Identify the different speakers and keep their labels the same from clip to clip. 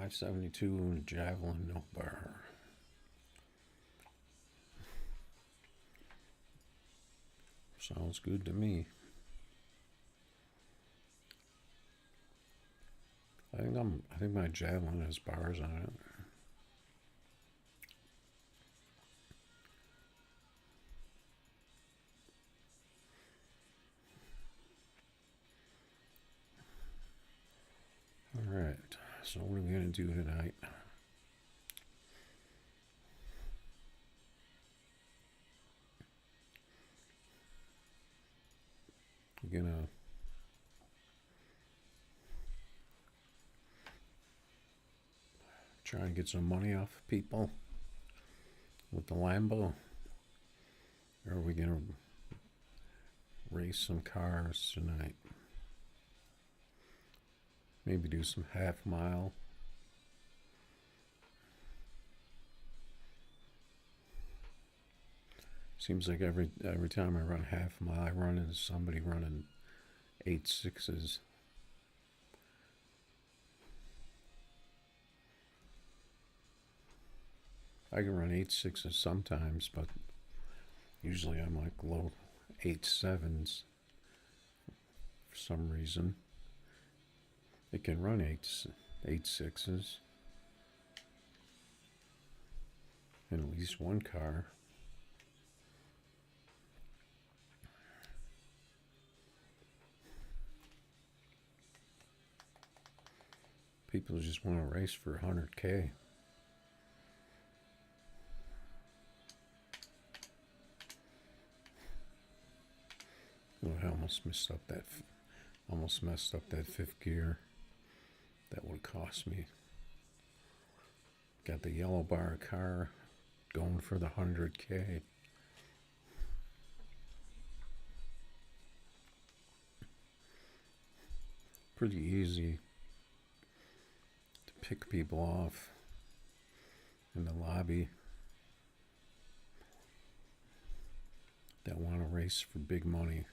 Speaker 1: 572 and javelin, no bar. Sounds good to me. I think my javelin has bars on it. All right. So what are we gonna do tonight? We're gonna try and get some money off people with the Lambo. Or are we gonna race some cars tonight? Maybe do some half mile. Seems like every time I run half mile, I run into somebody running 8.6s. I can run 8.6s sometimes, but usually I'm like low 8.7s for some reason. It can run 8.6s in at least one car. People just want to race for 100K. Oh, I almost messed up that fifth gear. That would cost me. Got the yellow bar car going for the 100K. Pretty easy to pick people off in the lobby that want to race for big money.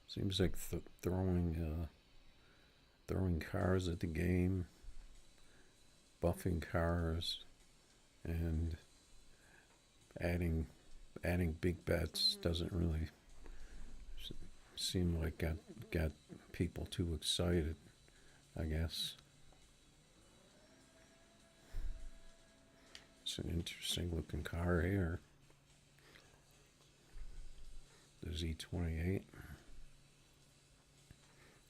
Speaker 1: Seems like throwing cars at the game, buffing cars, and adding big bets doesn't really seem like got people too excited, I guess. It's an interesting looking car here. The Z28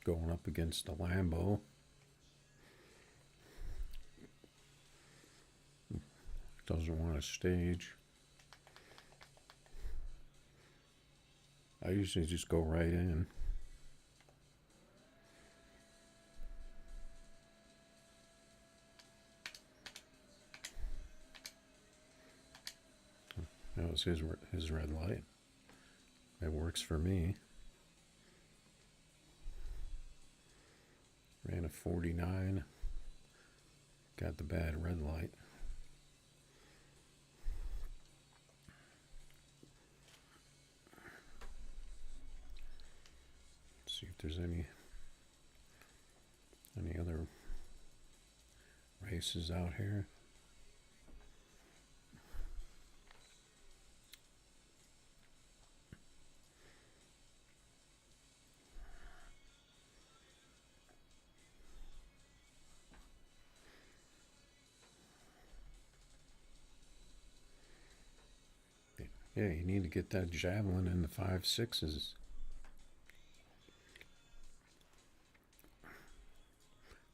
Speaker 1: going up against the Lambo. Doesn't want to stage. I usually just go right in. That was his red light. It works for me. Ran a 49. Got the bad red light. Let's see if there's any other races out here. Yeah, you need to get that javelin in the 5.6s.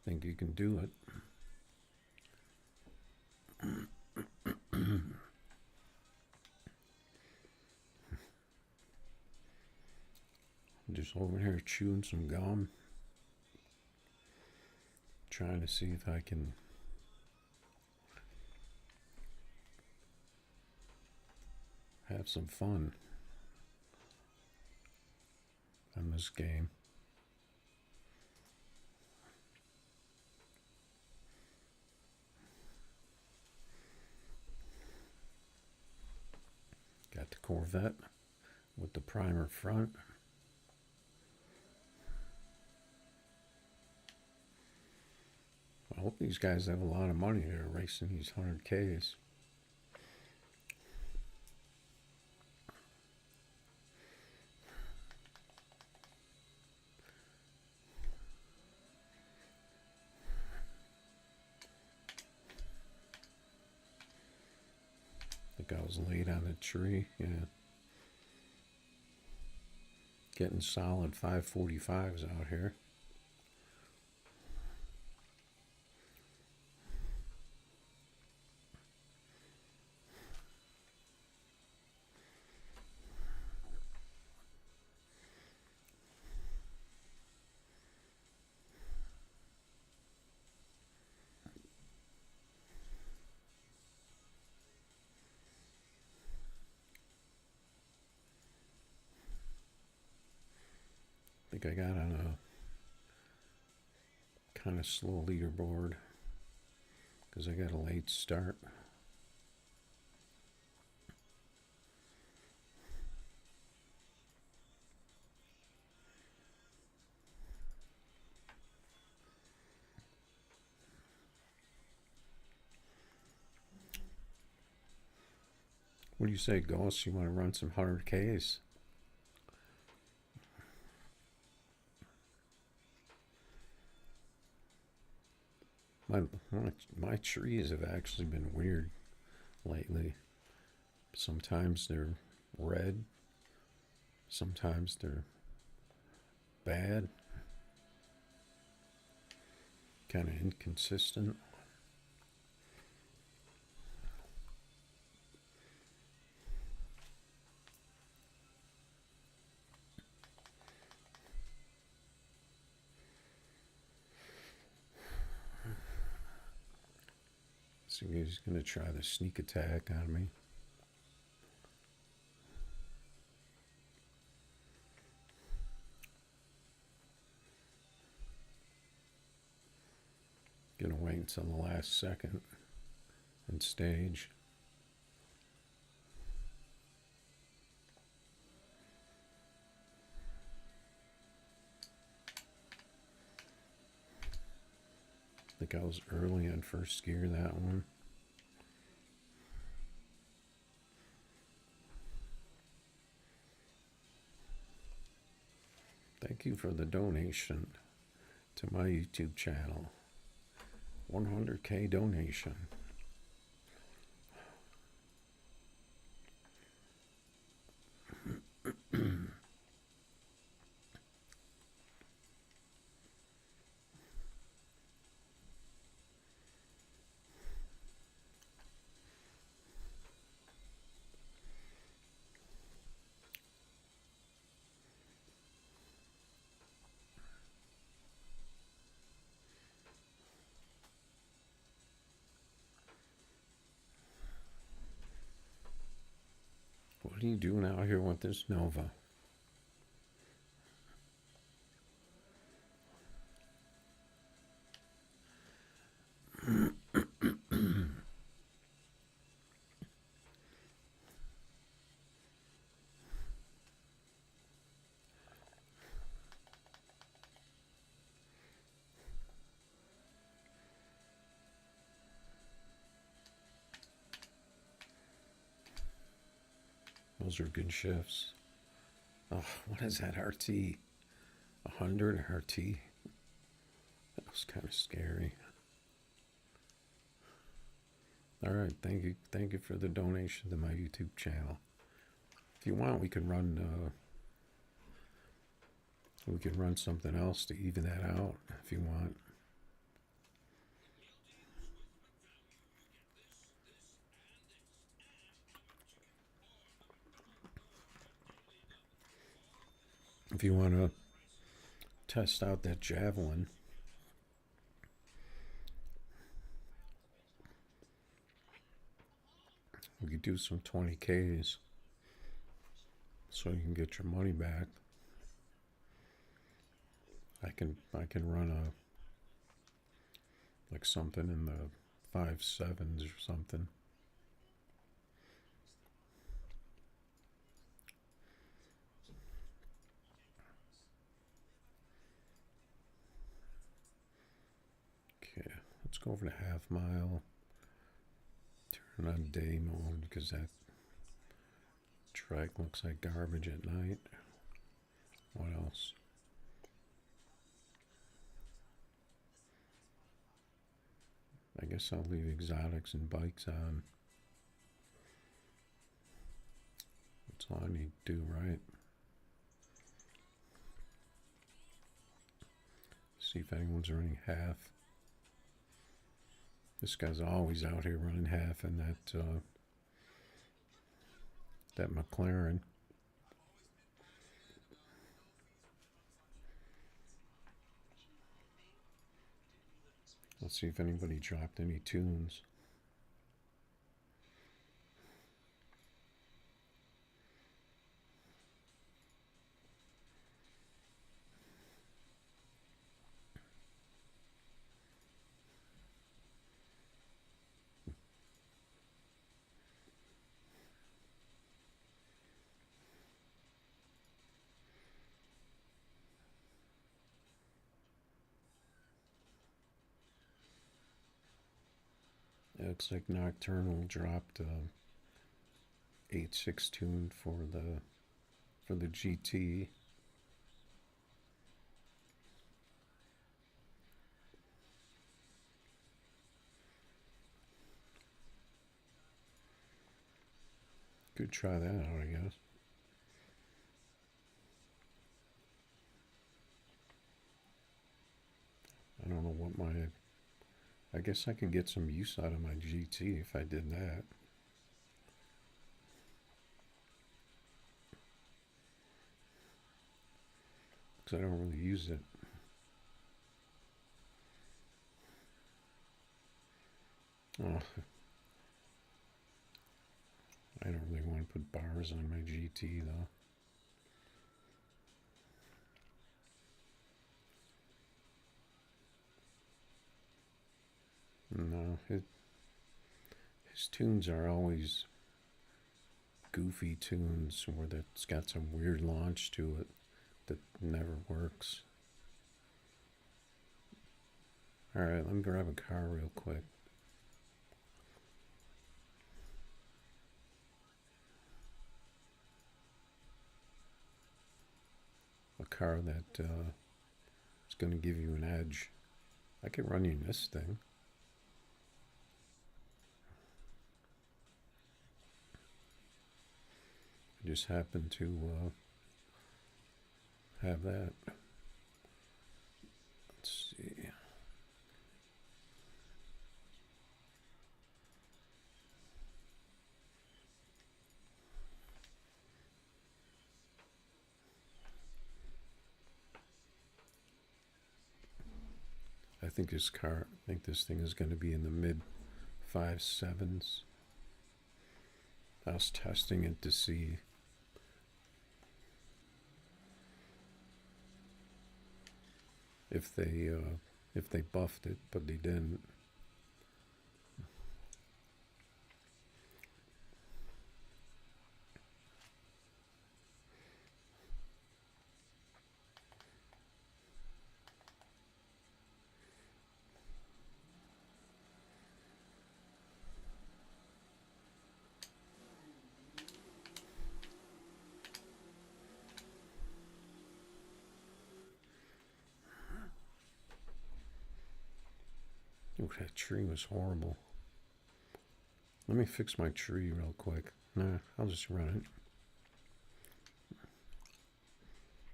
Speaker 1: Think you can do it. Just over here chewing some gum. Trying to see if I can have some fun on this game. Got the Corvette with the primer front. I hope these guys have a lot of money. They're racing these 100Ks. I think I was late on the tree. Yeah. Getting solid 545s out here. I think I got on a kind of slow leaderboard because I got a late start. What do you say, Ghost? You want to run some 100Ks? My trees have actually been weird lately. Sometimes they're red, sometimes they're bad, kind of inconsistent. So he's going to try the sneak attack on me. Gonna wait until the last second and stage. I think I was early on first gear that one. Thank you for the donation to my YouTube channel. 100K donation. What are you doing out here with this Nova? Those are good shifts. Oh, what is that RT? 100 RT? That was kind of scary. All right, thank you for the donation to my YouTube channel. If you want, we can run something else to even that out if you want. If you want to test out that javelin, we could do some 20Ks so you can get your money back. I can run a like something in the 5.7s or something. Okay, let's go over to half mile. Turn on day mode because that track looks like garbage at night. What else? I guess I'll leave exotics and bikes on. That's all I need to do, right? See if anyone's running half. This guy's always out here running half in that McLaren. Let's see if anybody dropped any tunes. It looks like Nocturnal dropped 8.6 tune for the GT. Could try that out, I guess. I don't know what I guess I could get some use out of my GT if I did that. Because I don't really use it. Oh, I don't really want to put bars on my GT though. No, his tunes are always goofy tunes where that's got some weird launch to it that never works. Alright, let me grab a car real quick. A car that is going to give you an edge. I could run you in this thing. I just happen to have that. Let's see. I think this thing is going to be in the mid 5.7s. I was testing it to see if they buffed it, but they didn't. Ooh, that tree was horrible. Let me fix my tree real quick. Nah, I'll just run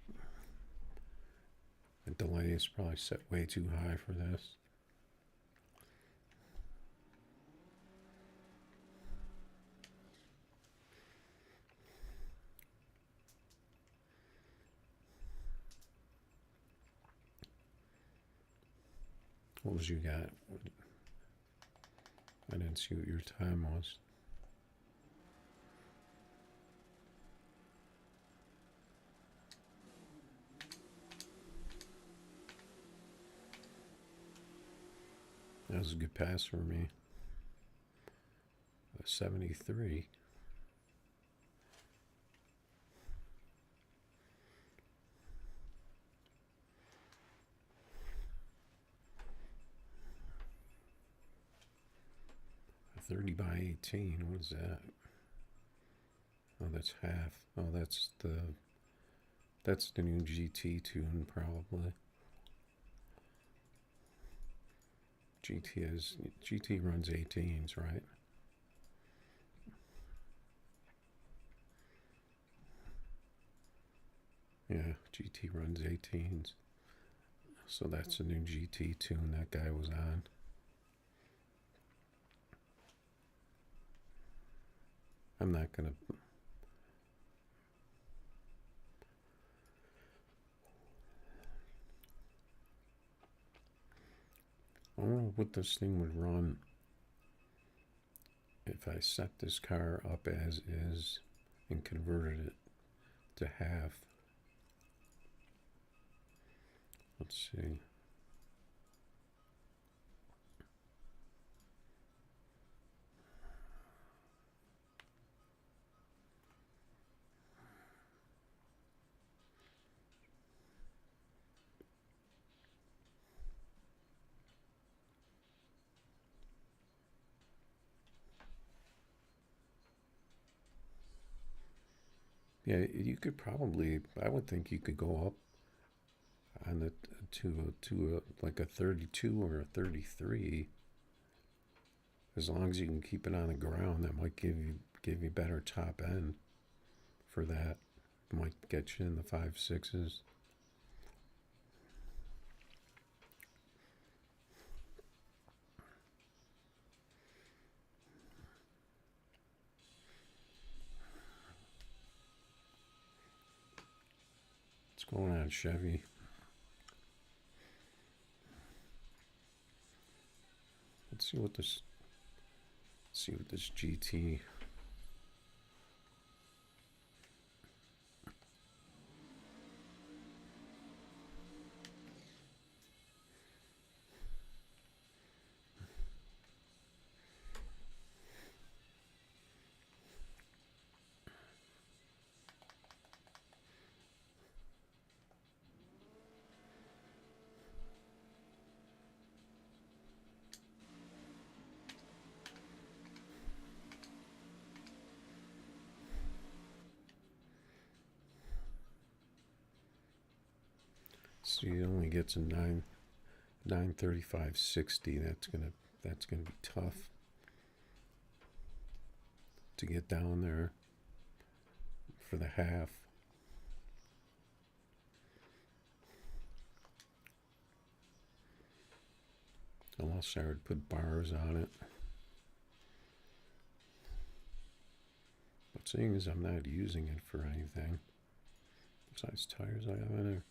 Speaker 1: it. The delay is probably set way too high for this. What was you got? I didn't see what your time was. That was a good pass for me. 73. A 30 by 18. What is that? Oh, that's half. Oh, that's the new GT tune, probably. GT runs 18s, right? Yeah, GT runs 18s. So that's the new GT tune that guy was on. I'm not gonna. I don't know what this thing would run if I set this car up as is and converted it to half. Let's see. Yeah, you could probably. I would think you could go up on the to like a 32 or a 33. As long as you can keep it on the ground, that might give you better top end for that. Might get you in the 5.6s. What's going on, Chevy? Let's see what this GT. See, it only gets a 935.60. That's gonna be tough to get down there for the half. Unless I would put bars on it. But seeing as I'm not using it for anything, what size tires I have in there?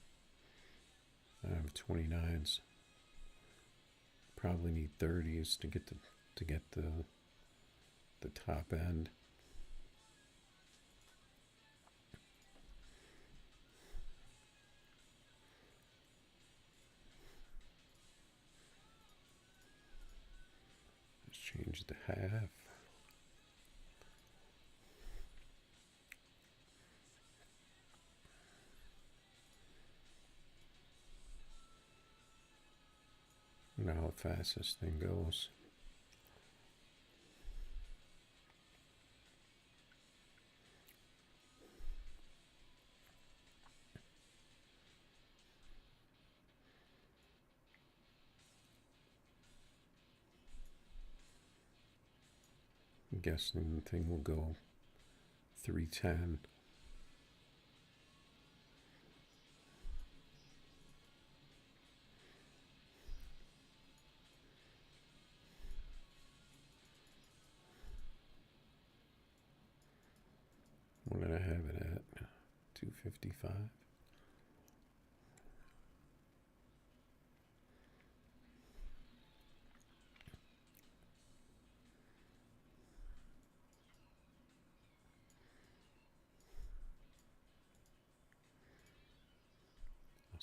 Speaker 1: I have 29s. Probably need 30s to get the top end. Let's change the half. Now how fast this thing goes. I'm guessing the thing will go 310. What did I have it at? 255.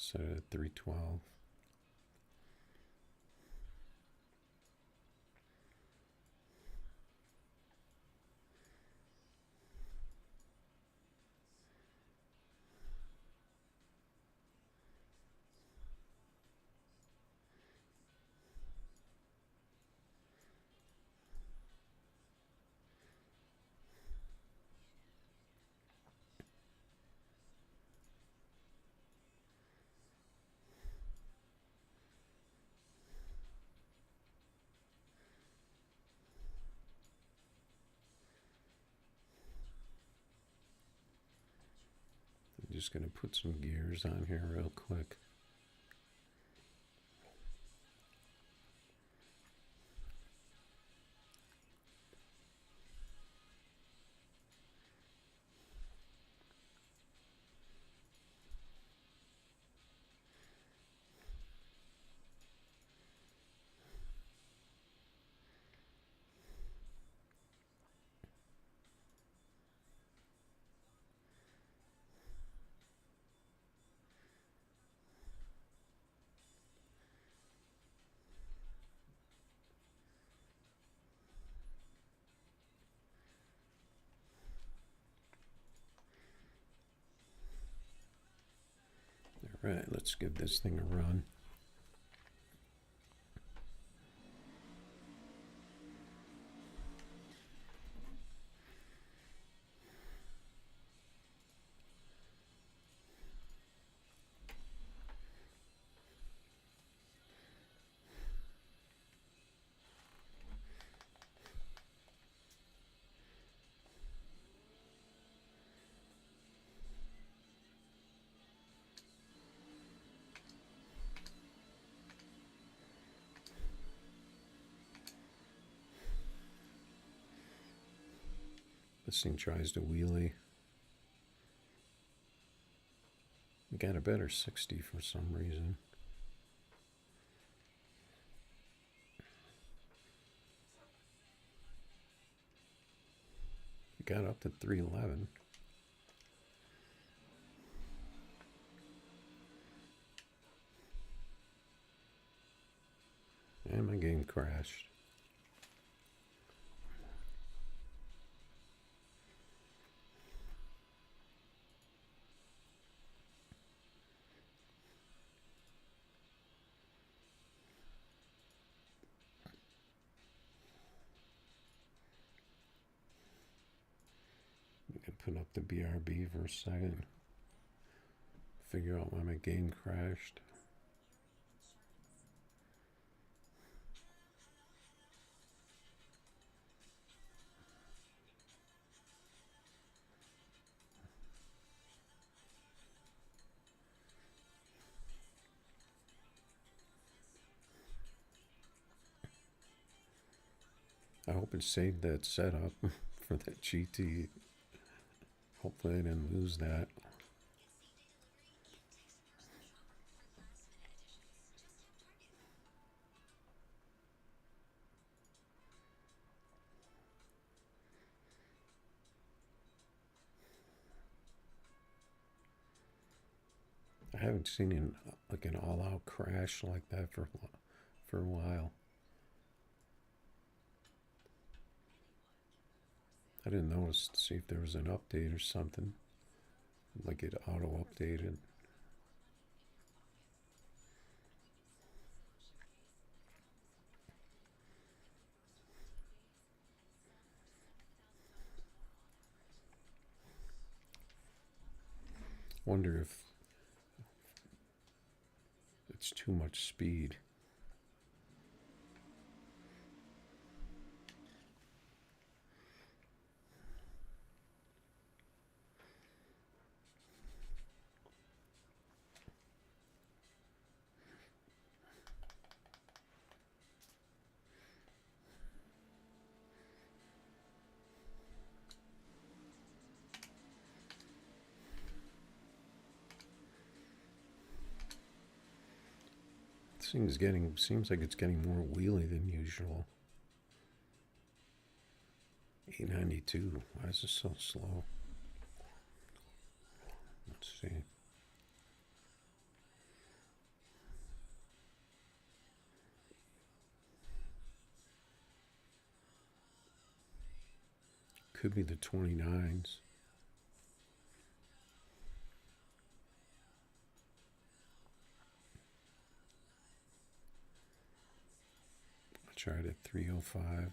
Speaker 1: Set it at 312. I'm just going to put some gears on here real quick. All right, let's give this thing a run. This thing tries to wheelie. Got a better 60 for some reason. Got up to 311. And my game crashed. Put up the BRB for a second. Figure out why my game crashed. I hope it saved that setup for that GT. Hopefully I didn't lose that. I haven't seen an all-out crash like that for a while. I didn't notice to see if there was an update or something. Like it auto-updated. Wonder if it's too much speed. This thing's seems like it's getting more wheelie than usual. 892. Why is this so slow? Let's see. could be the 29s. I tried at 305.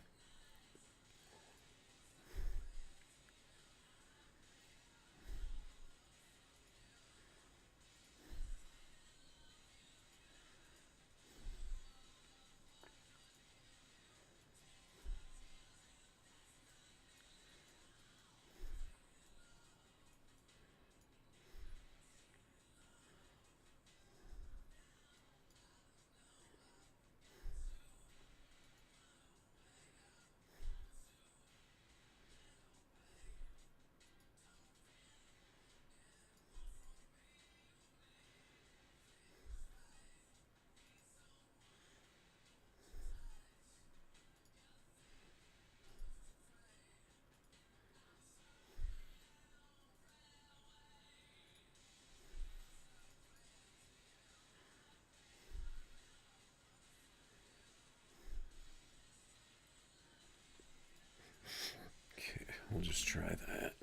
Speaker 1: Okay, we'll just try that.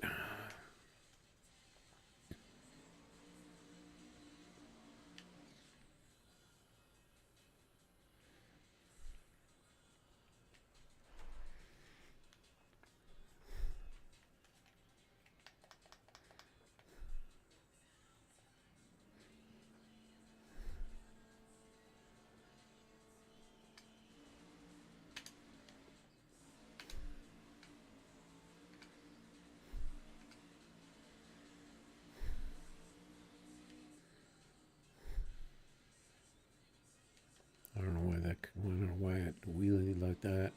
Speaker 1: I don't know why it wheelied like that.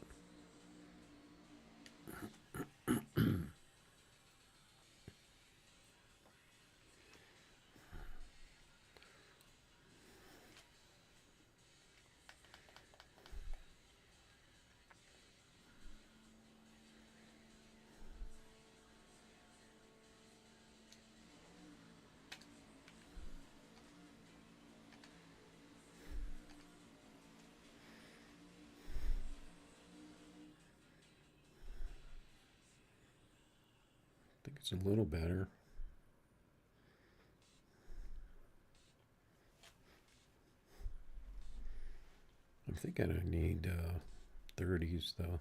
Speaker 1: I think it's a little better. I'm thinking I need 30s though.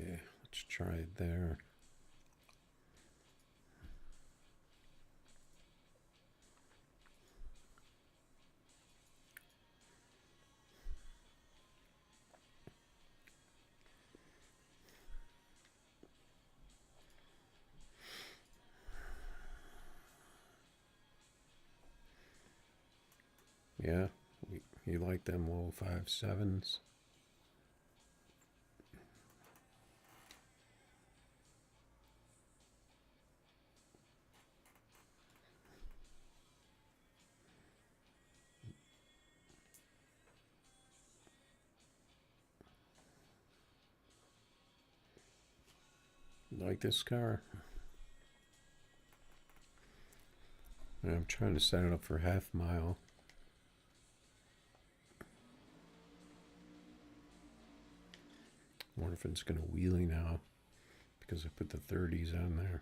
Speaker 1: Okay, let's try it there. Yeah, you like them low 5.7s? Like this car? I'm trying to set it up for half mile. I wonder if it's going to wheelie now because I put the 30s on there.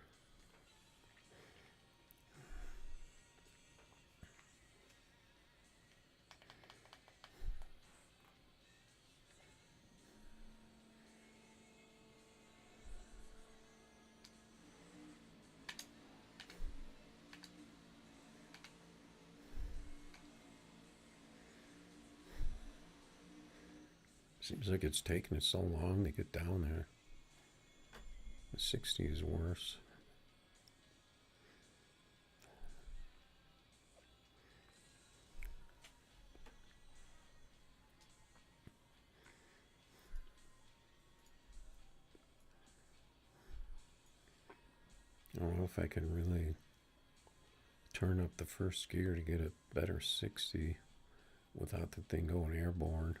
Speaker 1: Seems like it's taking it so long to get down there. The 60 is worse. I don't know if I can really turn up the first gear to get a better 60 without the thing going airborne.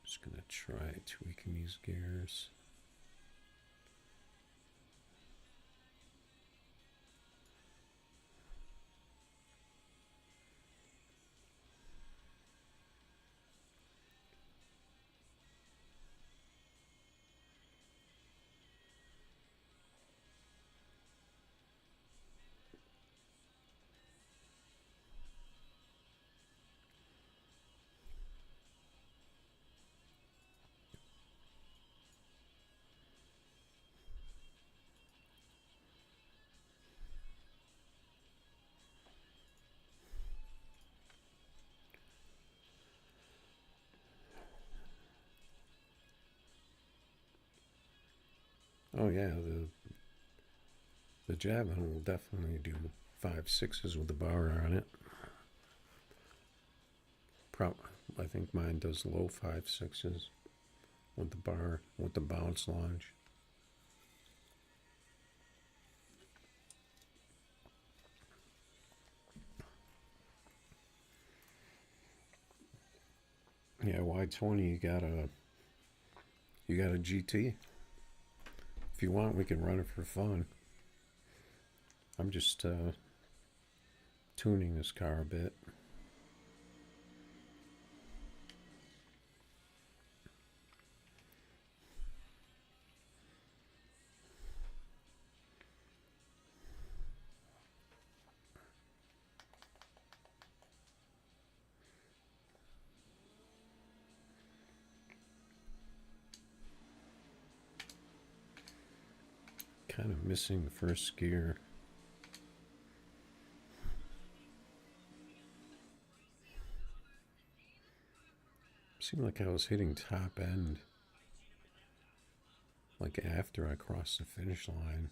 Speaker 1: Just gonna try tweaking these gears. Oh yeah, the javelin will definitely do 5.6s with the bar on it. I think mine does low 5.6s with the bar, with the bounce launch. Yeah, Y20, you got a GT. If you want, we can run it for fun. I'm just tuning this car a bit. Kind of missing the first gear. Seemed like I was hitting top end, like after I crossed the finish line.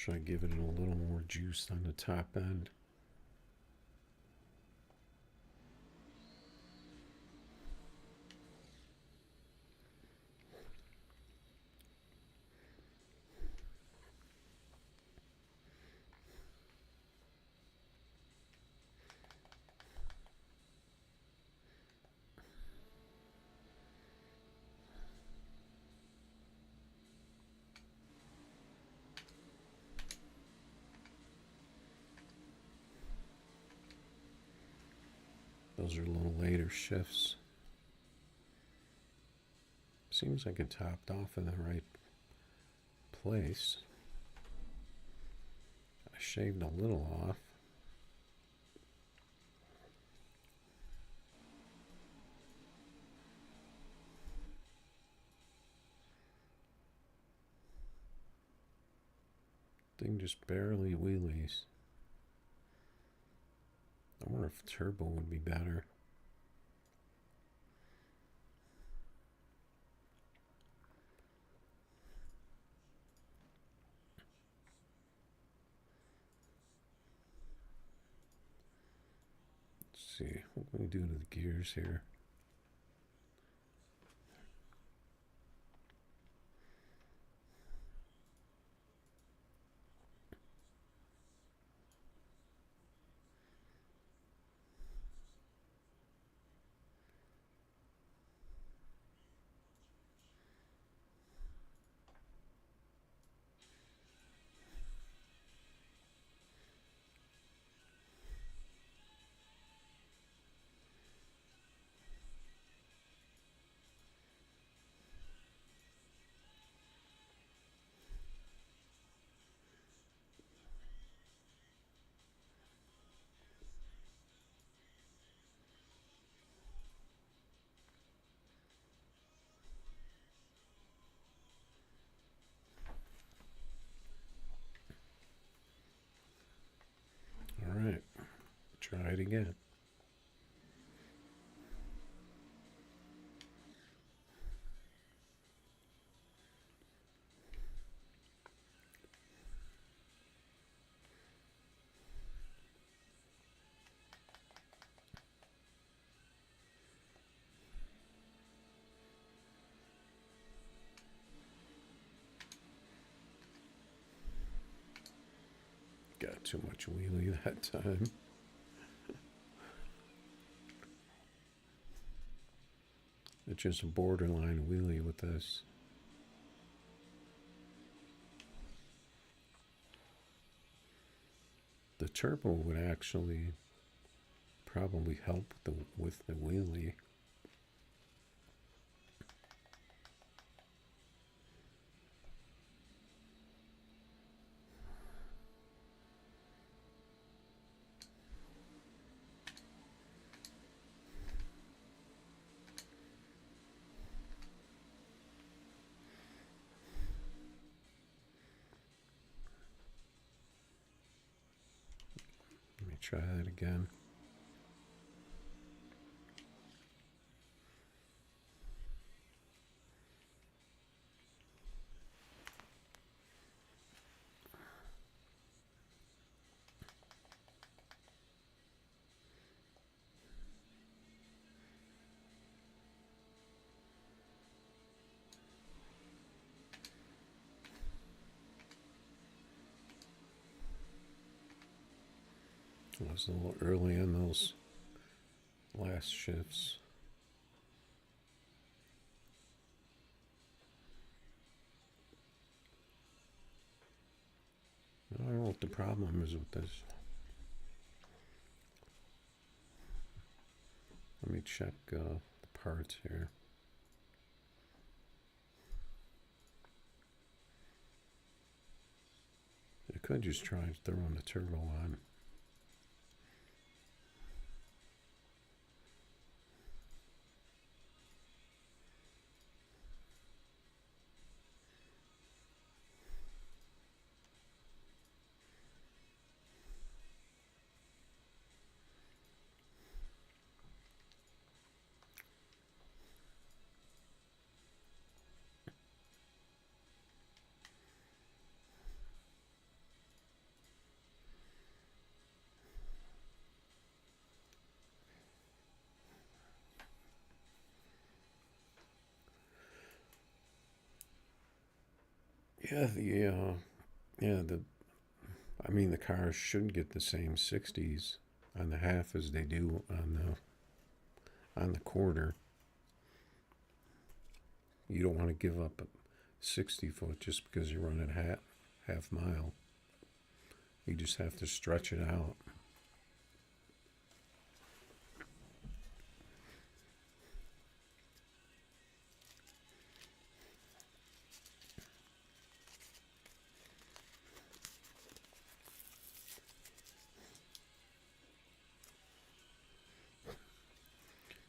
Speaker 1: Try giving it a little more juice on the top end. Those are a little later shifts. Seems like it topped off in the right place. I shaved a little off. Thing just barely wheelies. I wonder if turbo would be better. Let's see, what can we do to the gears here? All right, try it again. Got too much wheelie that time. It's just a borderline wheelie with this. The turbo would actually probably help with the wheelie. Let me try that again. I was a little early on those last shifts. I don't know what the problem is with this. Let me check the parts here. I could just try throwing the turbo on. Yeah, the I mean the cars should get the same 60s on the half as they do on the quarter. You don't want to give up a 60 foot just because you run at half mile. You just have to stretch it out.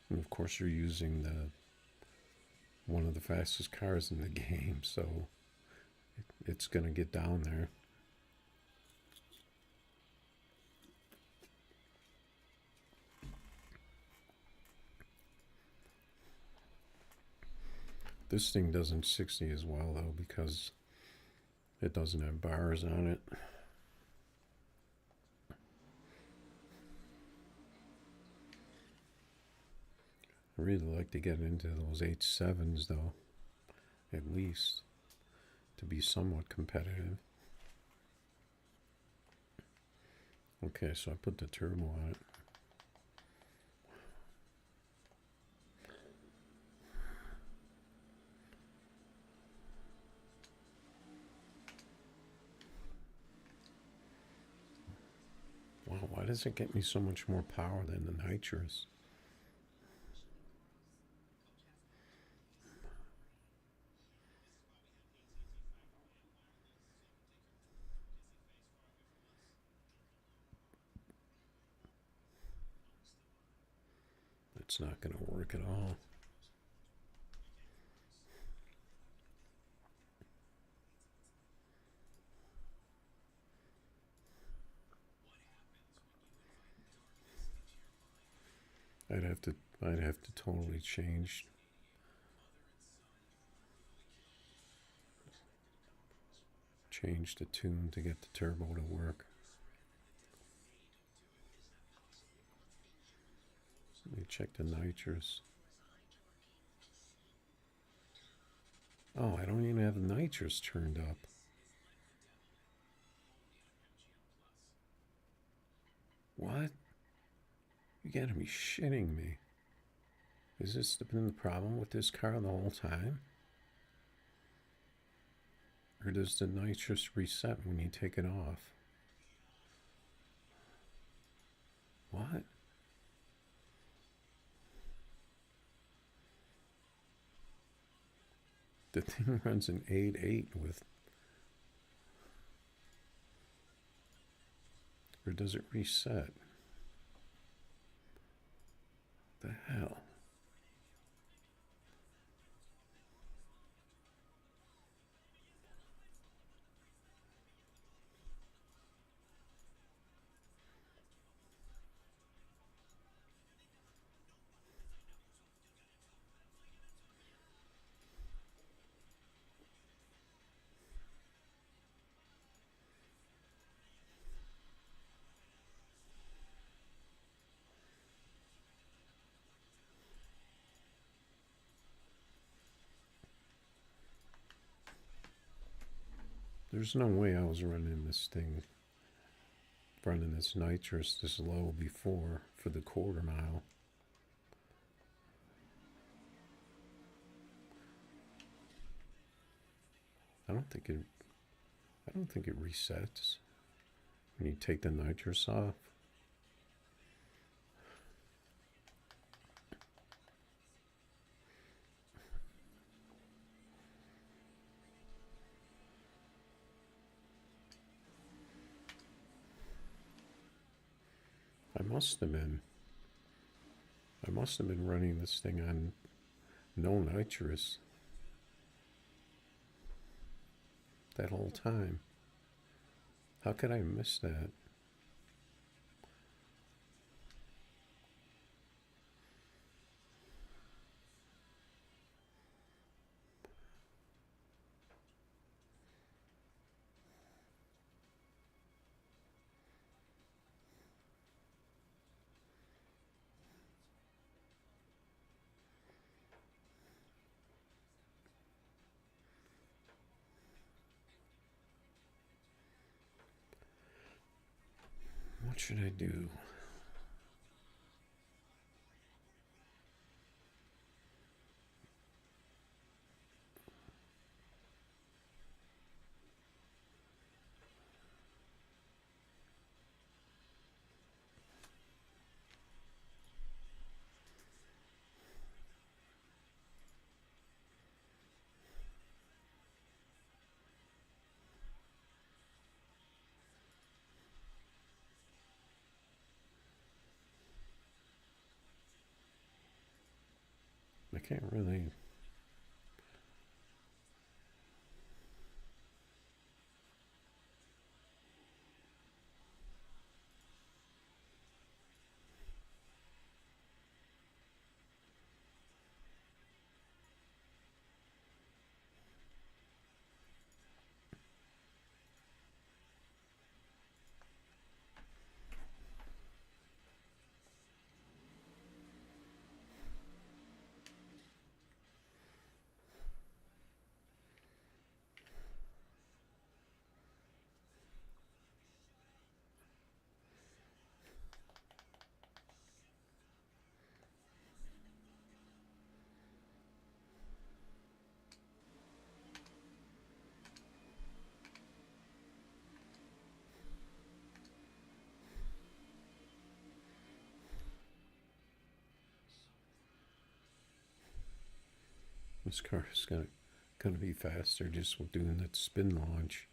Speaker 1: And of course, you're using the one of the fastest cars in the game, so it's going to get down there. This thing doesn't 60 as well, though, because it doesn't have bars on it. I really like to get into those 8.7s, though, at least, to be somewhat competitive. Okay, so I put the turbo on it. Wow, why does it get me so much more power than the nitrous? It's not going to work at all. I'd have to totally change the tune to get the turbo to work. Let me check the nitrous. Oh, I don't even have the nitrous turned up. What? You gotta be shitting me. Has this been the problem with this car the whole time? Or does the nitrous reset when you take it off? What? The thing runs an 8.8 with... Or does it reset? The hell? There's no way I was running this nitrous this low before for the quarter mile. I don't think it resets when you take the nitrous off. I must have been running this thing on no nitrous that whole time. How could I miss that? What should I do? I can't really. This car is gonna be faster just with doing that spin launch.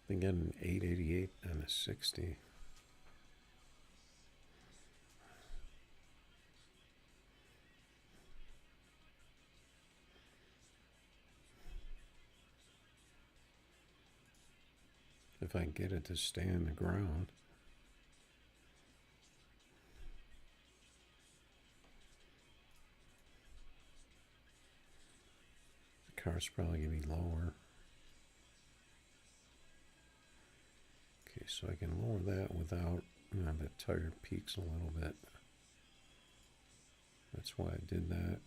Speaker 1: They get an 888 and a 60. If I can get it to stay on the ground. The car's probably gonna be lower. Okay, so I can lower that without, the tire peaks a little bit. That's why I did that.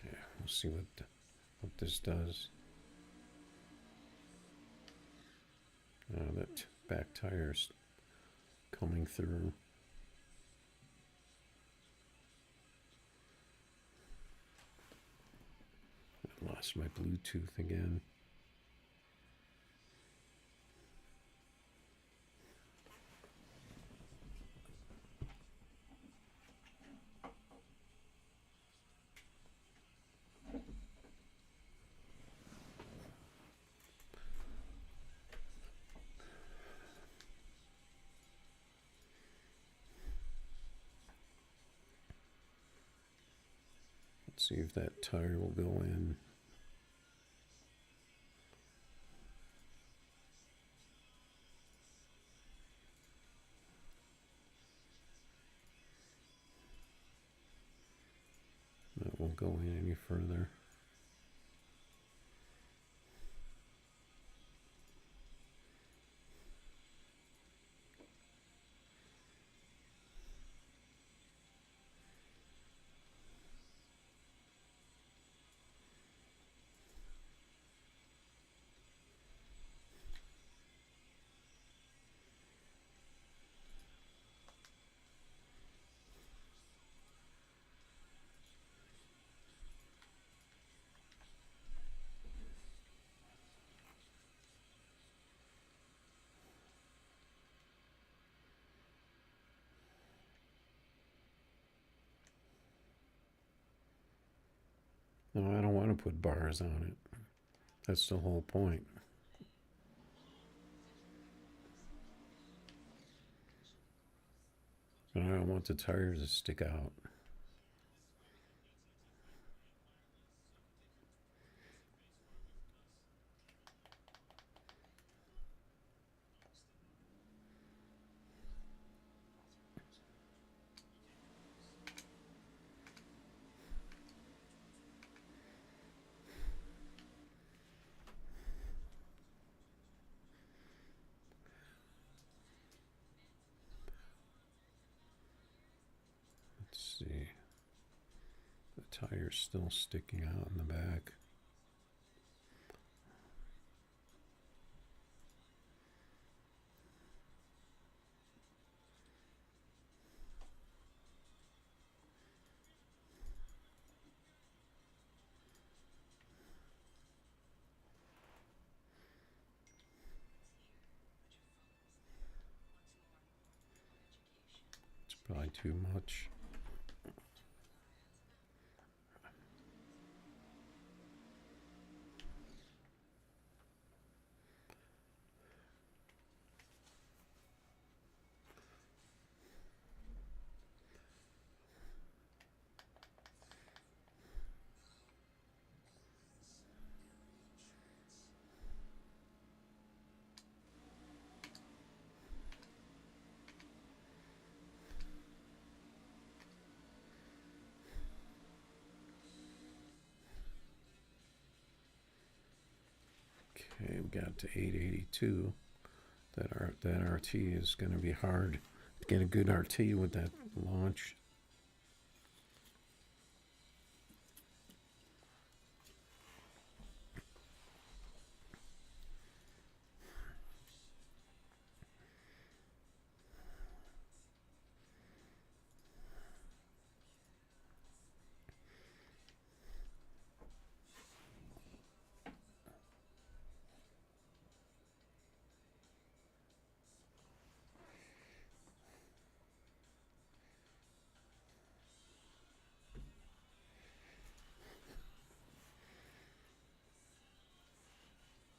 Speaker 1: Okay, we'll see what this does. That back tire's coming through. I lost my Bluetooth again. Let's see if that tire will go in. That won't go in any further. No, I don't want to put bars on it. That's the whole point. And I don't want the tires to stick out. Let's see. The tire's still sticking out in the back. It's probably too much. Okay, we got to 882. That RT is going to be hard to get a good RT with that launch.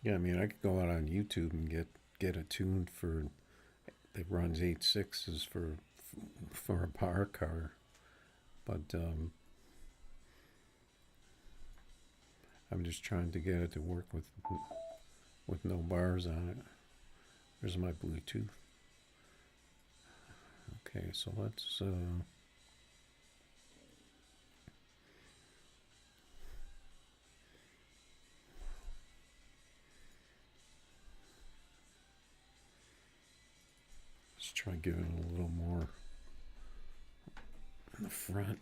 Speaker 1: Yeah, I mean, I could go out on YouTube and get a tune for that runs 8.6s for a power car, but I'm just trying to get it to work with no bars on it. There's my Bluetooth. Okay, so let's try giving it a little more in the front.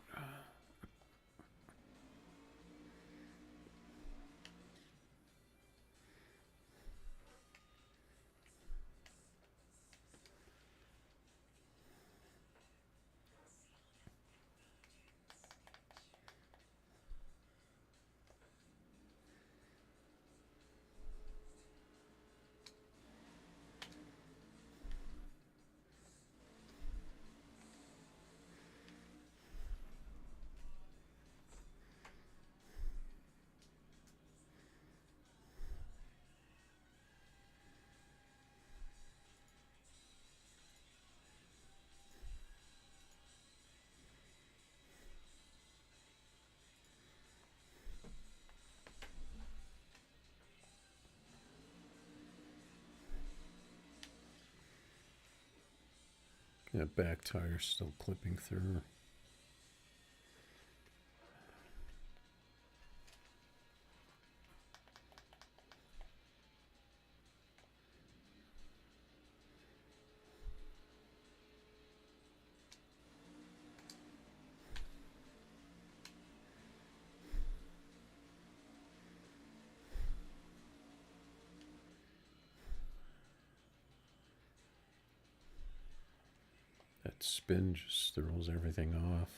Speaker 1: That back tire's still clipping through. That spin just throws everything off.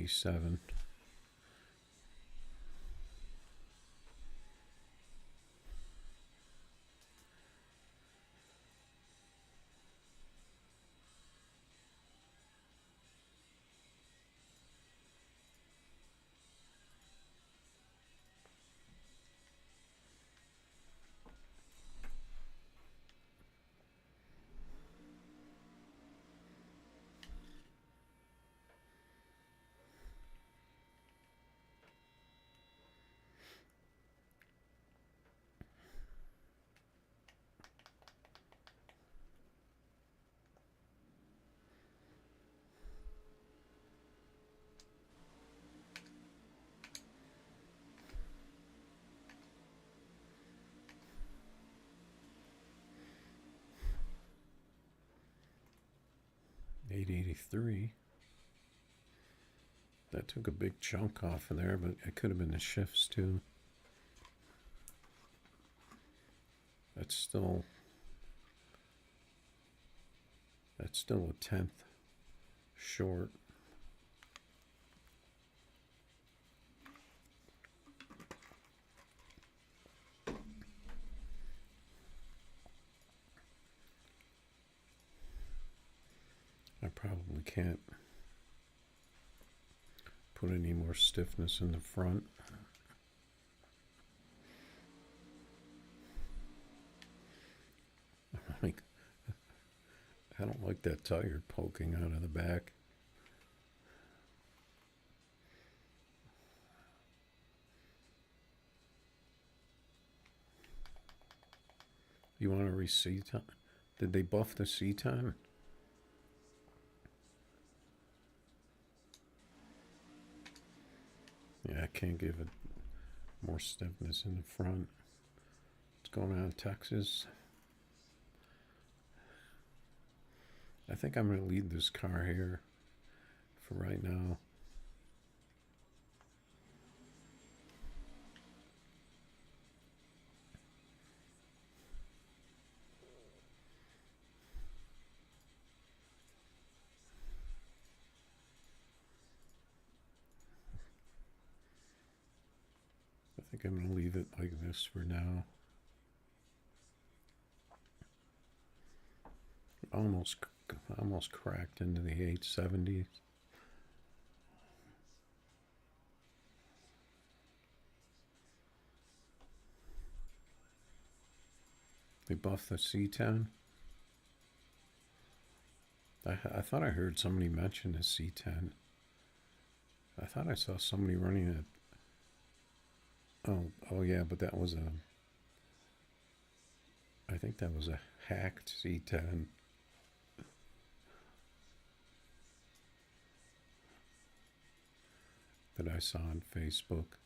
Speaker 1: 87. $883. That took a big chunk off of there, but it could have been the shifts too. That's still a tenth short. I probably can't put any more stiffness in the front. I don't like that tire poking out of the back. You want to re-seat? Did they buff the seat time? Yeah, I can't give it more stiffness in the front. What's going on in Texas? I think I'm going to leave this car here for right now. I think I'm going to leave it like this for now. Almost cracked into the 870s. They buffed the C10. I thought I heard somebody mention the C10. I thought I saw somebody running it. Oh yeah, but that was I think that was a hacked C10. That I saw on Facebook.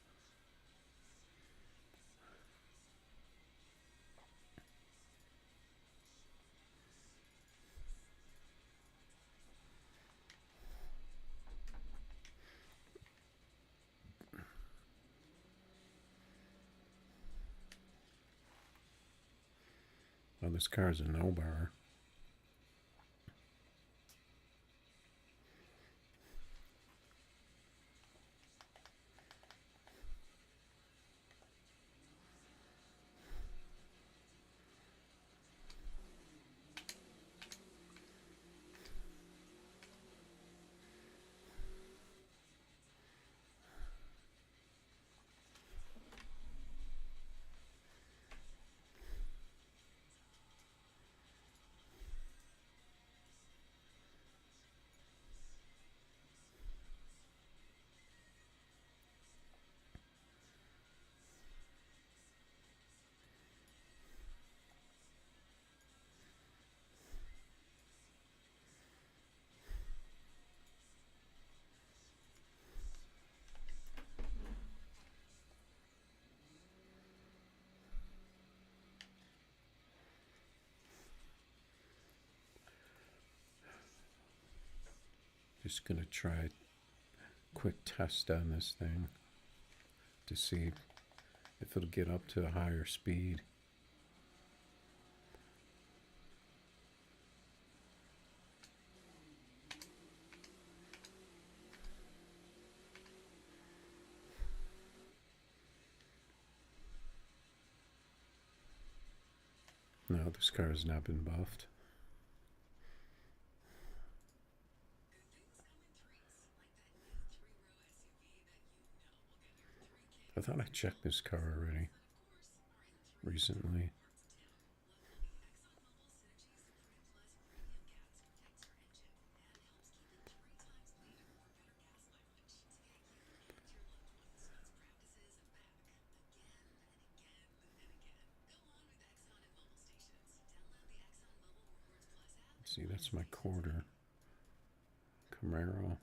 Speaker 1: Oh, this car's a no-bar. Just gonna try a quick test on this thing to see if it'll get up to a higher speed. No, this car has not been buffed. I thought I checked this car already recently. Let's see, that's my quarter Camaro.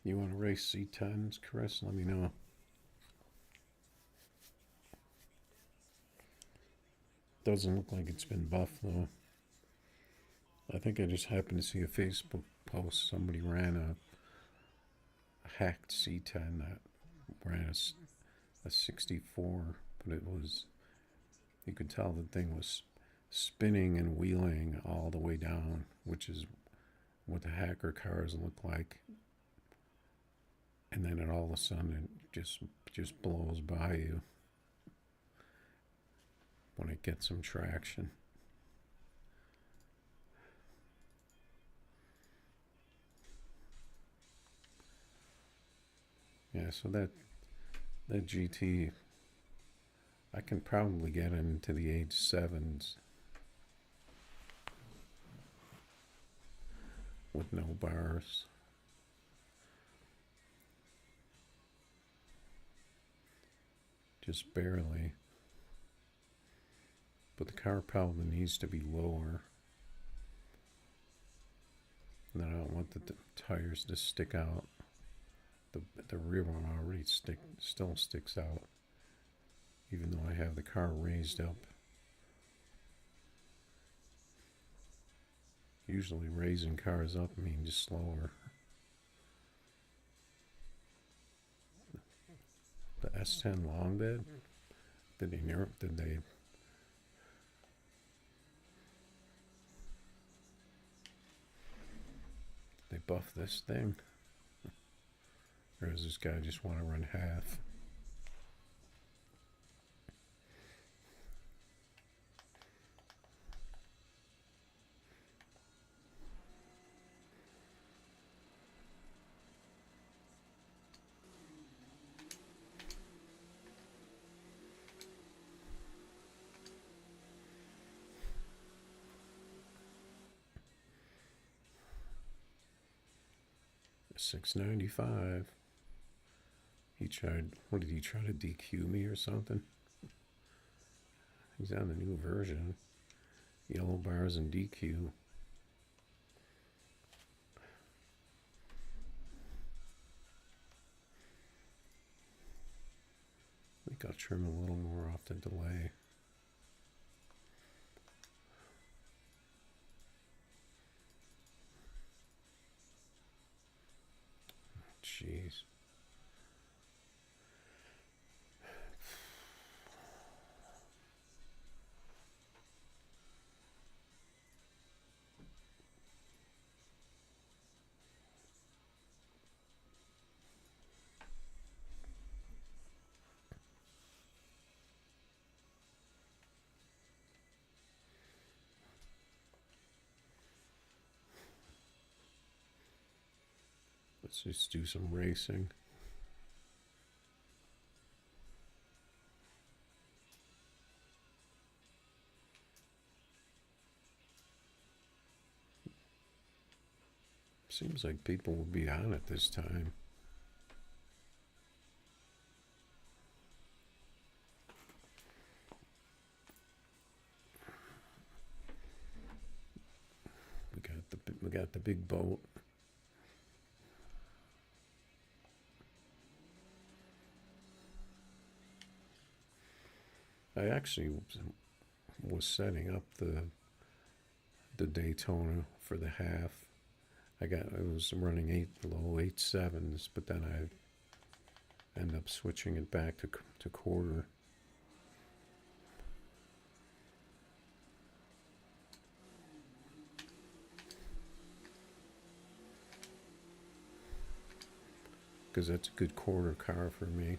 Speaker 1: You want to race C10s, Chris? Let me know. Doesn't look like it's been buffed though. I think I just happened to see a Facebook post. Somebody ran a hacked C10 that ran a 64, but it was, you could tell the thing was spinning and wheeling all the way down, which is what the hacker cars look like. And then it all of a sudden it just blows by you when it gets some traction. Yeah, so that GT, I can probably get into the age 7s with no bars. Just barely. But the car probably needs to be lower. And then I don't want the tires to stick out. The rear one already still sticks out, even though I have the car raised up. Usually raising cars up means slower. The S10 long bed? Did they buff this thing? Or does this guy just want to run half? $695. He tried, what did he try to DQ me or something? He's on the new version. Yellow bars and DQ. I think I'll trim a little more off the delay. Jeez. Let's just do some racing. Seems like people will be on it this time. We got the big boat. I actually was setting up the Daytona for the half. I was running low 8.7s, but then I ended up switching it back to quarter. Because that's a good quarter car for me.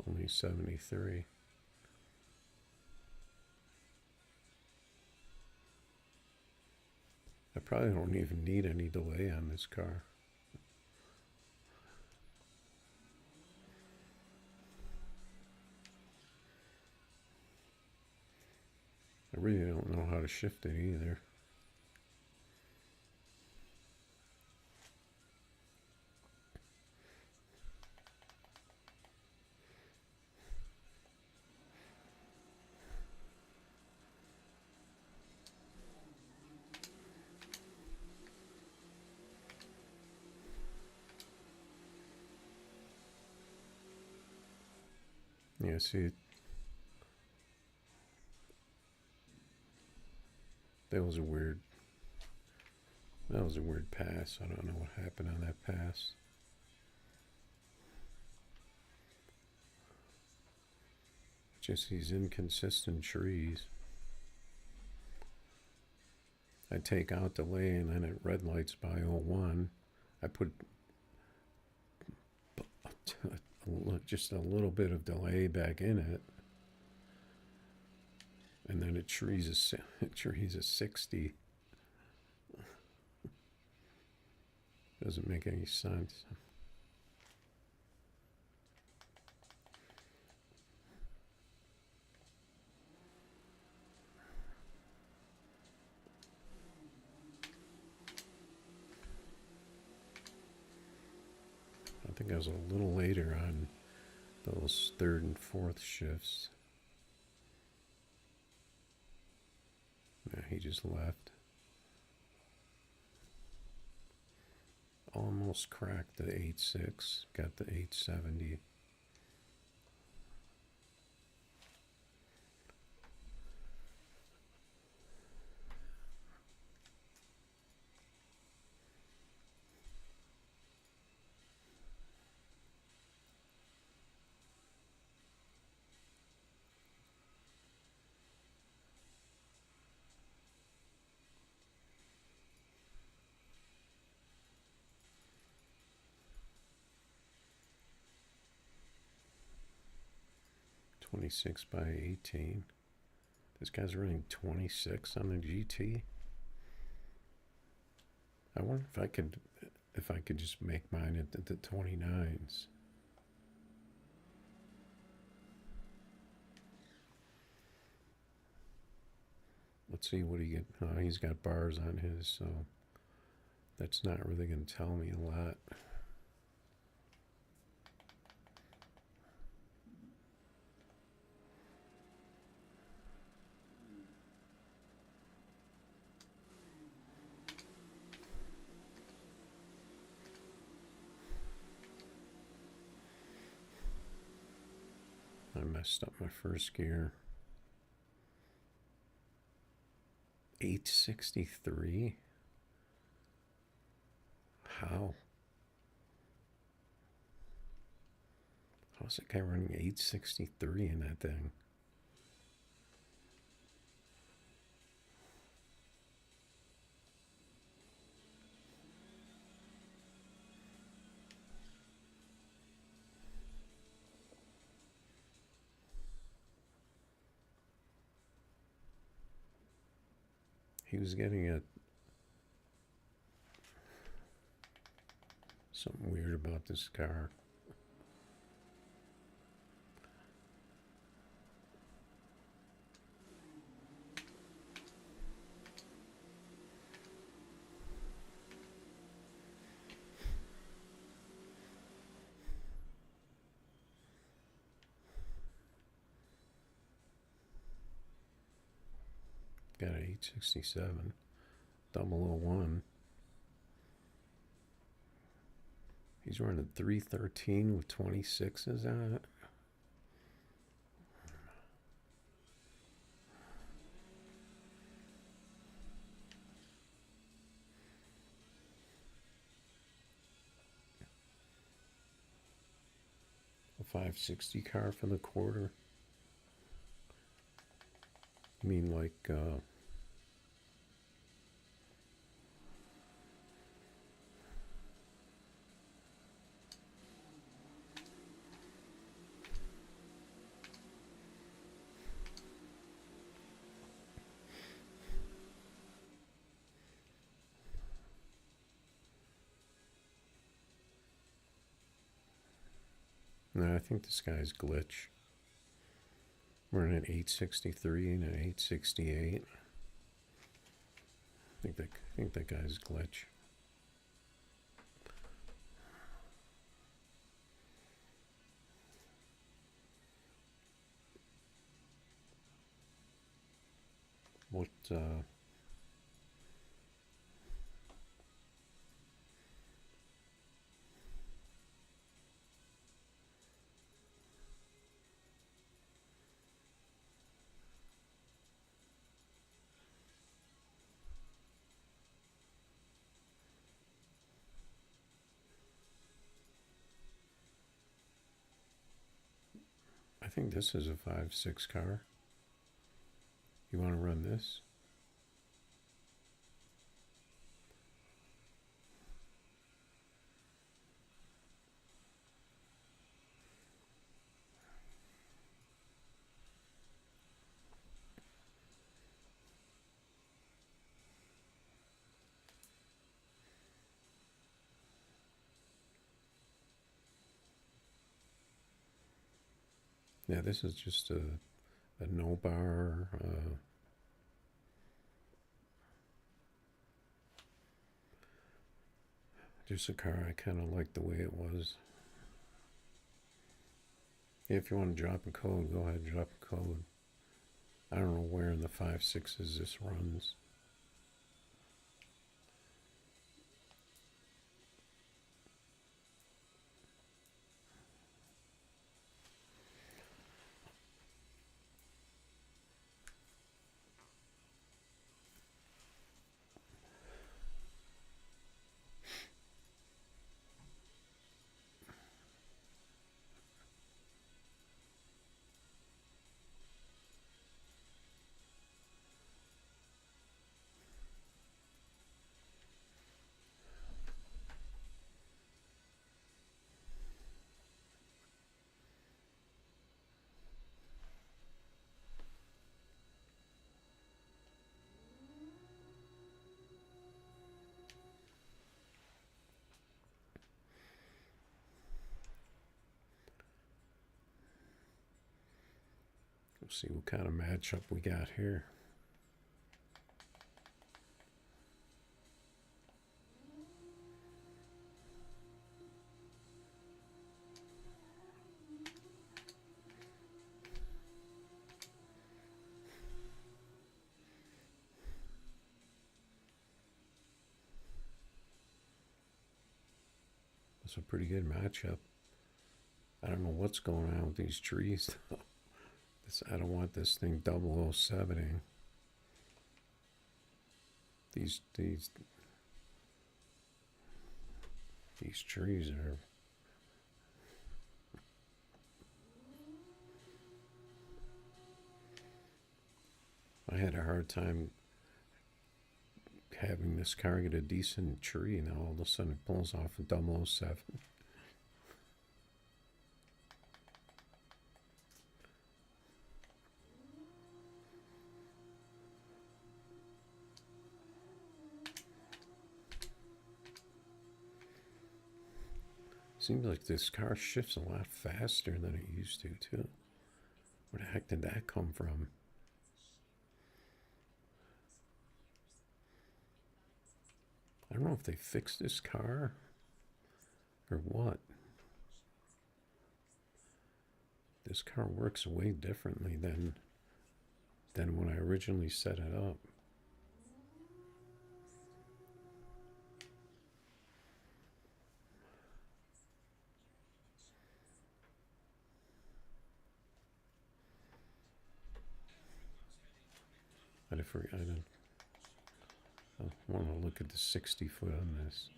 Speaker 1: Only 73. I probably don't even need any delay on this car. I really don't know how to shift it either. Yeah, see, that was a weird pass. I don't know what happened on that pass. Just these inconsistent trees. I take out delay and then it red lights by 01. I put just a little bit of delay back in it, and then it trees a 60. Doesn't make any sense. I think I was a little later on those third and fourth shifts. Yeah, he just left. Almost cracked the 8.6, got the 8.70. .26 by 18. This guy's running 26 on the GT. I wonder if I could just make mine at the 29s. Let's see what he get. Oh, he's got bars on his, so that's not really going to tell me a lot. I messed up my first gear. 863? How? How's that guy running 863 in that thing? He was getting something weird about this car. Got an 867, 001. He's running 313 with 26s on it. A 560 car for the quarter. You mean like no, I think this guy's glitch. We're in an 863 and an 868. I think that guy's glitch. What I think this is a 5.6 car. You want to run this? Yeah, this is just a no bar. Just a car I kind of like the way it was. If you want to drop a code, go ahead and drop a code. I don't know where in the 5.6s this runs. We'll see what kind of matchup we got here. That's a pretty good matchup. I don't know what's going on with these trees. I don't want this thing 007ing. These trees are. I had a hard time having this car get a decent tree, and all of a sudden it pulls off a 007. Seems like this car shifts a lot faster than it used to, too. Where the heck did that come from? I don't know if they fixed this car or what. This car works way differently than when I originally set it up. I want to look at the 60 foot on this.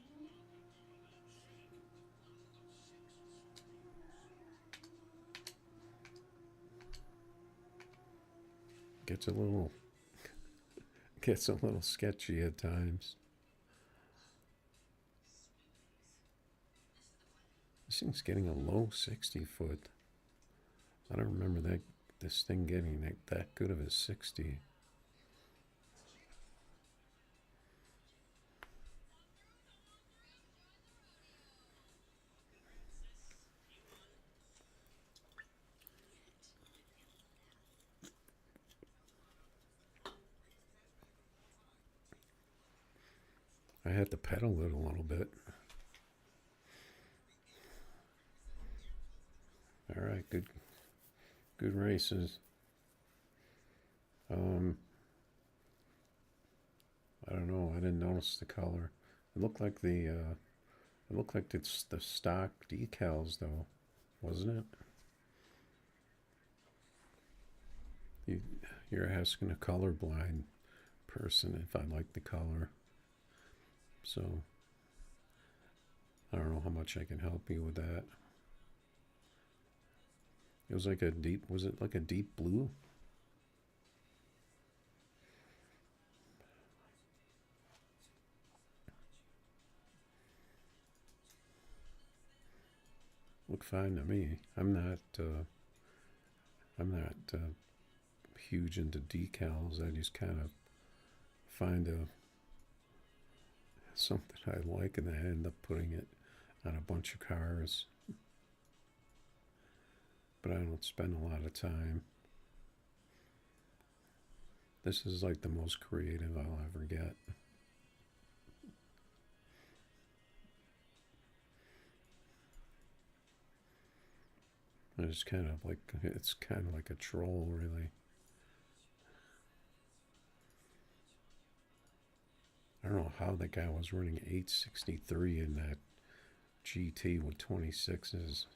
Speaker 1: Gets a little sketchy at times. This thing's getting a low 60 foot. I don't remember this thing getting that good of a 60. I had to pedal it a little bit. All right, good races. I don't know. I didn't notice the color. It looked like it's the stock decals, though, wasn't it? You're asking a colorblind person if I like the color. So I don't know how much I can help you with that. It was like was it like a deep blue? Looked fine to me. I'm not huge into decals. I just kind of find something I like, and I end up putting it on a bunch of cars. But I don't spend a lot of time. This is like the most creative I'll ever get. It's kind of like a troll, really. I don't know how the guy was running 863 in that GT with 26s.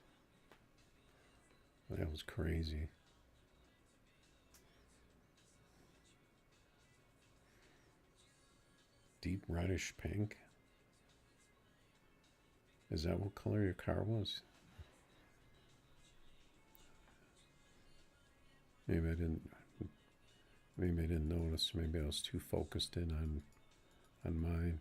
Speaker 1: That was crazy. Deep reddish pink. Is that what color your car was? Maybe I didn't notice. Maybe I was too focused in on mine.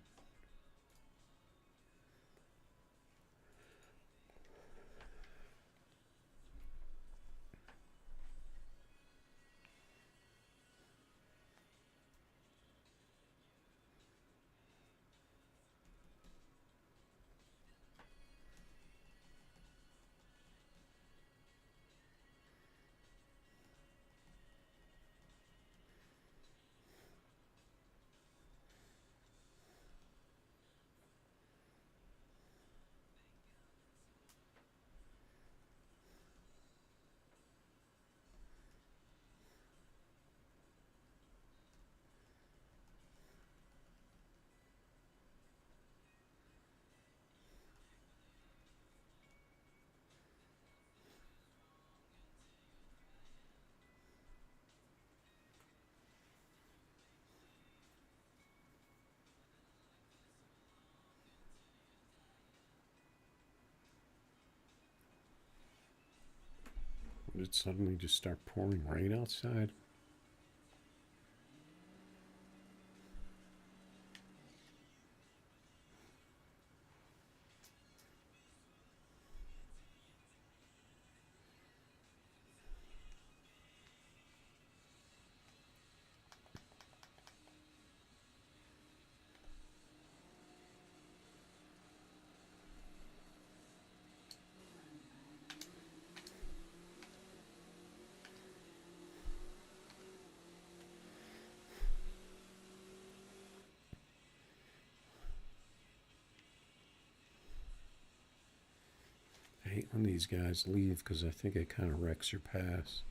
Speaker 1: Did it suddenly just start pouring rain outside? I hate when these guys leave because I think it kind of wrecks your pass.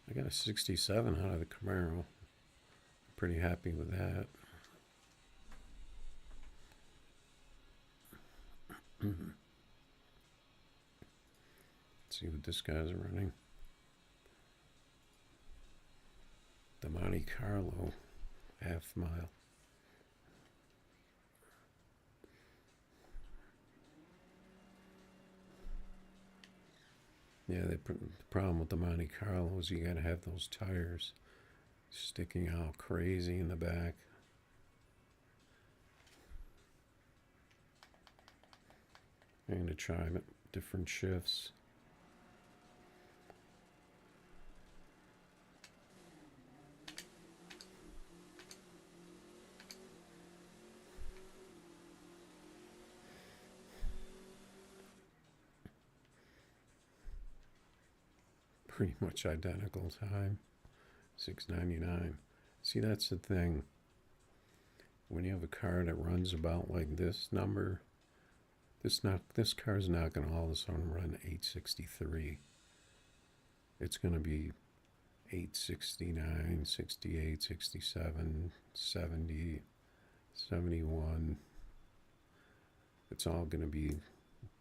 Speaker 1: I got a 67 out of the Camaro. I'm pretty happy with that. Let's see what this guy's running. The Monte Carlo half mile. Yeah, the problem with the Monte Carlo is you gotta have those tires sticking out crazy in the back. I'm gonna try different shifts. Pretty much identical time, 6.99. See, that's the thing. When you have a car that runs about like this number, this car's not going to all of a sudden run 863. It's going to be 869, 68, 67, 70, 71. It's all going to be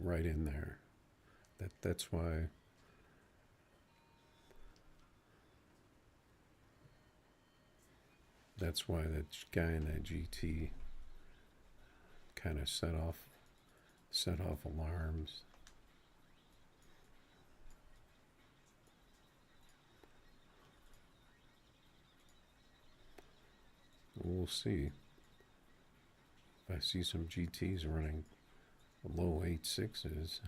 Speaker 1: right in there. That's why. That's why that guy in that GT kind of set off alarms. We'll see. If I see some GTs running low 8.6s,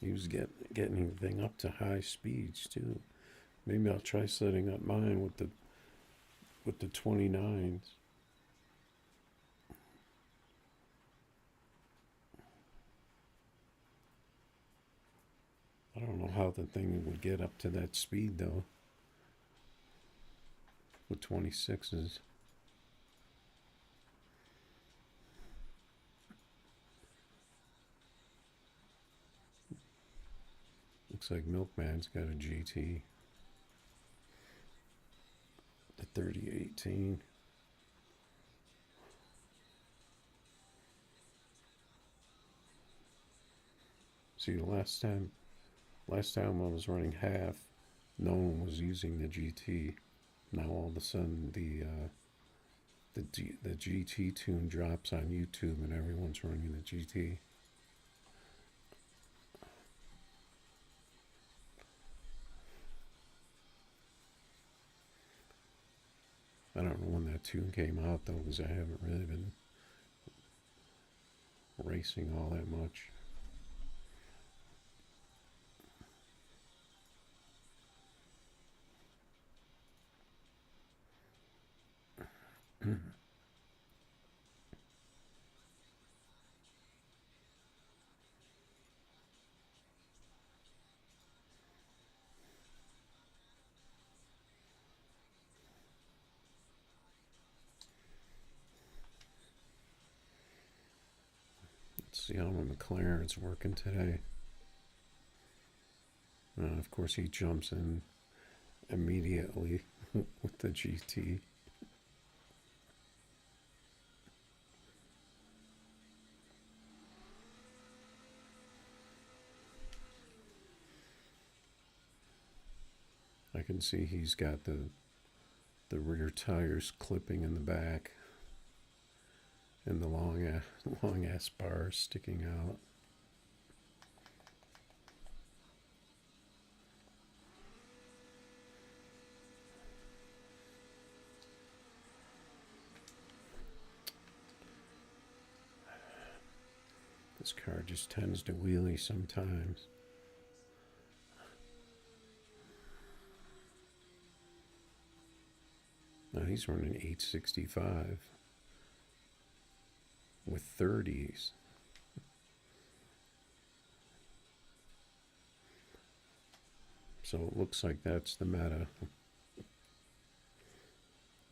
Speaker 1: he was getting the thing up to high speeds too. Maybe I'll try setting up mine with the 29s. I don't know how the thing would get up to that speed though with 26s. Looks like Milkman's got a GT. The 3018. See, last time I was running half, no one was using the GT. Now all of a sudden the GT tune drops on YouTube and everyone's running the GT. I don't know when that tune came out though, because I haven't really been racing all that much. Let's see how my McLaren's working today. Of course, he jumps in immediately with the GT. I can see he's got the rear tires clipping in the back and the long ass bars sticking out. This car just tends to wheelie sometimes. Now he's running 865 with 30s. So it looks like that's the meta.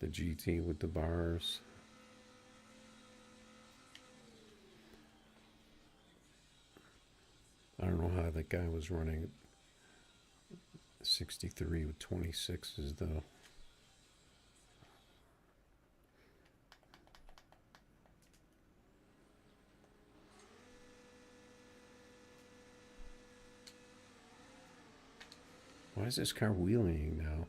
Speaker 1: The GT with the bars. I don't know how that guy was running 63 with 26s though. Why is this car wheeling now?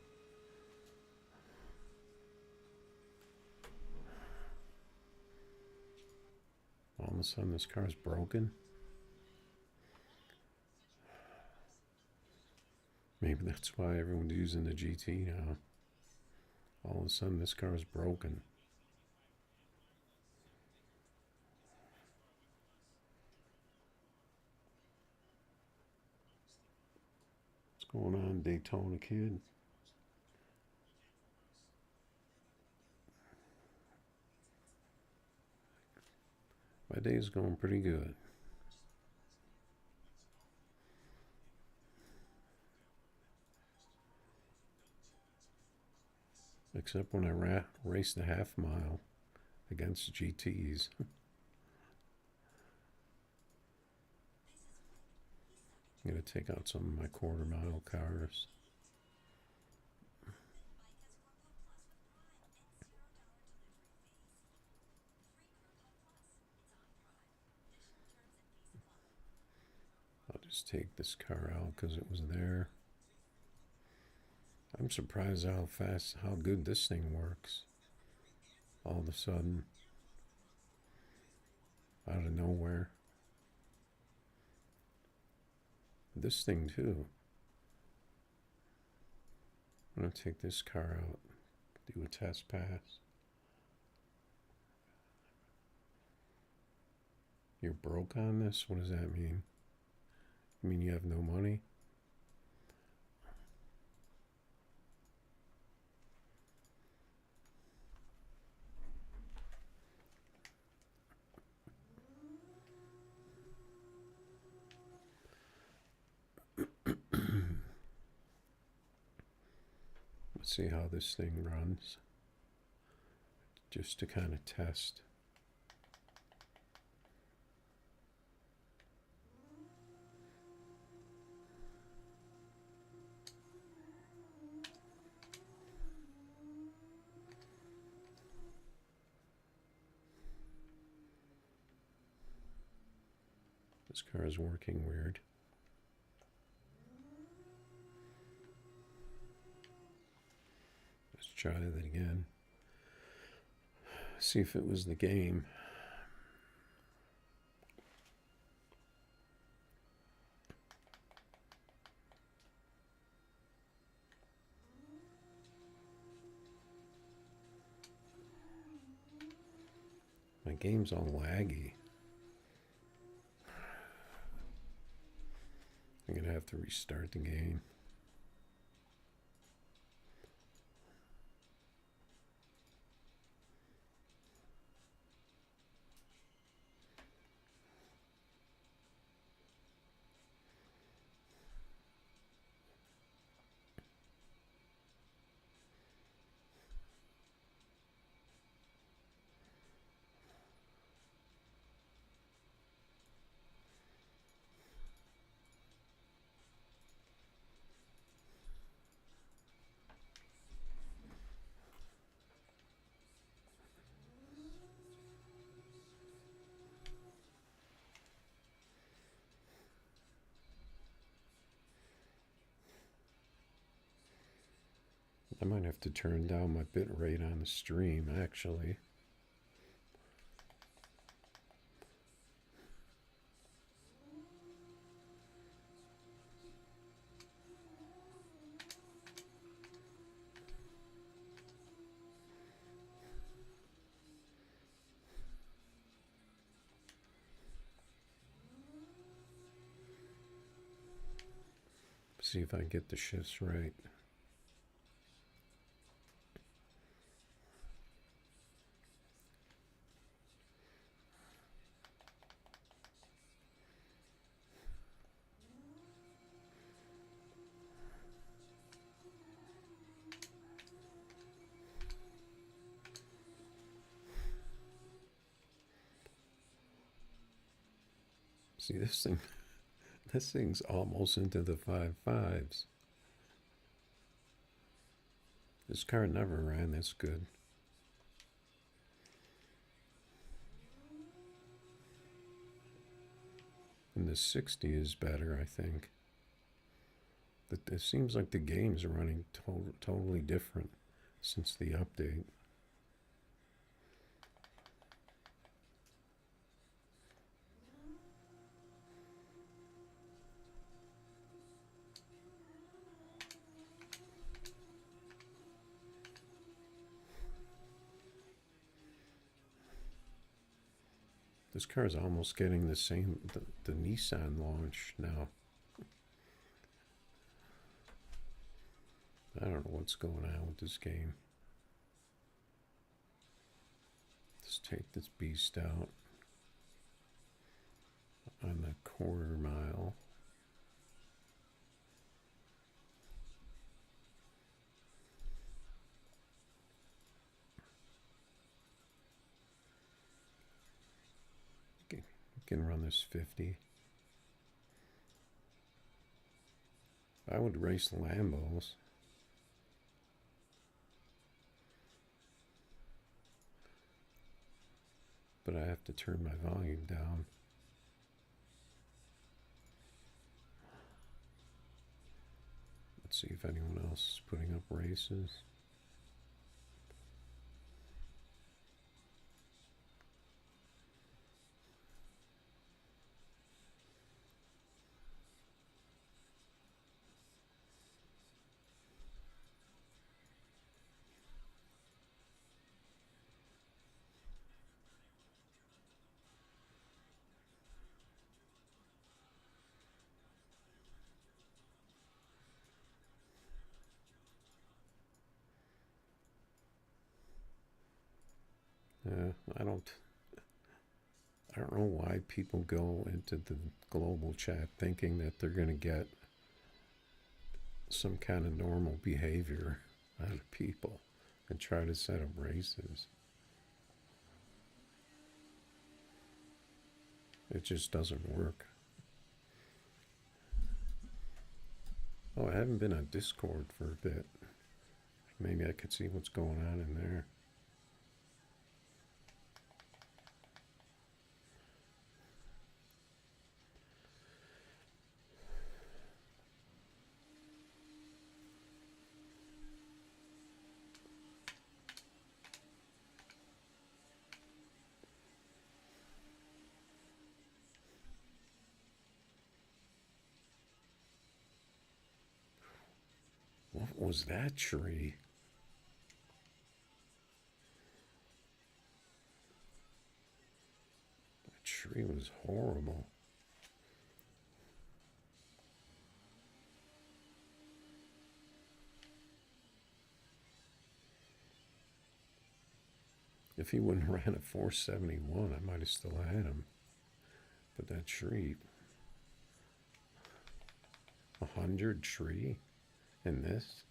Speaker 1: All of a sudden this car is broken. Maybe that's why everyone's using the GT now. All of a sudden this car is broken. What's going on, Daytona Kid? My day is going pretty good. Except when I raced the half mile against GTs. I'm going to take out some of my quarter mile cars. I'll just take this car out because it was there. I'm surprised how good this thing works. All of a sudden, out of nowhere. This thing too. I'm going to take this car out, do a test pass. You're broke on this? What does that mean? You mean you have no money? Let's see how this thing runs, just to kind of test. This car is working weird. Let's try that again. See if it was the game. My game's all laggy. I'm gonna have to restart the game. I might have to turn down my bit rate on the stream, actually. See if I get the shifts right. See, this thing's almost into the 5.5s. This car never ran this good. And the 60 is better, I think. It seems like the game's running totally different since the update. This car is almost getting the same, the Nissan launch now. I don't know what's going on with this game. Let's take this beast out on the quarter mile. Can run this 50. I would race Lambos. But I have to turn my volume down. Let's see if anyone else is putting up races. I don't know why people go into the global chat thinking that they're going to get some kind of normal behavior out of people and try to set up races. It just doesn't work. Oh, I haven't been on Discord for a bit. Maybe I could see what's going on in there. What was that tree? That tree was horrible. If he wouldn't have ran a 471, I might have still had him. But that tree, 100 tree in this.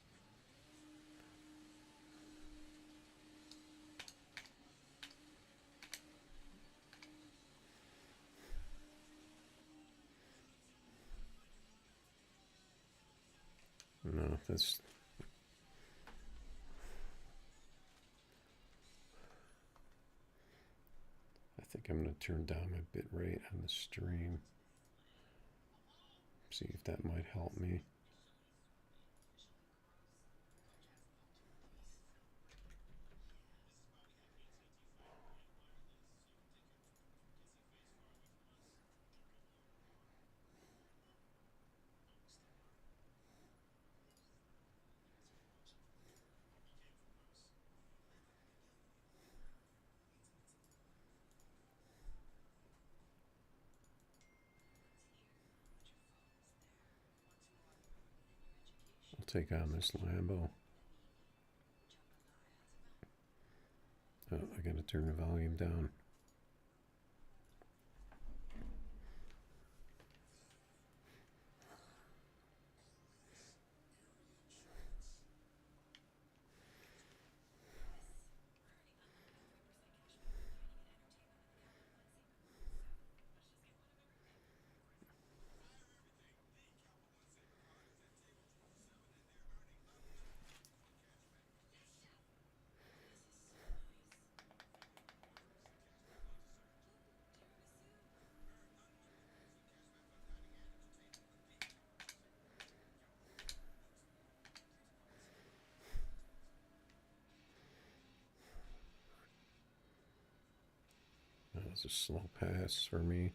Speaker 1: No, that's. I think I'm going to turn down my bit rate on the stream. See if that might help me. I'll take on this Lambo. Oh, I gotta turn the volume down. was a slow pass for me.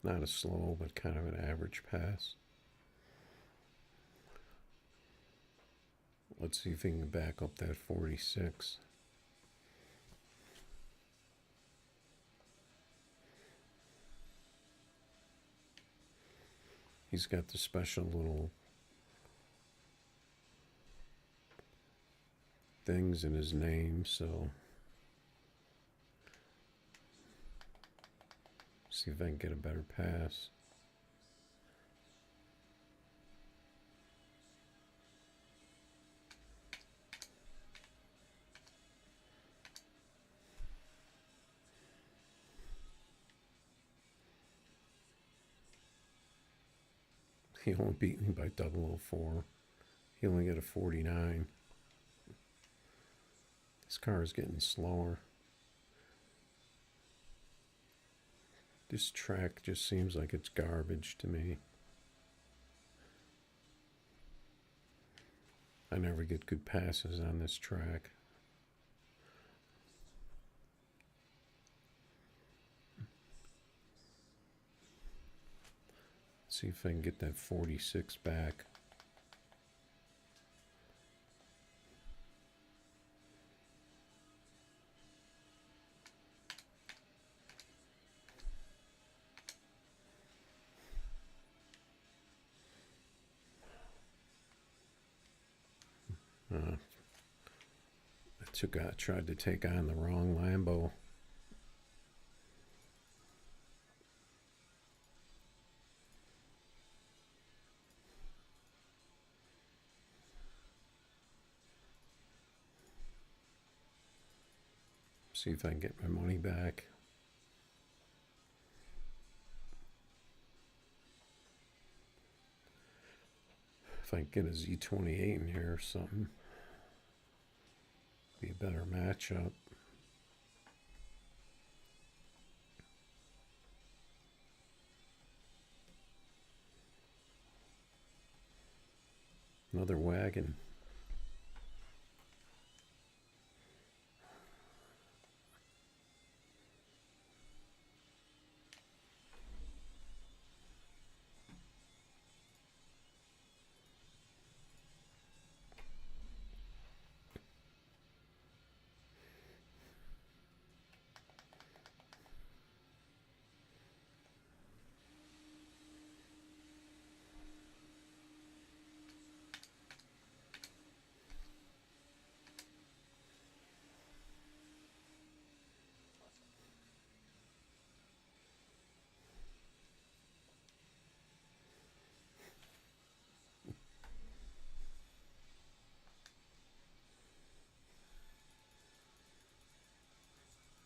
Speaker 1: Not a slow, but kind of an average pass. Let's see if he can back up that 46. He's got the special little things in his name, so see if I can get a better pass. He only beat me by 004. He only got a 49. This car is getting slower. This track just seems like it's garbage to me. I never get good passes on this track. See if I can get that 46 back. I tried to take on the wrong Lambo. See if I can get my money back. If I can get a Z28 in here or something, be a better matchup. Another wagon.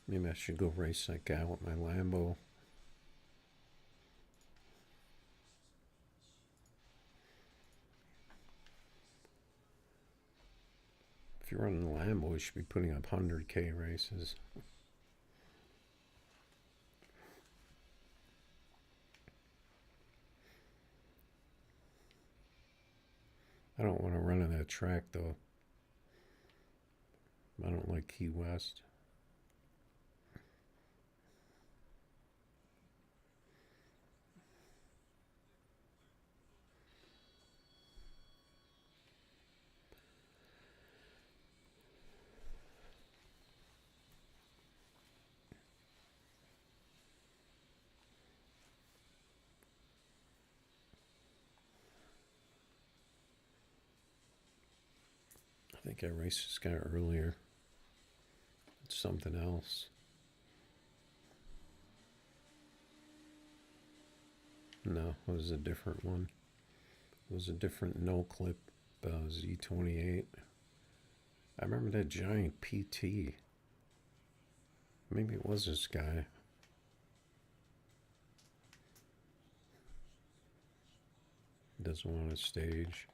Speaker 1: Maybe I should go race that guy with my Lambo. If you're running a Lambo, you should be putting up 100K races. I don't want to run on that track, though. I don't like Key West. I think I raced this guy earlier. It's something else. No, it was a different one. It was a different no-clip Z28. I remember that giant PT. Maybe it was this guy. Doesn't want to stage.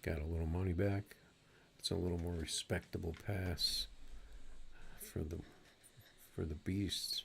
Speaker 1: Got a little money back. It's a little more respectable pass for the beasts.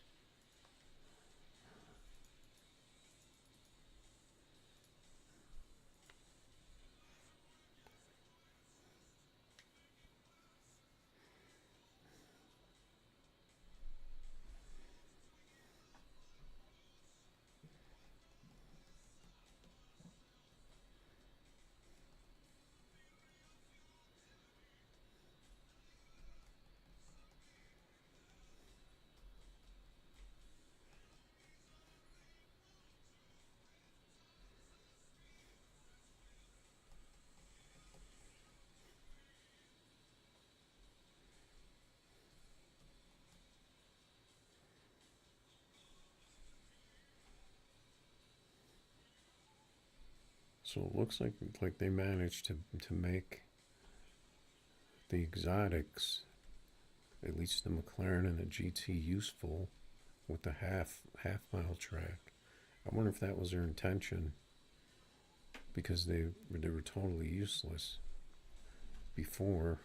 Speaker 1: So it looks like they managed to make the exotics, at least the McLaren and the GT, useful with the half mile track. I wonder if that was their intention, because they were totally useless before.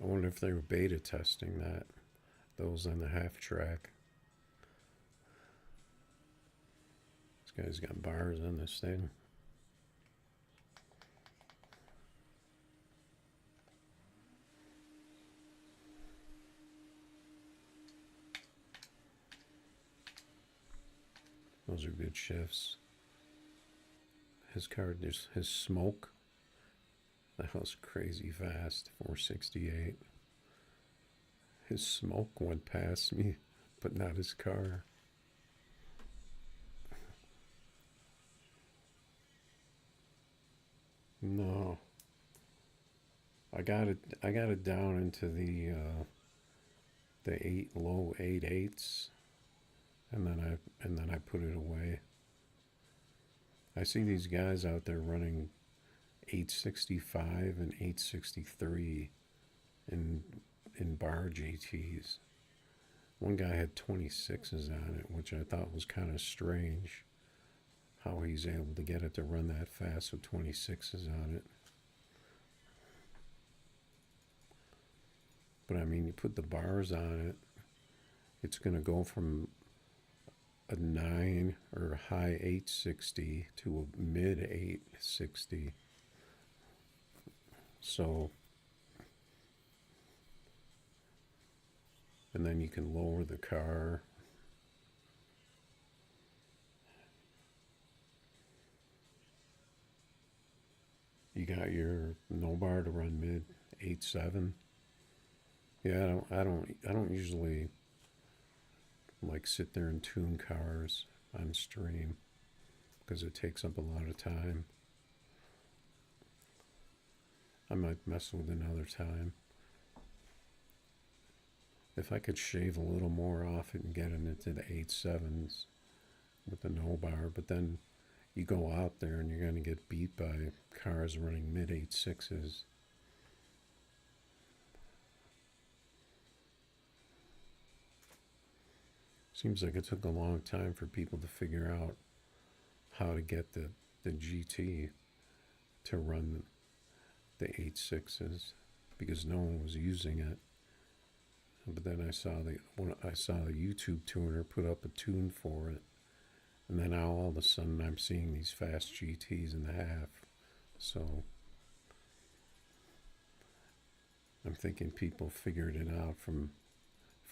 Speaker 1: I wonder if they were beta testing those on the half track. This guy's got bars on this thing. Those are good shifts. His car, there's his smoke. That was crazy fast, 468. His smoke went past me, but not his car. No. I got it down into the low 8/8s, and then I put it away. I see these guys out there running 865 and 863 in bar GTs. One guy had 26s on it, which I thought was kind of strange, how he's able to get it to run that fast with 26s on it. But I mean, you put the bars on it, it's going to go from a 9 or a high 860 to a mid 860. So, and then you can lower the car. You got your no bar to run mid 8.7. Yeah, I don't usually like sit there and tune cars on stream because it takes up a lot of time. I might mess with another time. If I could shave a little more off it and get it into the 8.7s with the no bar, but then you go out there and you're going to get beat by cars running mid 8.6s. Seems like it took a long time for people to figure out how to get the GT to run the 8.6s because no one was using it. But then I saw the YouTube tuner put up a tune for it, and then now all of a sudden I'm seeing these fast GTs in the half. So I'm thinking people figured it out from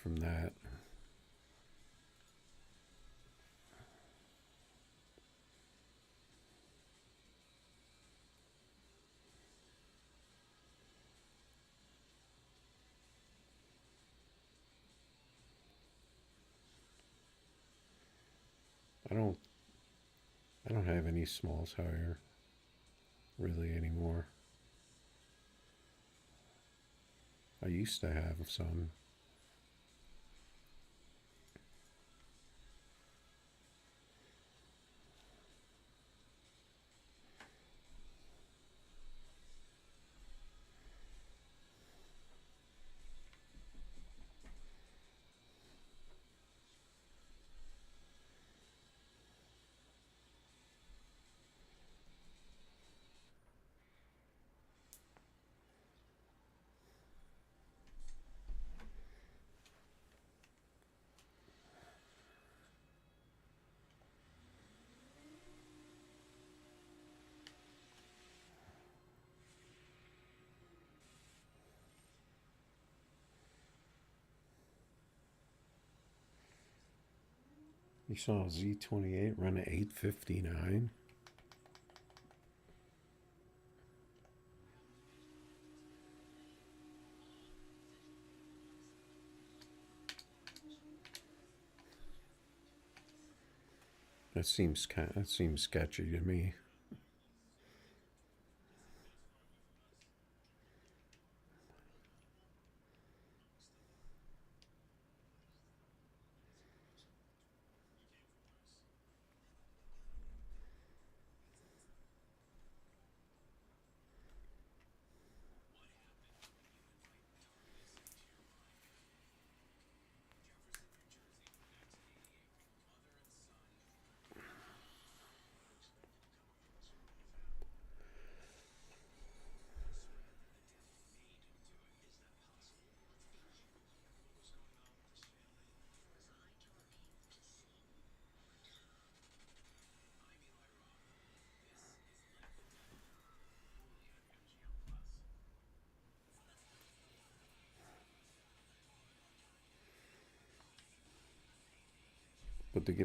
Speaker 1: that. I don't have any small tire really anymore. I used to have some. You saw a Z28 run at 859. That seems sketchy to me.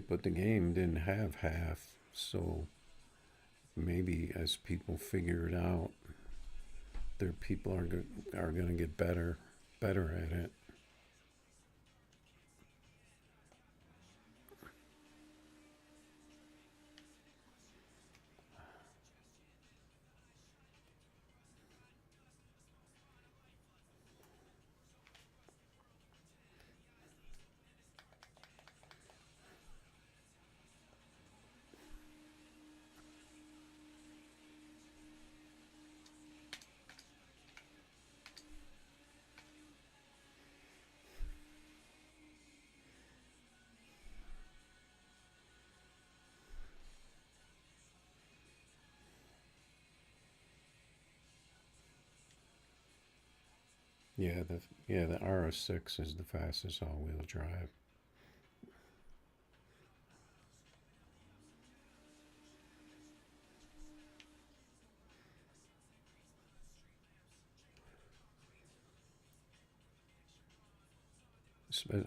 Speaker 1: But the game didn't have half, so maybe as people figure it out, their people are going to get better at it. The RS6 is the fastest all-wheel drive.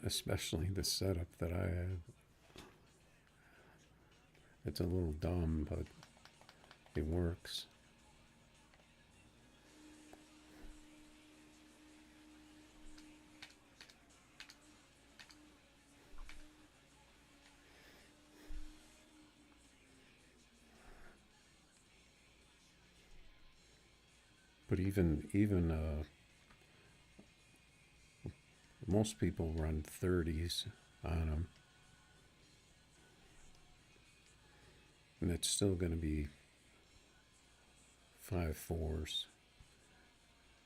Speaker 1: Especially the setup that I have. It's a little dumb, but it works. But even most people run 30s on them, and it's still going to be 5.4s,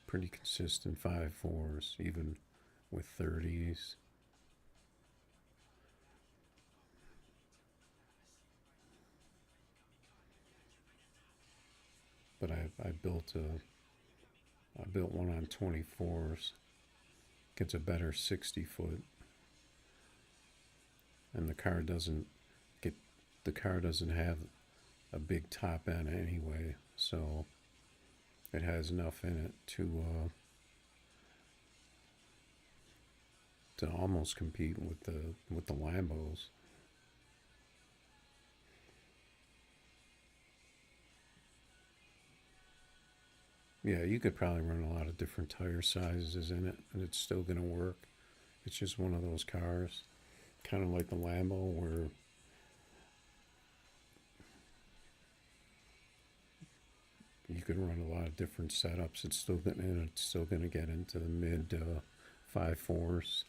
Speaker 1: pretty consistent 5.4s, even with 30s. But I built one on 24s. Gets a better 60-foot, and the car doesn't have a big top end anyway, so it has enough in it to almost compete with the Lambos. Yeah, you could probably run a lot of different tire sizes in it, and it's still going to work. It's just one of those cars, kind of like the Lambo, where you can run a lot of different setups. It's still going to get into the mid 5.4s.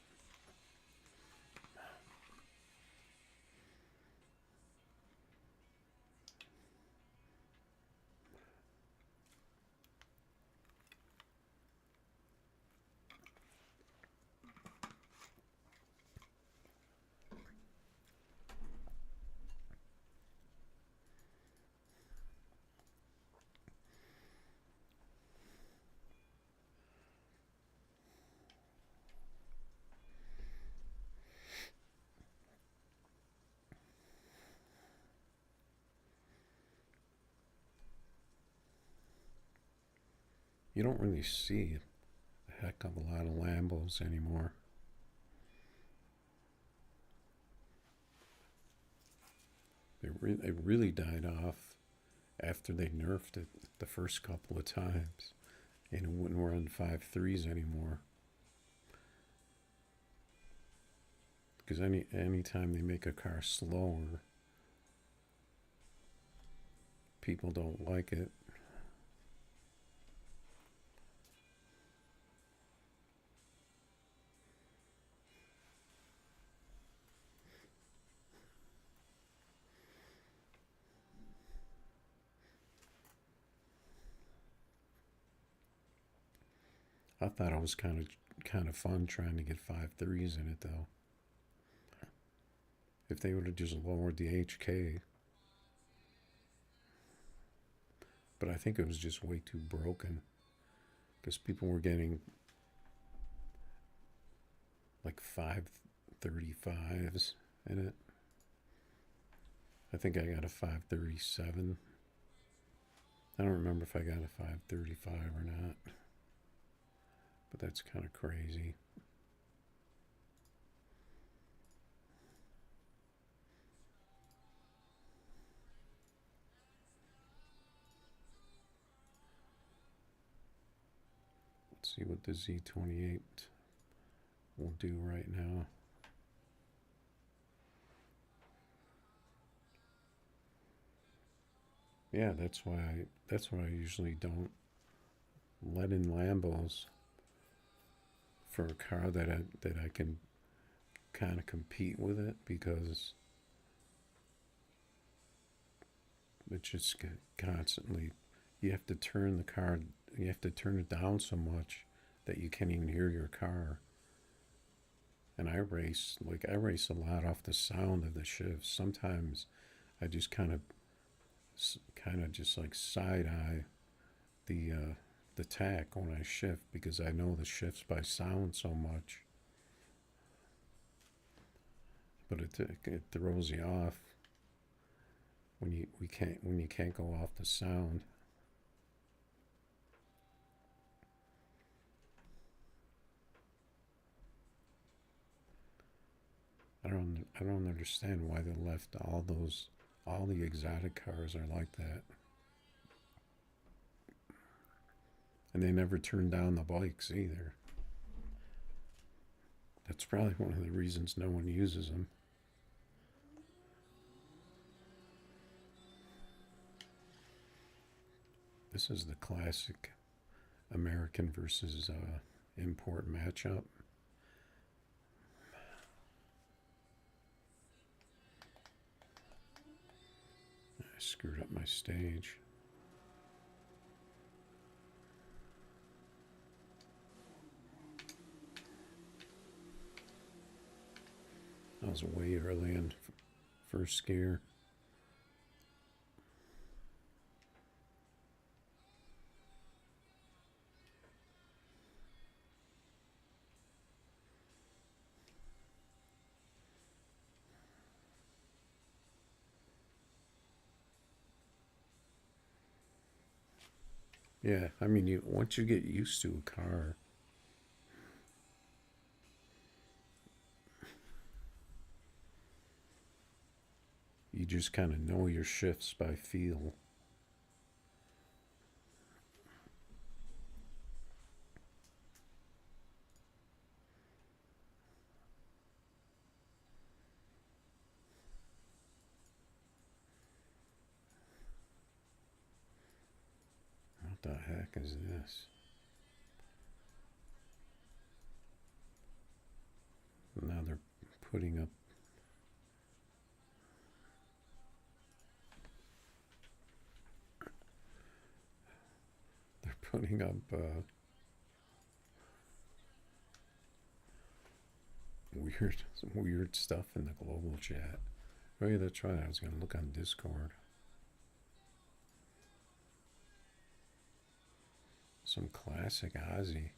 Speaker 1: You don't really see a heck of a lot of Lambos anymore. It really died off after they nerfed it the first couple of times, and it wouldn't run 5.3s anymore. Because anytime they make a car slower, people don't like it. I thought it was kind of fun trying to get 5.3s in it though. If they would have just lowered the HK, but I think it was just way too broken because people were getting like 5.35s in it. I think I got a 5.37. I don't remember if I got a 5.35 or not, but that's kind of crazy. Let's see what the Z28 will do right now. Yeah, that's why I usually don't let in Lambos for a car that I can kind of compete with it, because it's just constantly, you have to turn the car, you have to turn it down so much that you can't even hear your car. And I race a lot off the sound of the shifts. Sometimes I just kind of just like side eye the tack when I shift, because I know the shifts by sound so much. But it throws you off when you can't go off the sound. I don't understand why they left all the exotic cars are like that. And they never turned down the bikes either. That's probably one of the reasons no one uses them. This is the classic American versus import matchup. I screwed up my stage. I was way early in first gear. Yeah, I mean, once you get used to a car, you just kind of know your shifts by feel. What the heck is this? Now they're putting up. They're putting up weird stuff in the global chat. Oh yeah, that's right. I was gonna look on Discord. Some classic Aussie.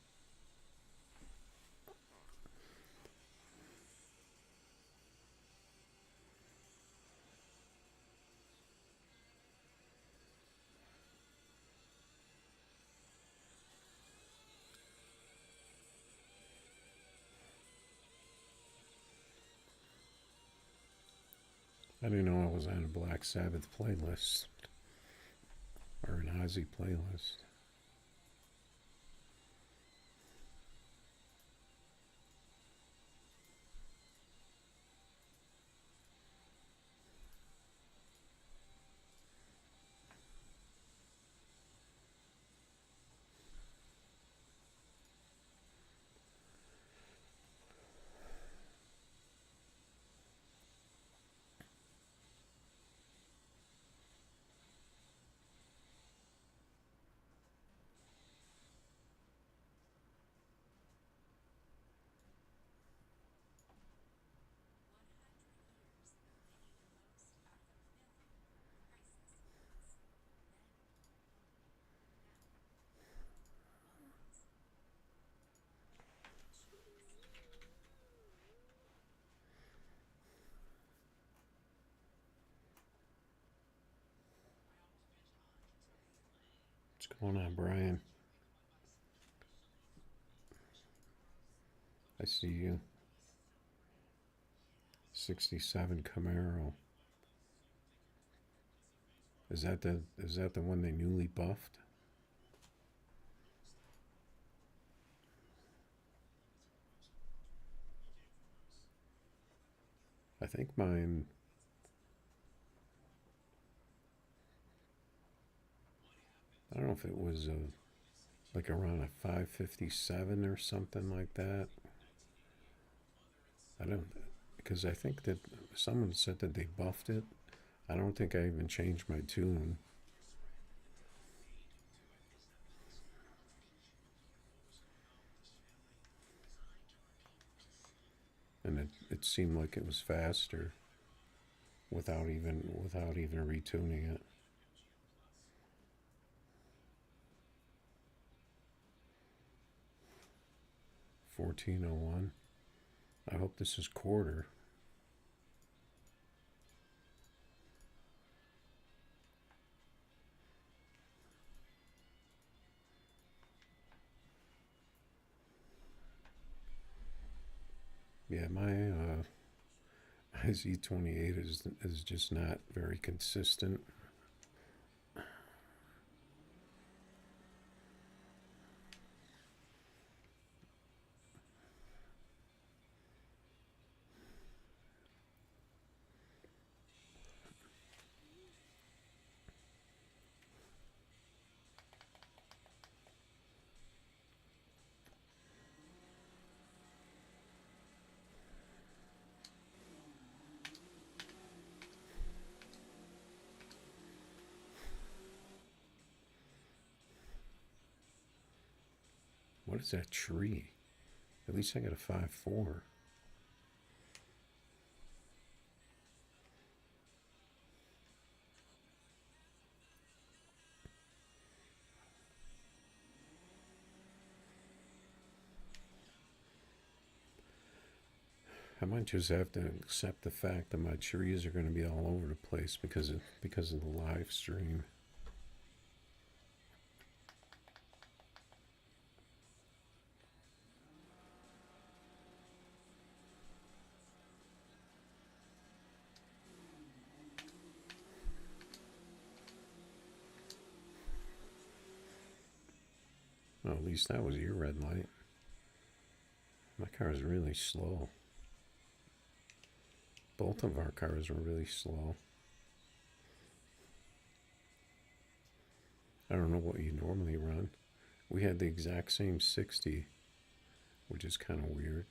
Speaker 1: I didn't know was on a Black Sabbath playlist or an Ozzy playlist. What's going on, Brian? I see you. 67 Camaro. Is that the one they newly buffed? I think mine. I don't know if it was like around a 557 or something like that. I don't, because I think that someone said that they buffed it. I don't think I even changed my tune. And it seemed like it was faster without even retuning it. $14.01. I hope this is quarter. Yeah, my Z28 is just not very consistent. What is that tree? At least I got a 5.4. I might just have to accept the fact that my trees are going to be all over the place because of the live stream. Well, at least that was your red light. My car is really slow. Both of our cars were really slow. I don't know what you normally run. We had the exact same 60, which is kind of weird.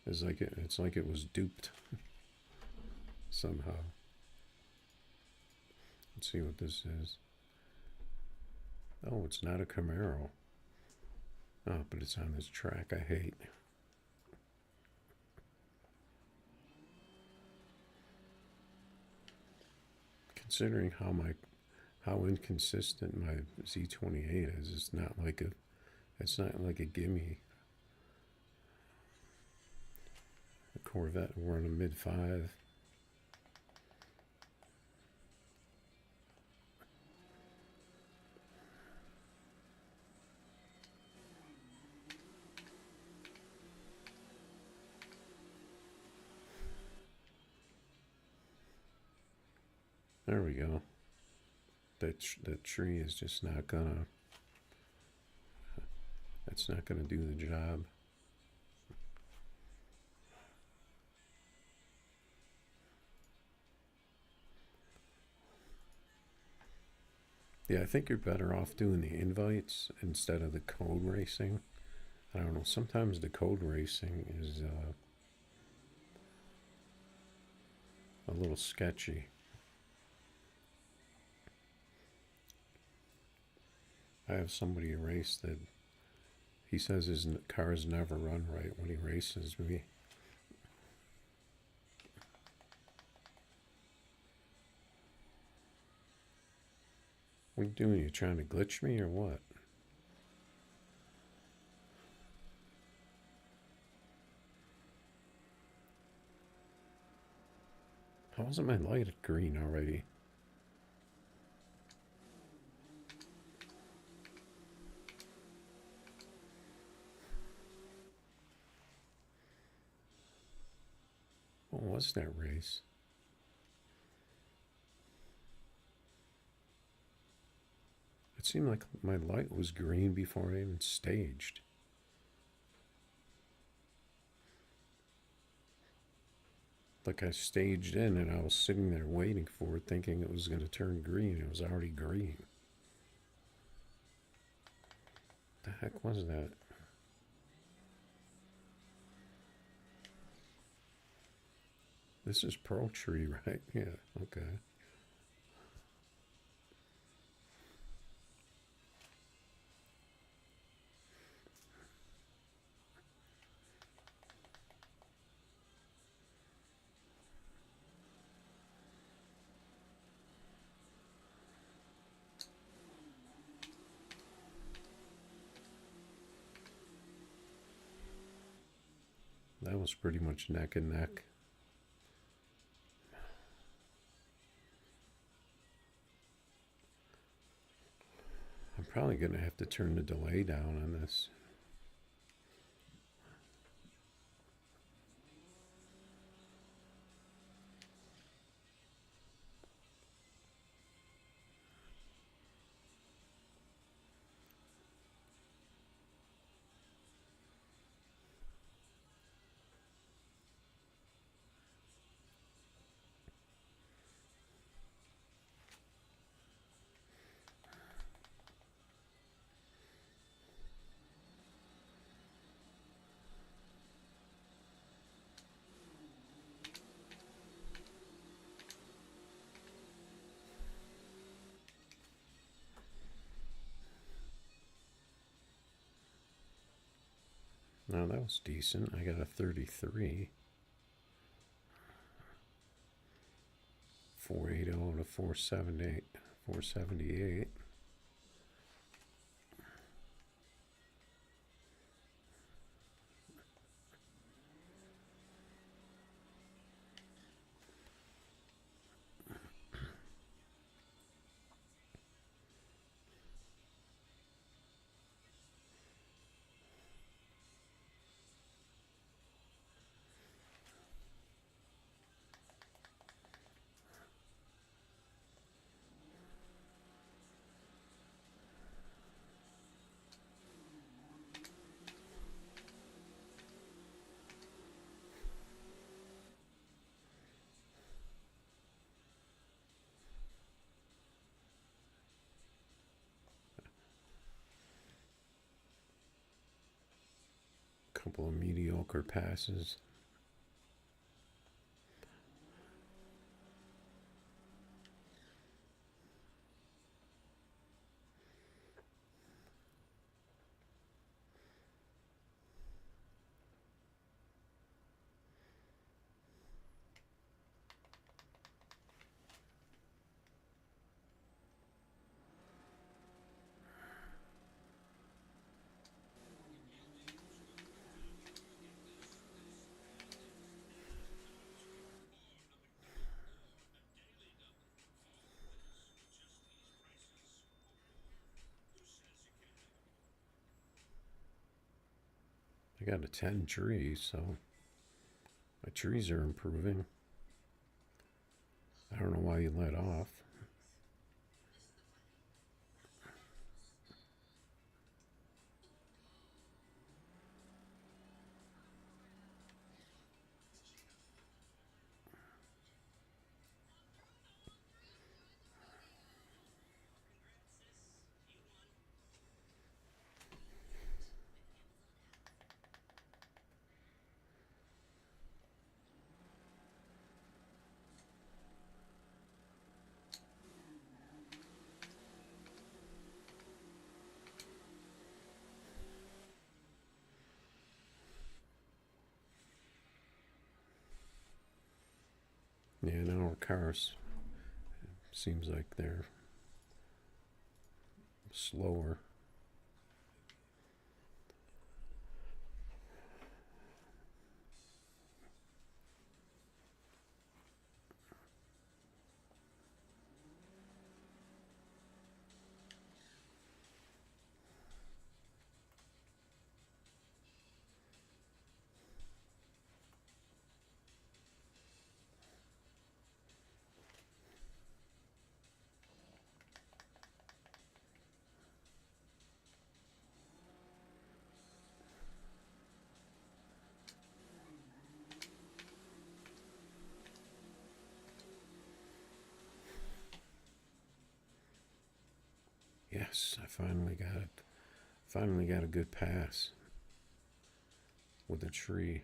Speaker 1: It's like it was duped somehow. Let's see what this is. Oh, it's not a Camaro. Oh, but it's on this track I hate. Considering how inconsistent my Z28 is, it's not like a gimme. A Corvette, we're in a mid-5. There we go. That tree is just not gonna. That's not gonna do the job. Yeah, I think you're better off doing the invites instead of the code racing. I don't know. Sometimes the code racing is a little sketchy. I have somebody race that he says his cars never run right when he races me. What are you doing? You trying to glitch me or what? How isn't my light green already? What was that race? It seemed like my light was green before I even staged. Like I staged in and I was sitting there waiting for it, thinking it was going to turn green. It was already green. What the heck was that? This is Pearl Tree, right? Yeah, okay. That was pretty much neck and neck. I'm probably going to have to turn the delay down on this. Now that was decent. I got a 33. 480 to 478. 478. Couple of mediocre passes. I got a 10 tree, so my trees are improving. I don't know why you let off. Yeah, now our cars seems like they're slower. Yes, I finally got it. Finally got a good pass with a tree.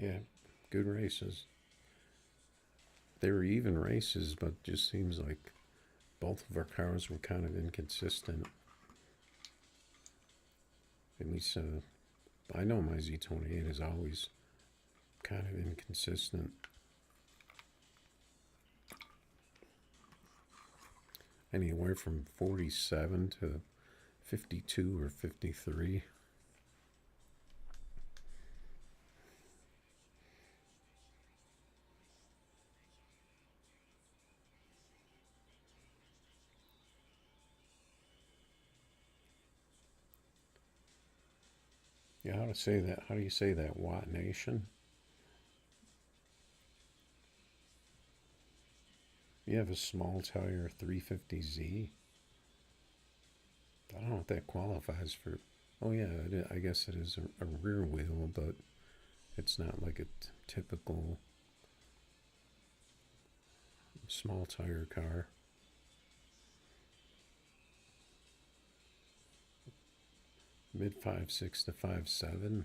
Speaker 1: Yeah, good races. They were even races, but just seems like both of our cars were kind of inconsistent. At least I know my Z28 is always kind of inconsistent. Anywhere from 47 to 52 or 53. Yeah, how to say that? How do you say that? Watt Nation? You have a small tire 350Z. I don't know if that qualifies for. Oh yeah, I guess it is a rear wheel, but it's not like a typical small tire car. Mid 5.6 to 5.7.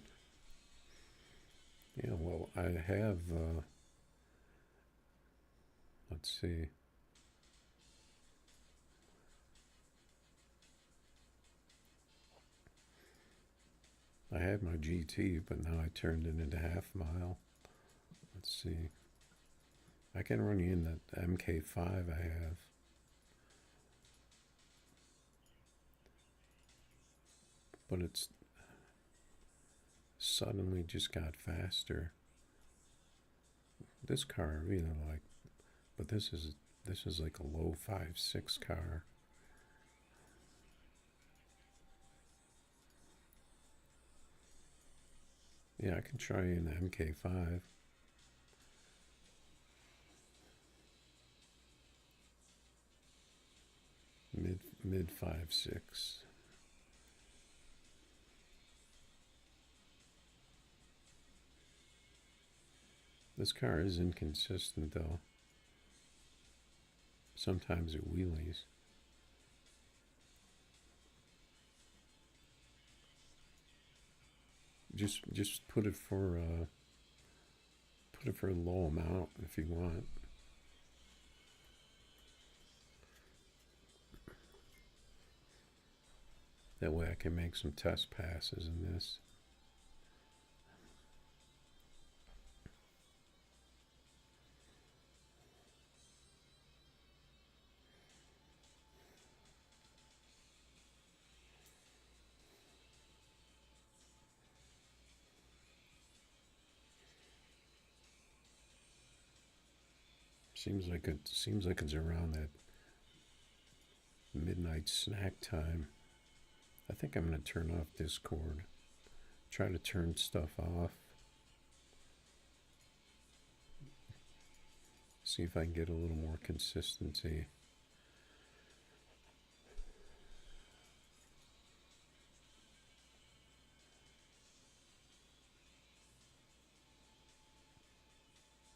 Speaker 1: Yeah, well, I have. Let's see. I had my GT, but now I turned it into half mile. Let's see. I can run you in that MK5 I have. But it's suddenly just got faster. This car I really like, but this is like a low 5.6 car. Yeah, I can try you in the MK5. Mid 5.6. This car is inconsistent though. Sometimes it wheelies. Just put it for a low amount if you want. That way I can make some test passes in this. Seems like it's around that midnight snack time. I think I'm gonna turn off Discord. Try to turn stuff off. See if I can get a little more consistency.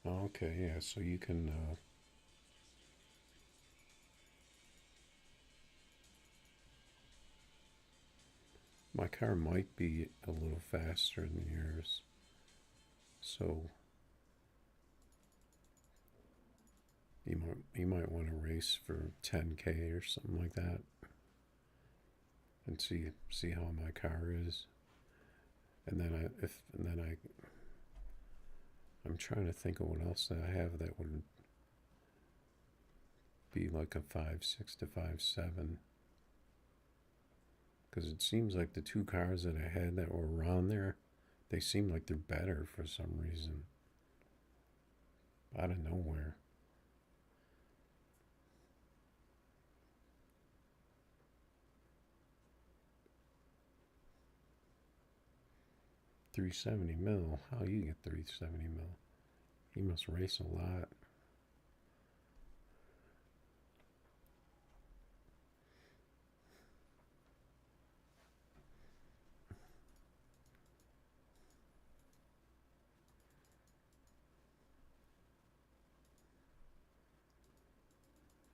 Speaker 1: Okay, yeah, so you can my car might be a little faster than yours. So you might want to race for 10K or something like that and see how my car is. And then I'm trying to think of what else that I have that would be like a 5.6 to 5.7. Because it seems like the two cars that I had that were around there, they seem like they're better for some reason. Out of nowhere. $370 How you get $370? You must race a lot.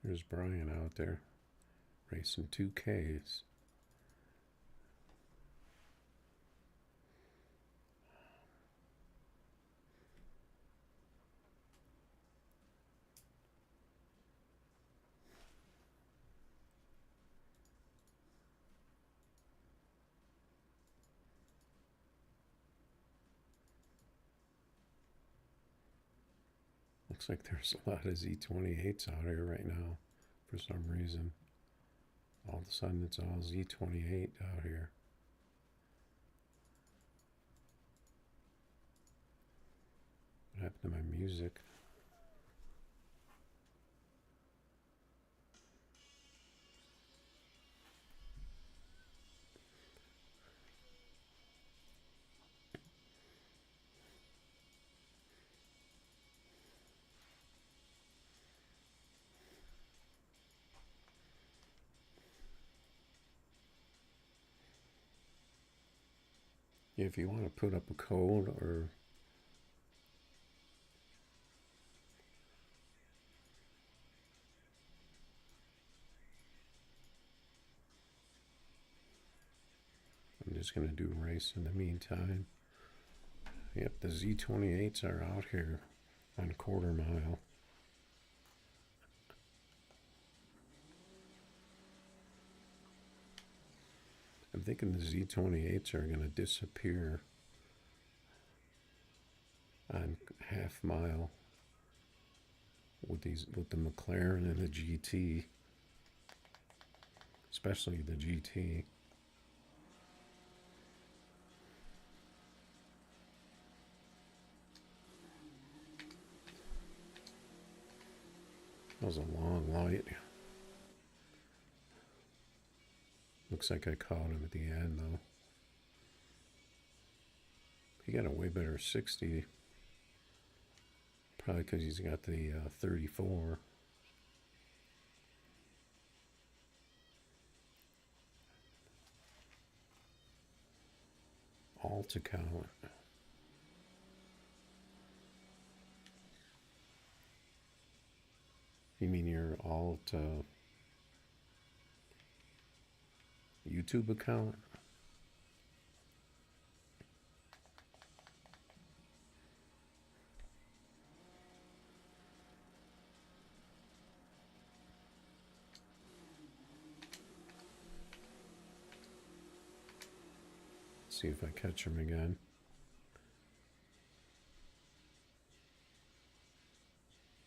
Speaker 1: There's Brian out there racing 2Ks. Looks like there's a lot of Z28s out here right now for some reason. All of a sudden it's all Z28 out here. What happened to my music? If you want to put up a code or I'm just going to do a race in the meantime. Yep, the Z28s are out here on quarter mile. I'm thinking the Z28s are going to disappear on half mile with the McLaren and the GT, especially the GT. That was a long light. Looks like I caught him at the end though. He got a way better 60. Probably because he's got the 34. Alt account. You mean your alt YouTube account? See if I catch him again.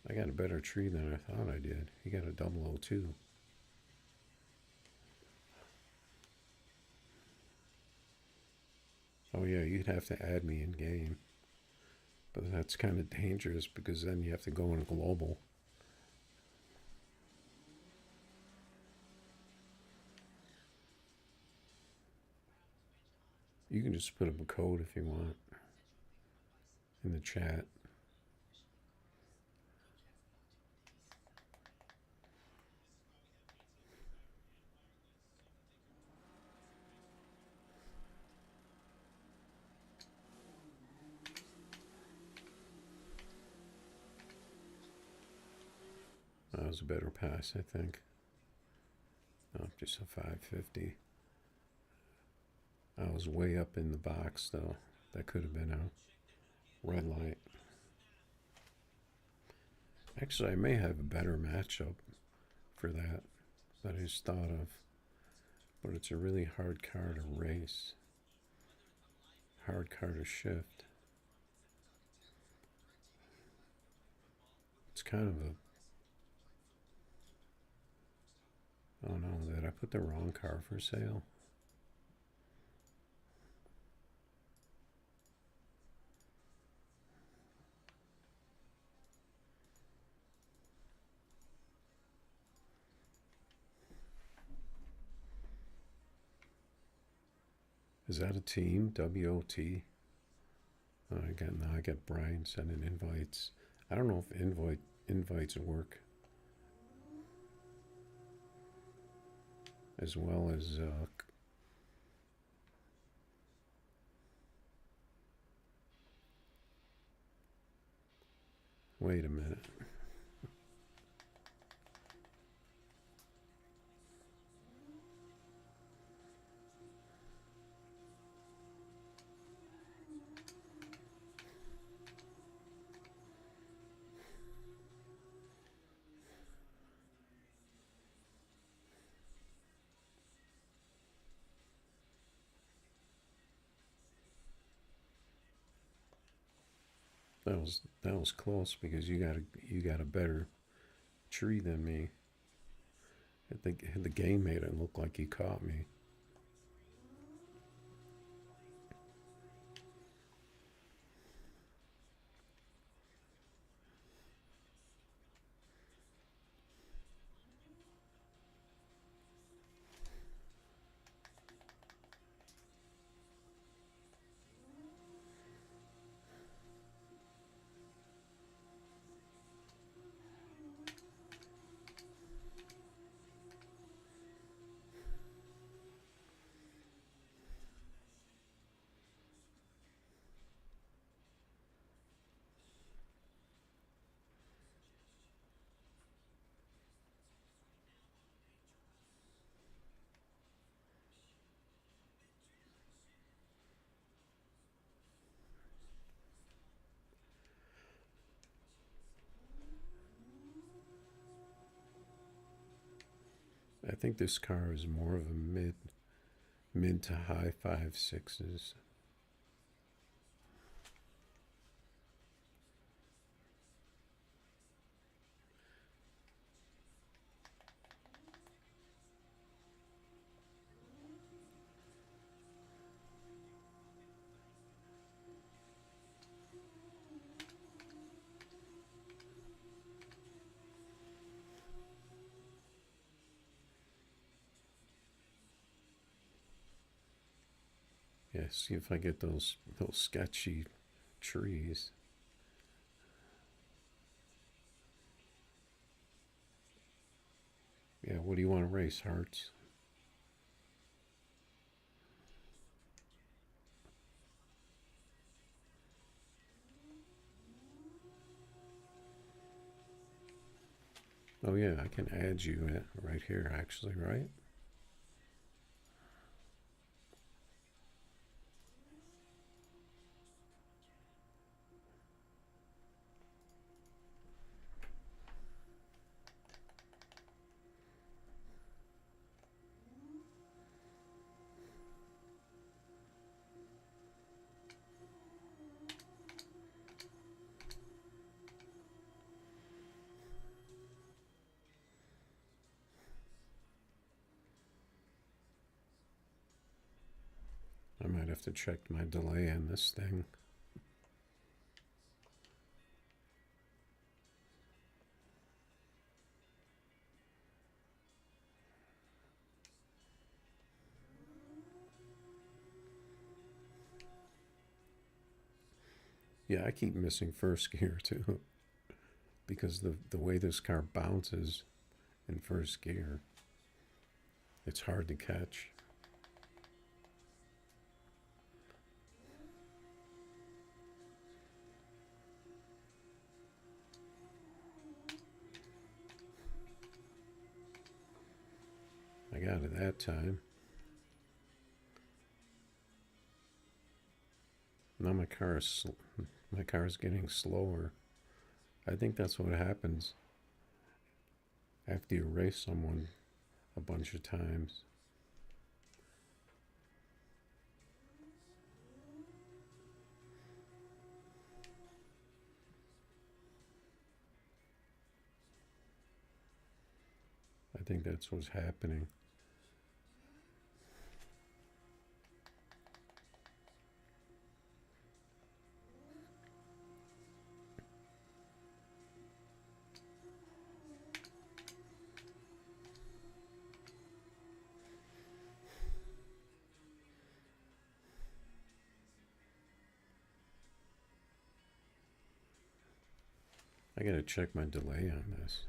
Speaker 1: I got a better tree than I thought I did. He got a 002. Oh yeah, you'd have to add me in game. But that's kind of dangerous because then you have to go in global. You can just put up a code if you want in the chat. That was a better pass, I think. Oh, just a 550. I was way up in the box, though. That could have been a red light. Actually, I may have a better matchup for that I just thought of. But it's a really hard car to race. Hard car to shift. It's kind of a... Oh no, did I put the wrong car for sale? Is that a team? WOT? Oh, I got Brian sending invites. I don't know if invites work as well as wait a minute. That was close because you got a better tree than me. I think the game made it look like you caught me. I think this car is more of a mid to high 5.6s. Yeah, see if I get those sketchy trees. Yeah, what do you want to race, Hearts? Oh yeah, I can add you right here actually, right? I might have to check my delay on this thing. Yeah, I keep missing first gear too because the way this car bounces in first gear, it's hard to catch. I got it that time. Now my car is getting slower. I think that's what happens after you race someone a bunch of times. I think that's what's happening. I gotta check my delay on this.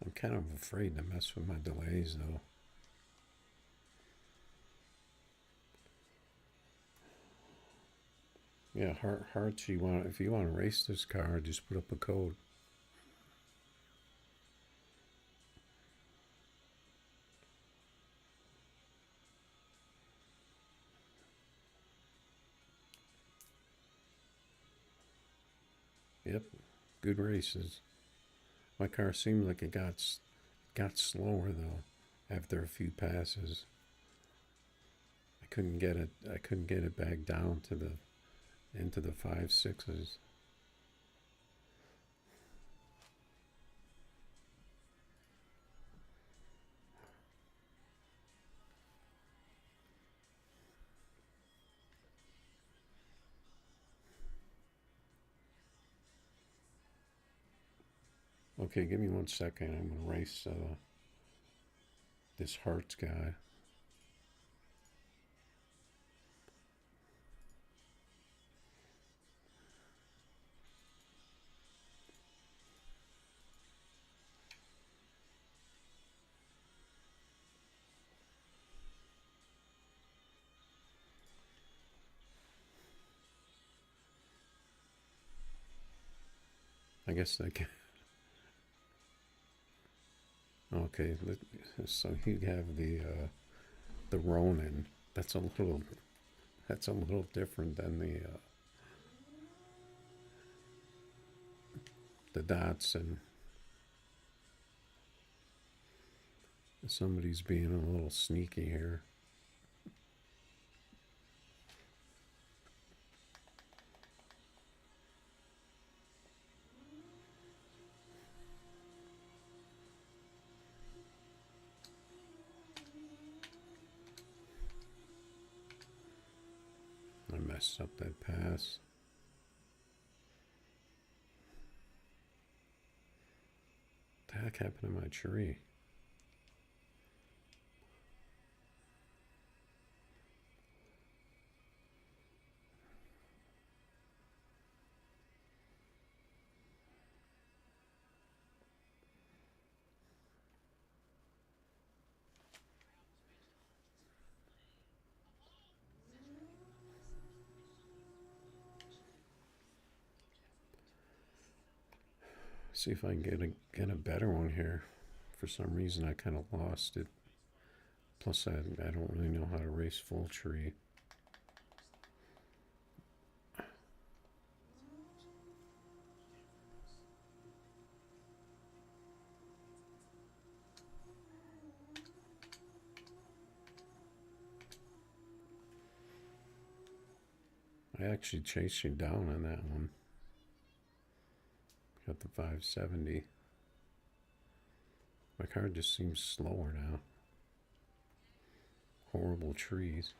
Speaker 1: I'm kind of afraid to mess with my delays though. Yeah, hearts. If you want to race this car, just put up a code. Yep, good races. My car seemed like it got slower though after a few passes. I couldn't get it. I couldn't get it back down to the into the 5.6s. Okay, give me 1 second. I'm gonna race this Hearts guy. I guess I can. Okay, so you have the Ronin. That's a little different than the Datsun. Somebody's being a little sneaky here. I messed up that pass. What the heck happened to my tree? See if I can get a better one here. For some reason, I kind of lost it. Plus, I don't really know how to race full tree. I actually chased you down on that one. Got the 570. My car just seems slower now. Horrible trees.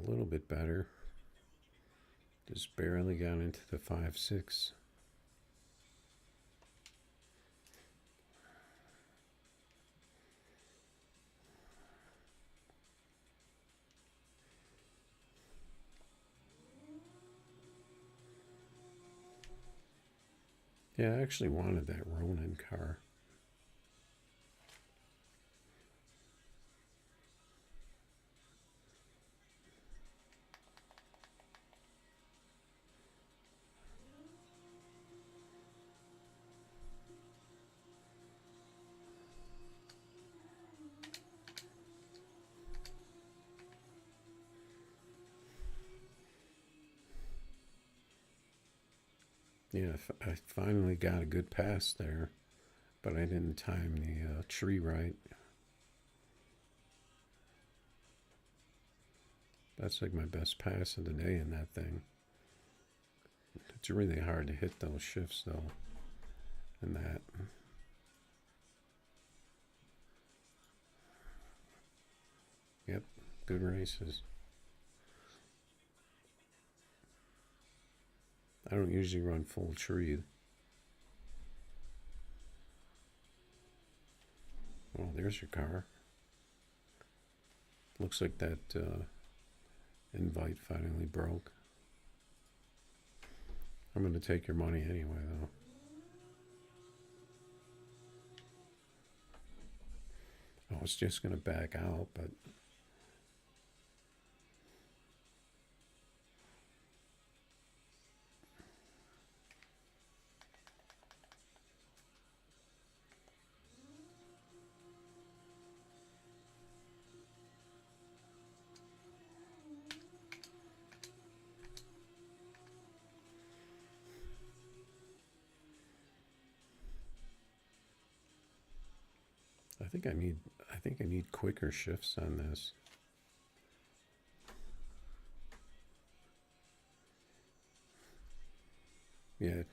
Speaker 1: a little bit better. Just barely got into the 5-6. Yeah, I actually wanted that Ronin car. Yeah, I finally got a good pass there, but I didn't time the tree right. That's like my best pass of the day in that thing. It's really hard to hit those shifts though, in that. Yep, good races. I don't usually run full tree. Oh, there's your car. Looks like that invite finally broke. I'm going to take your money anyway, though. I was just going to back out, but I think I need quicker shifts on this. Yeah,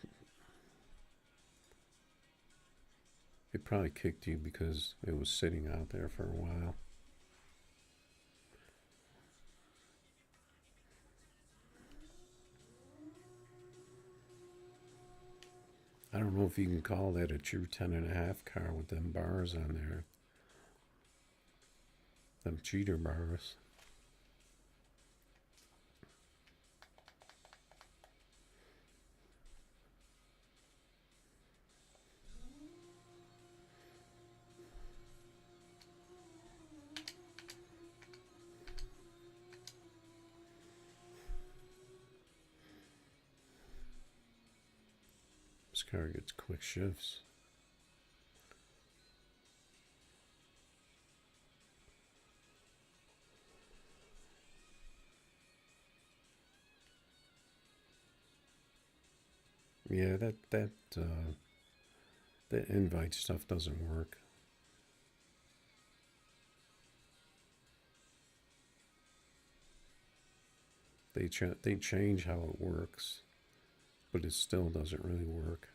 Speaker 1: it probably kicked you because it was sitting out there for a while. I don't know if you can call that a true 10.5 car with them bars on there. Them cheater bars. This car gets quick shifts. Yeah, that invite stuff doesn't work. They change how it works, but it still doesn't really work.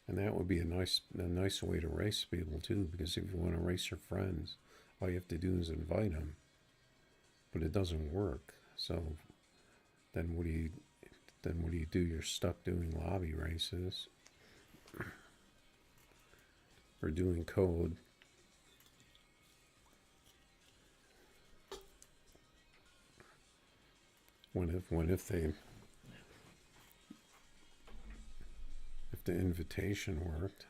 Speaker 1: And that would be a nice way to race people too, because if you want to race your friends, all you have to do is invite them. But it doesn't work. So then what do you do? You're stuck doing lobby races or doing code. If the invitation worked.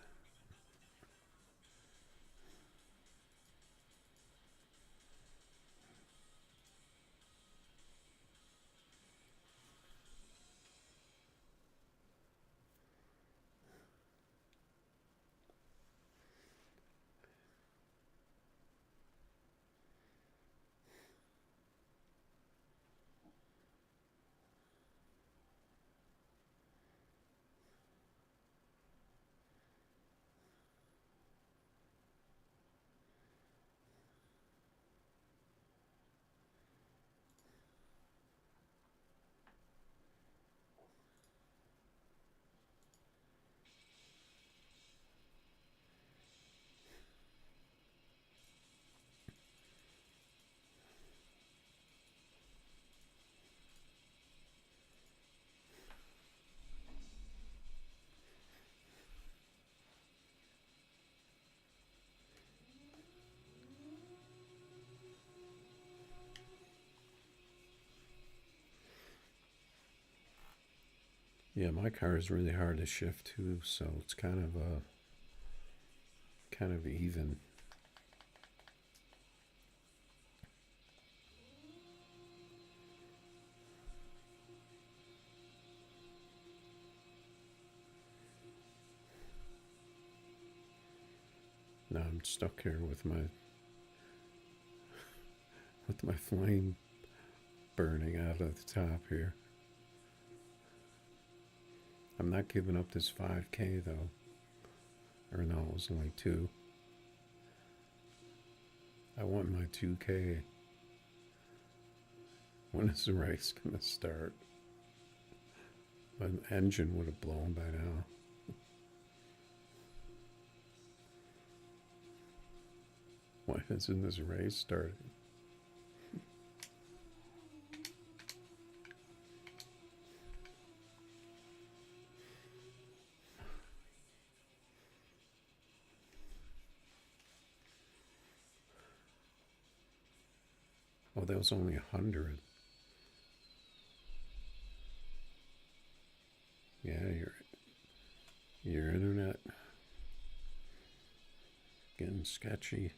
Speaker 1: Yeah, my car is really hard to shift too, so it's kind of even. Now I'm stuck here with my flame burning out of the top here. I'm not giving up this 5K though. Or no, it was only 2. I want my 2K. When is the race gonna start? My engine would have blown by now. Why isn't this race starting? Oh, that was only 100. Yeah, your internet getting sketchy.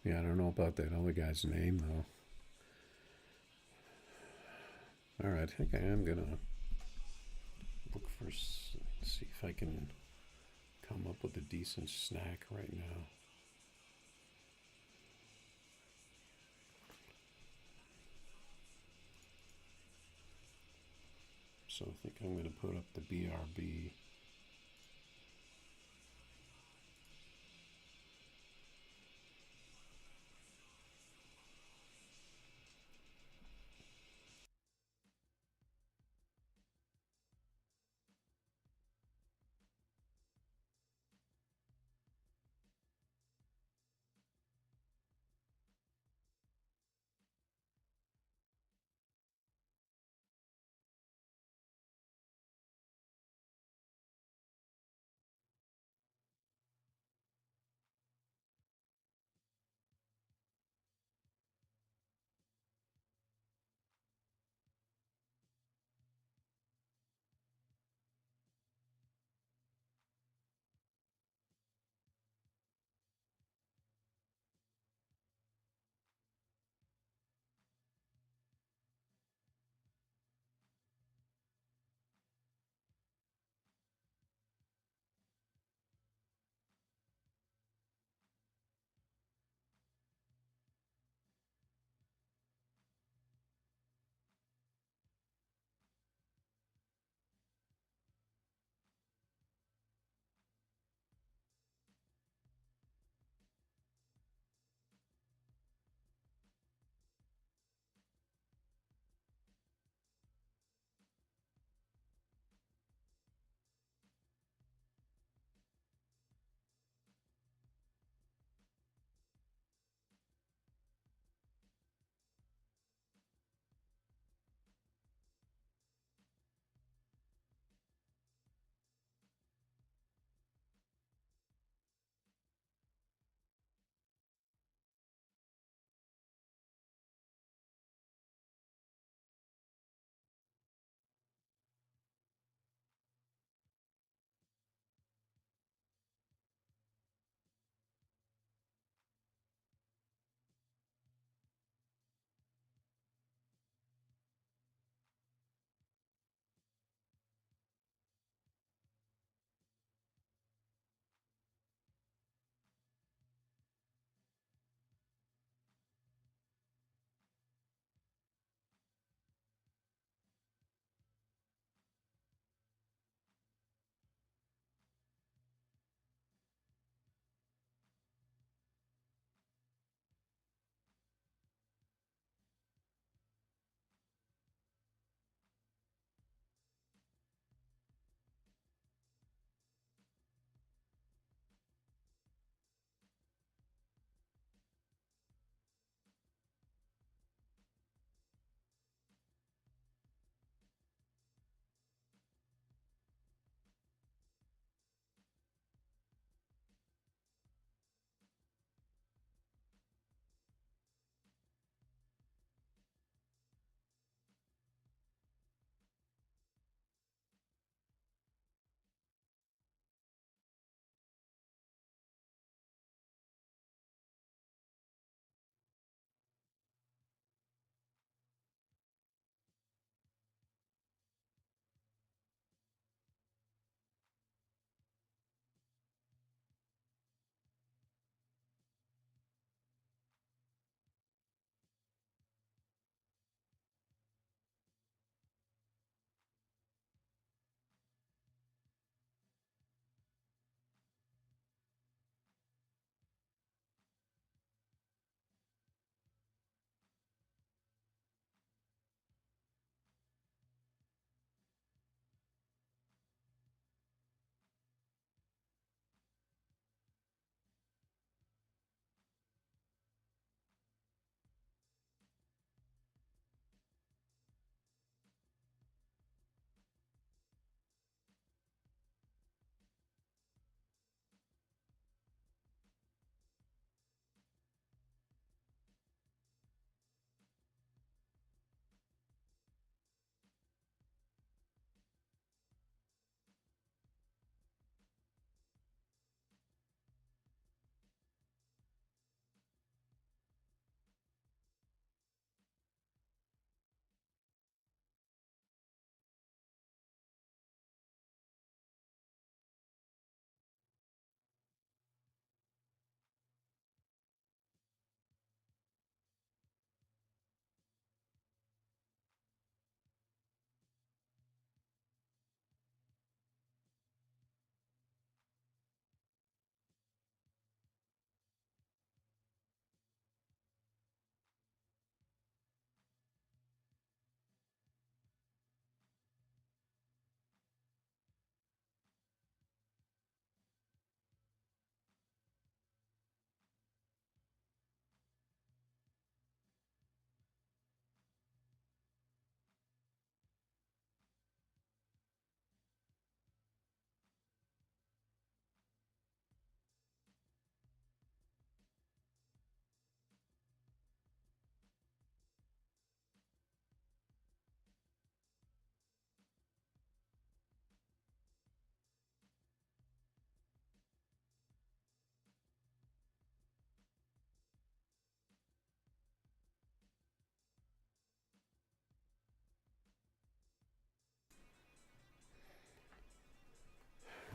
Speaker 1: Yeah, I don't know about that other guy's name though. All right, I think I am gonna look for see if I can come up with a decent snack right now. So I think I'm gonna put up the BRB.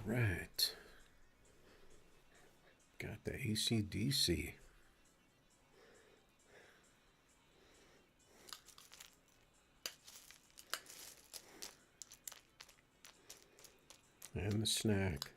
Speaker 1: right. Got the AC/DC. And the snack.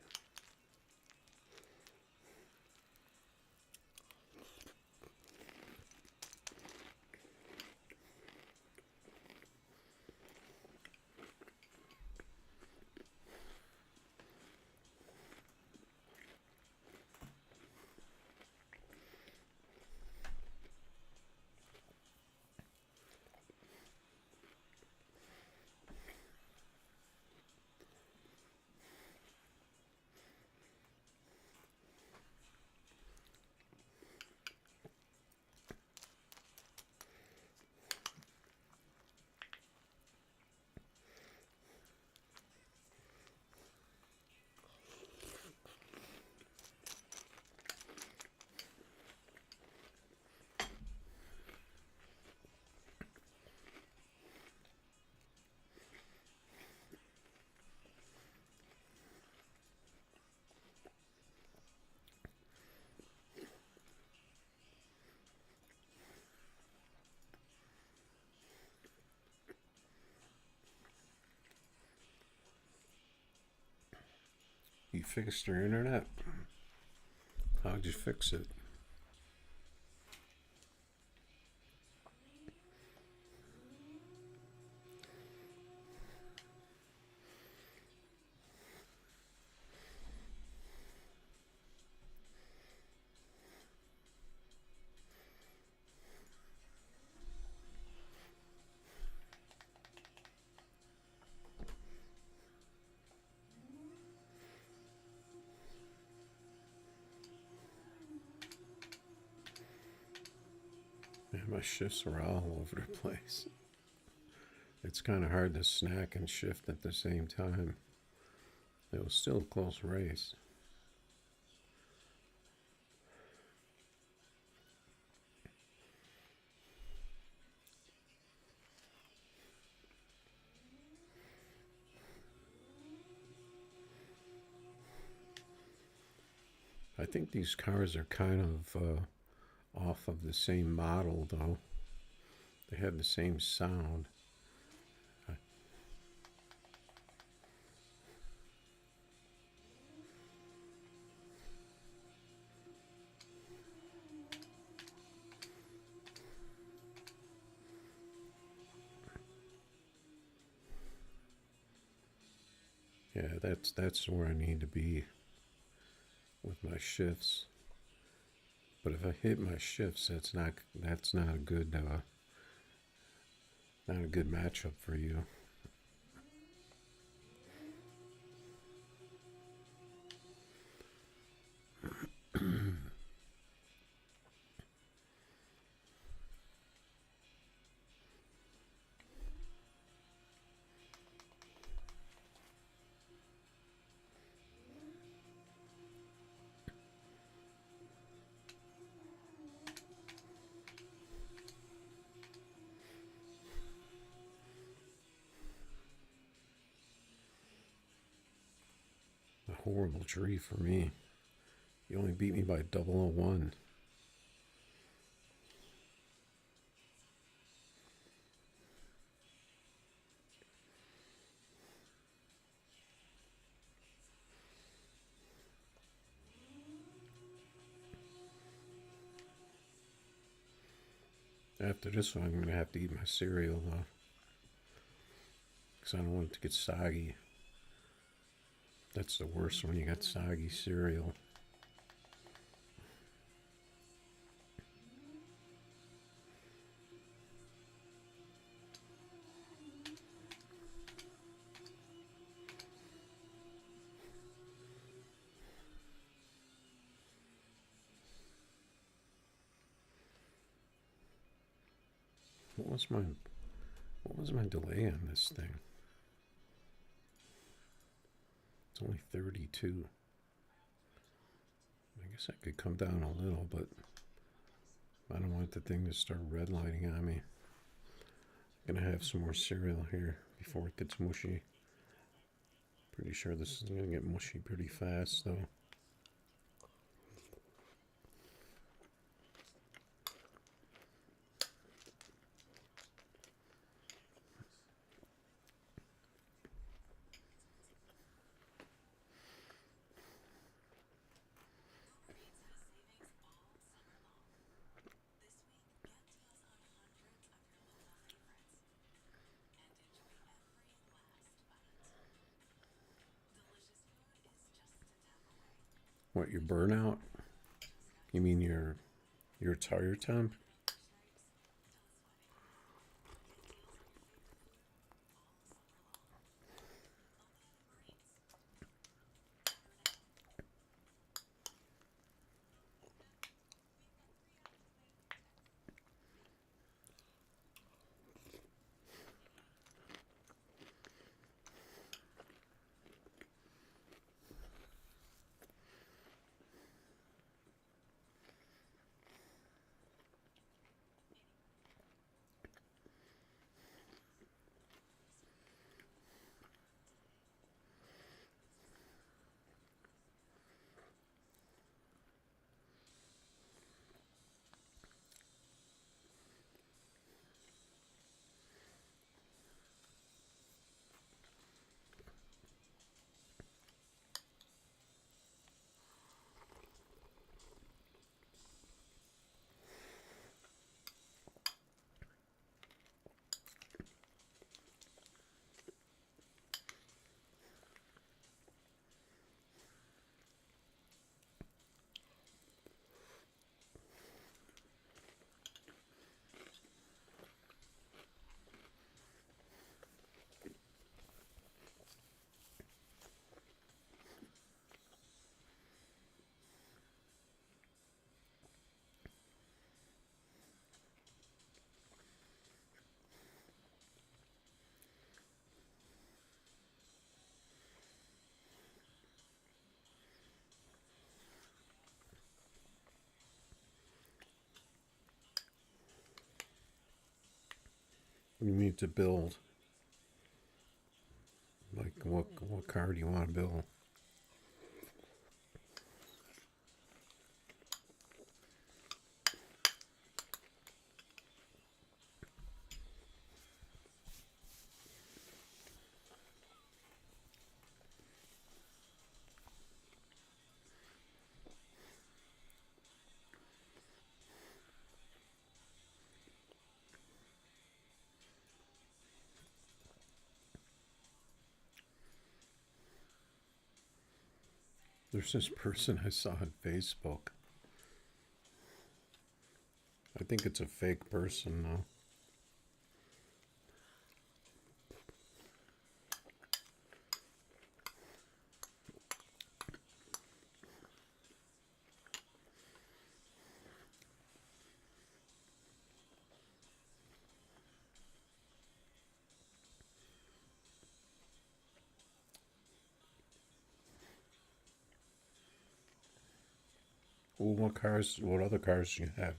Speaker 1: You fixed your internet? How'd you fix it? Man, my shifts are all over the place. It's kind of hard to snack and shift at the same time. It was still a close race. I think these cars are kind of off of the same model, though. They have the same sound. Yeah, that's where I need to be with my shifts. But if I hit my shifts, that's not a good matchup for you. A horrible tree for me. You only beat me by 001. After this one, I'm going to have to eat my cereal, though. Because I don't want it to get soggy. That's the worst when you got soggy cereal. What was my delay on this thing? It's only 32. I guess I could come down a little, but I don't want the thing to start redlining on me. I'm gonna have some more cereal here before it gets mushy. Pretty sure this is going to get mushy pretty fast, though. What, your burnout? You mean your tire temp? You need to build. Like, what car do you want to build? There's this person I saw on Facebook. I think it's a fake person, though. Well, what other cars do you have?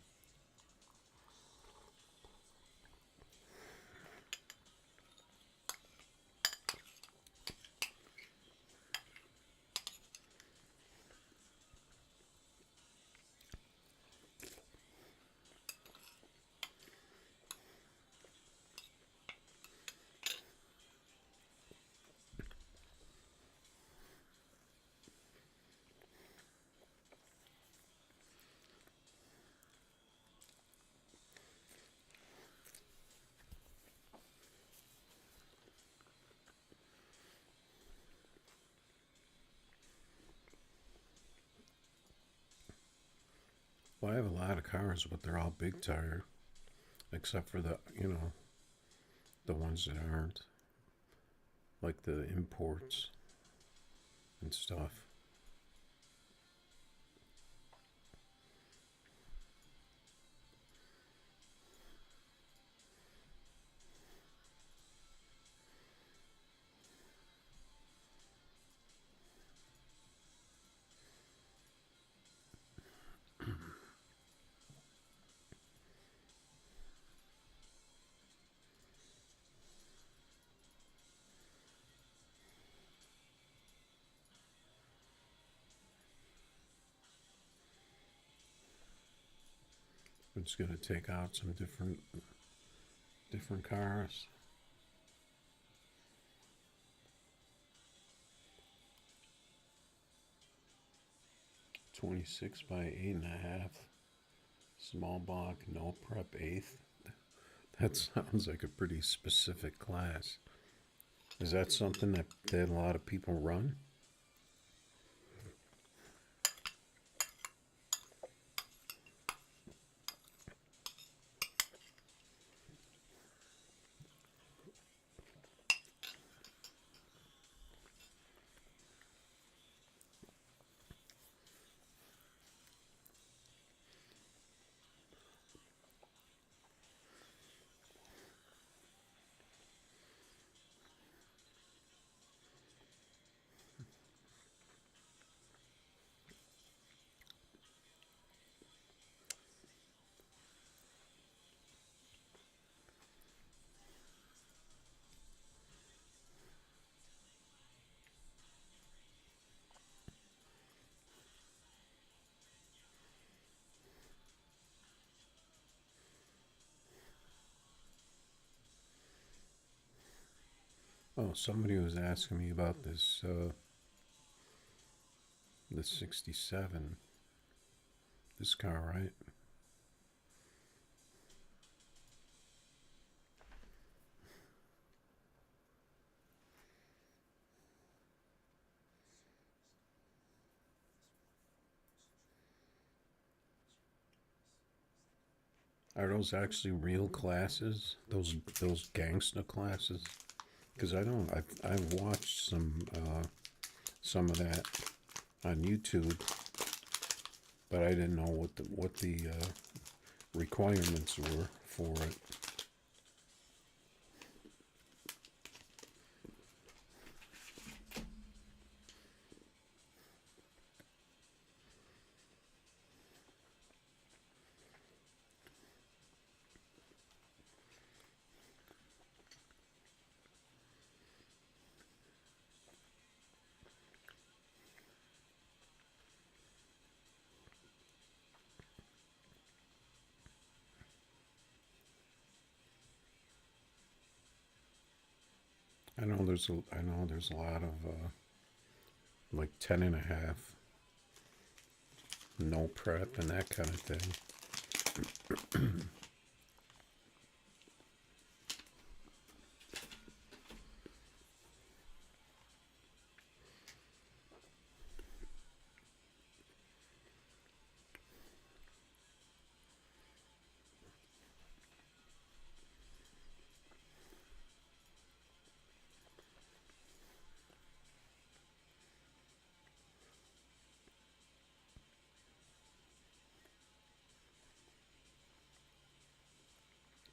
Speaker 1: Well, I have a lot of cars, but they're all big tire, except for the ones that aren't, like the imports and stuff. It's going to take out some different cars. .26 by 8.5. Small block, no prep, eighth. That sounds like a pretty specific class. Is that something that a lot of people run? Oh, somebody was asking me about this, the 67. This car, right? Are those actually real classes? Those gangsta classes? Because I've watched some of that on YouTube, but I didn't know what the requirements were for it. I know there's a lot of like 10.5, no prep and that kind of thing.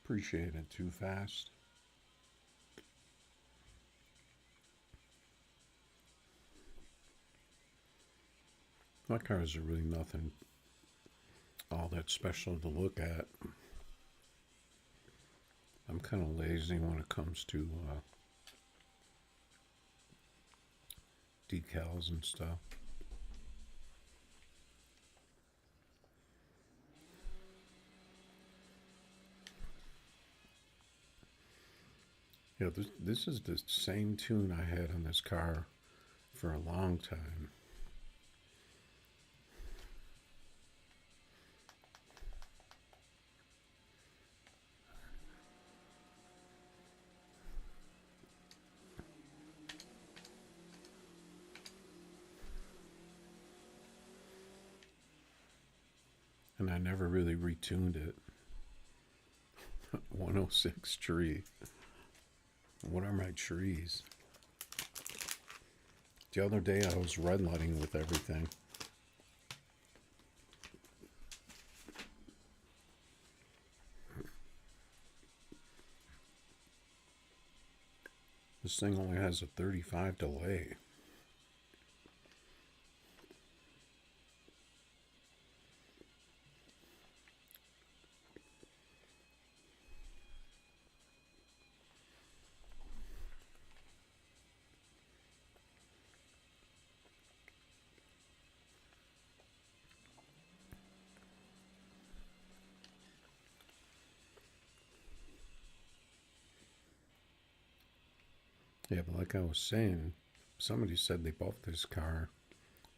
Speaker 1: Appreciate it. Too fast. My cars are really nothing all that special to look at. I'm kind of lazy when it comes to decals and stuff. Yeah, this is the same tune I had on this car for a long time. And I never really retuned it. 106 tree. What are my trees? The other day I was redlining with everything. This thing only has a 35 delay. Yeah, but like I was saying, somebody said they bought this car,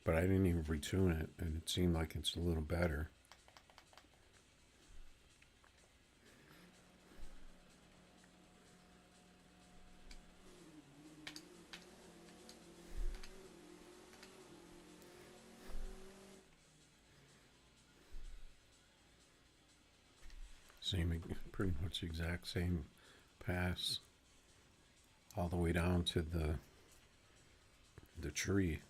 Speaker 1: but I didn't even retune it, and it seemed like it's a little better. Same, pretty much exact same pass all the way down to the tree.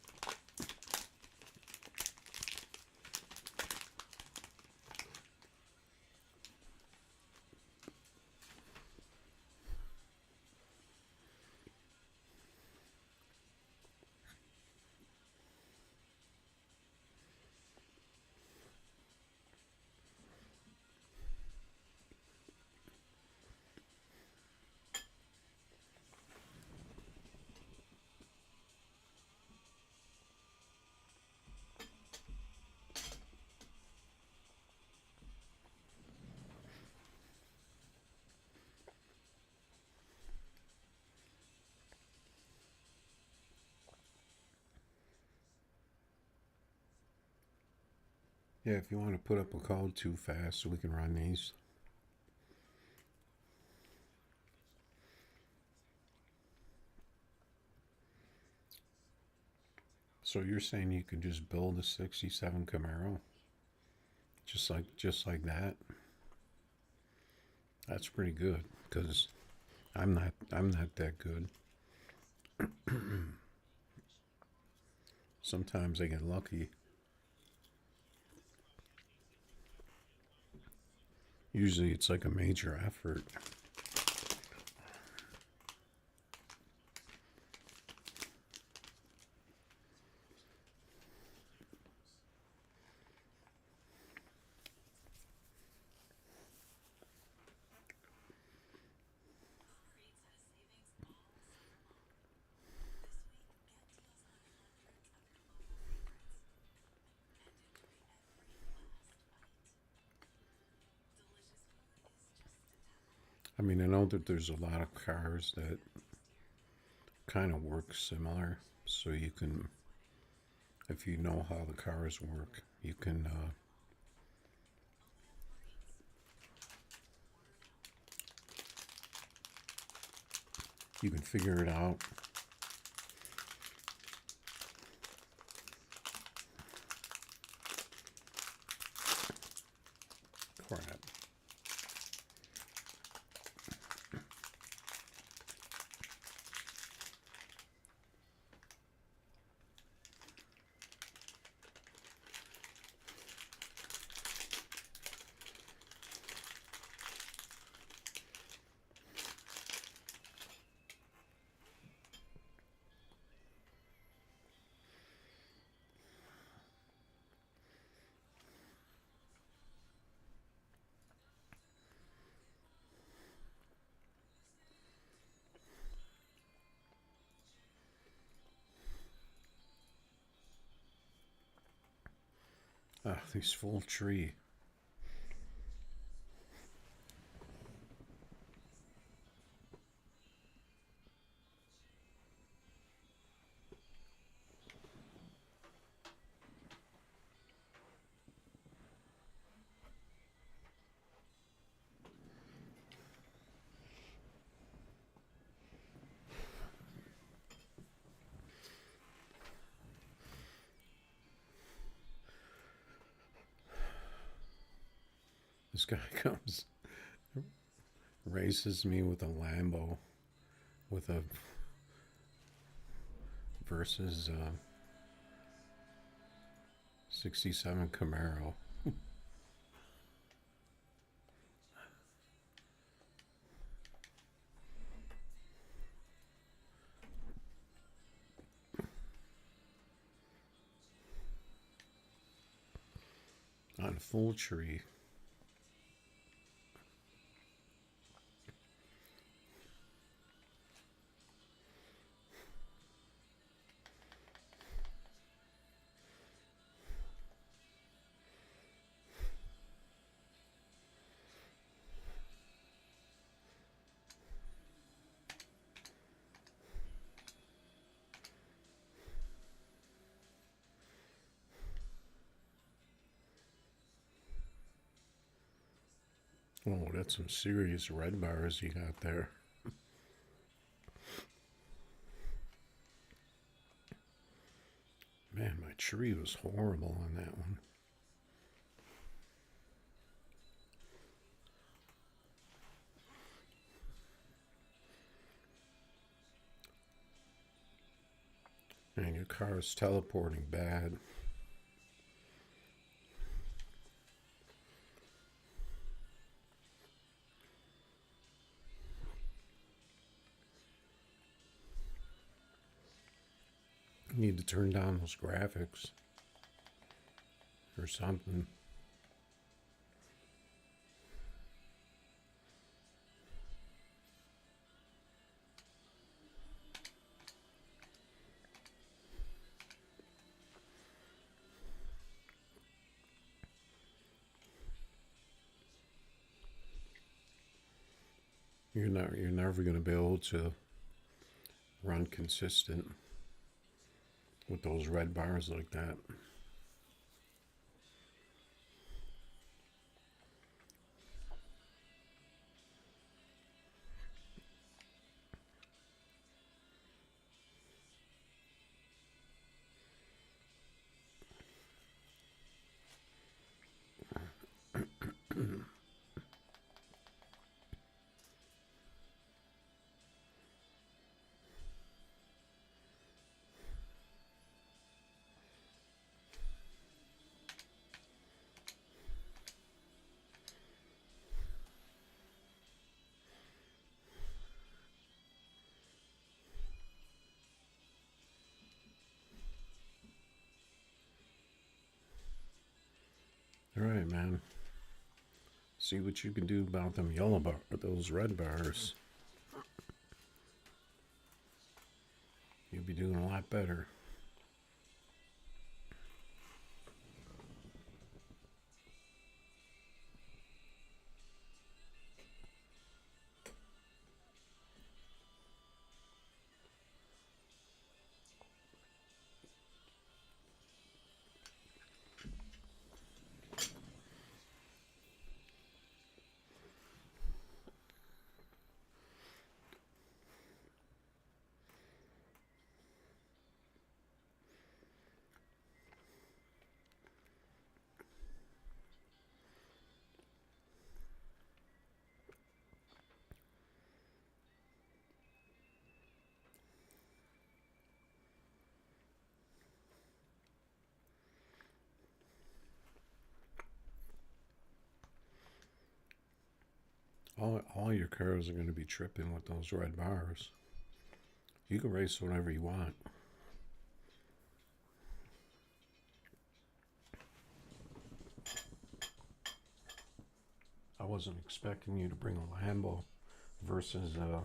Speaker 1: Yeah, if you want to put up a code too fast so we can run these. So you're saying you could just build a 67 Camaro just like that? That's pretty good because I'm not that good. Sometimes I get lucky. Usually it's like a major effort. I mean, I know that there's a lot of cars that kind of work similar, so you can, if you know how the cars work, you can figure it out. Crap. Ah, this full tree. This guy comes, races me with a Lambo, with a versus 67 Camaro. On a full tree. Oh, that's some serious red bars you got there. Man, my tree was horrible on that one. And your car is teleporting bad. You need to turn down those graphics or something. You're never going to be able to run consistent with those red bars like that. All right, man. See what you can do about them those red bars. You'll be doing a lot better. All your cars are going to be tripping with those red bars. You can race whatever you want. I wasn't expecting you to bring a Lambo versus a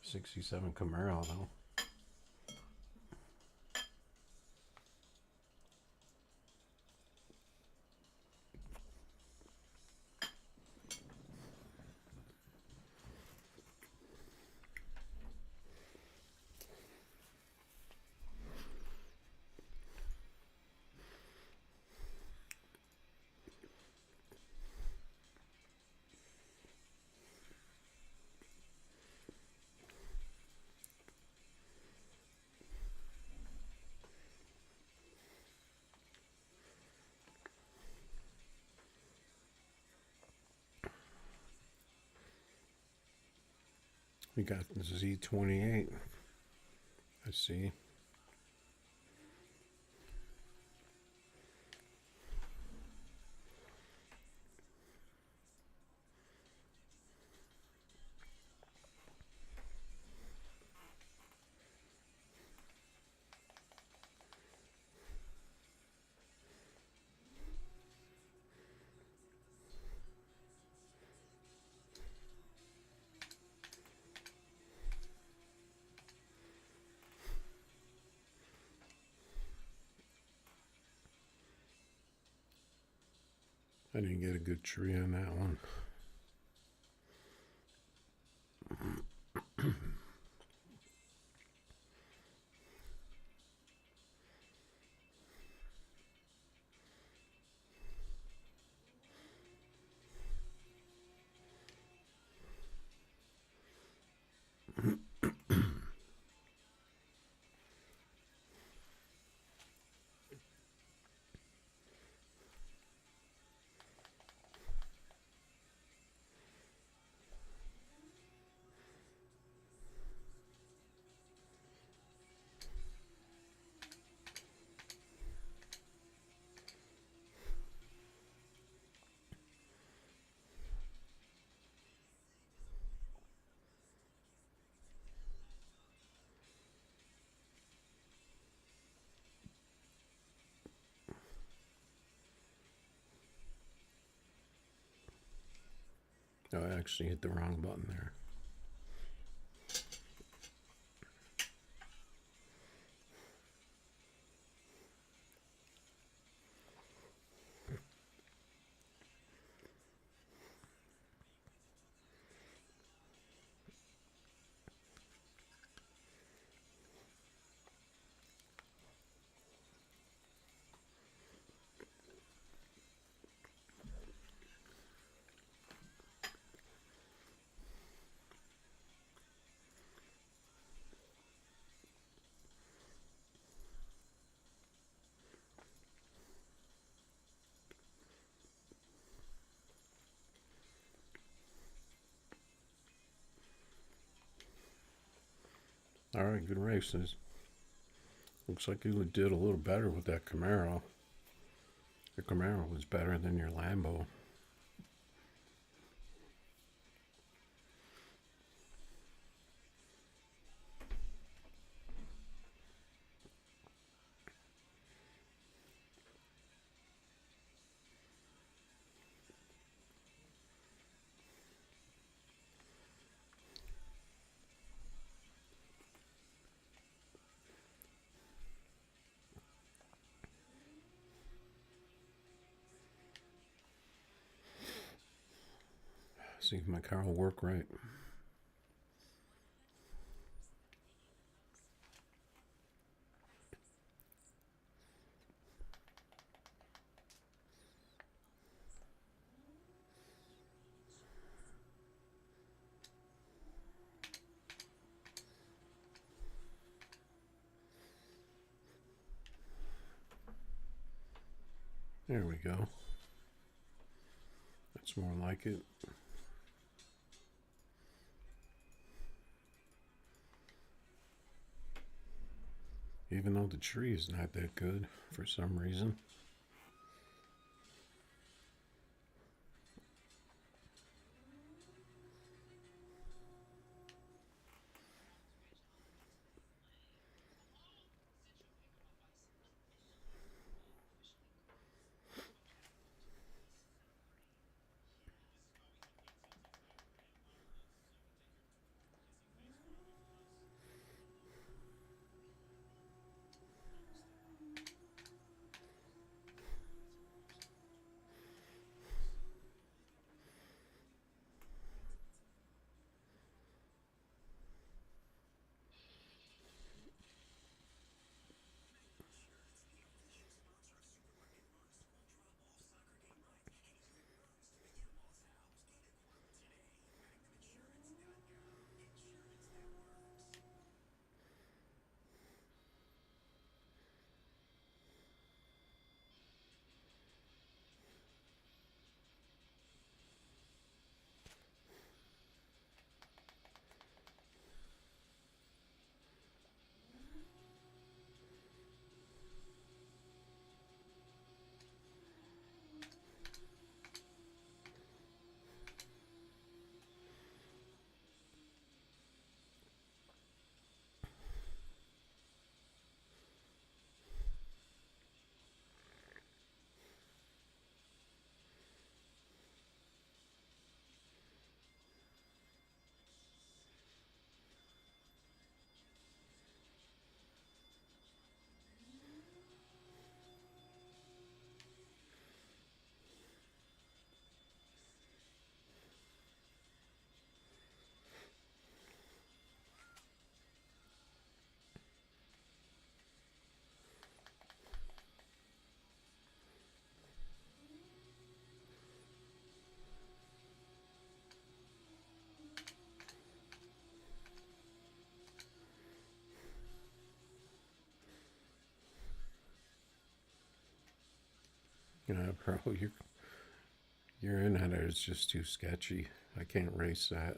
Speaker 1: 67 Camaro, though. We got the Z28. I see. I didn't get a good tree on that one. Oh, I actually hit the wrong button there. All right, good races. Looks like you did a little better with that Camaro. Your Camaro was better than your Lambo. See if my car will work right. There we go. That's more like it. Even though the tree is not that good for some reason. Bro, your in-header is just too sketchy. I can't race that.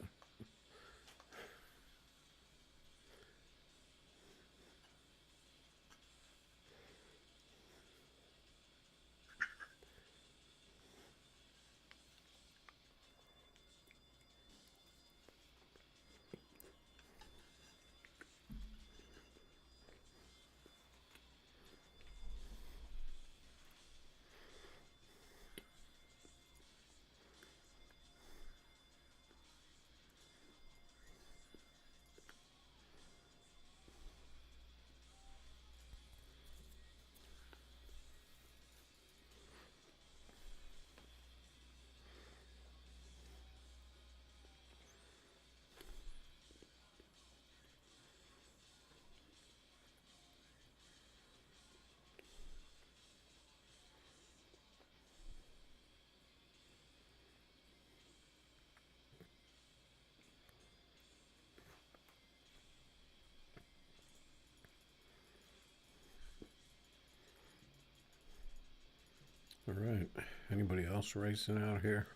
Speaker 1: All right. Anybody else racing out here?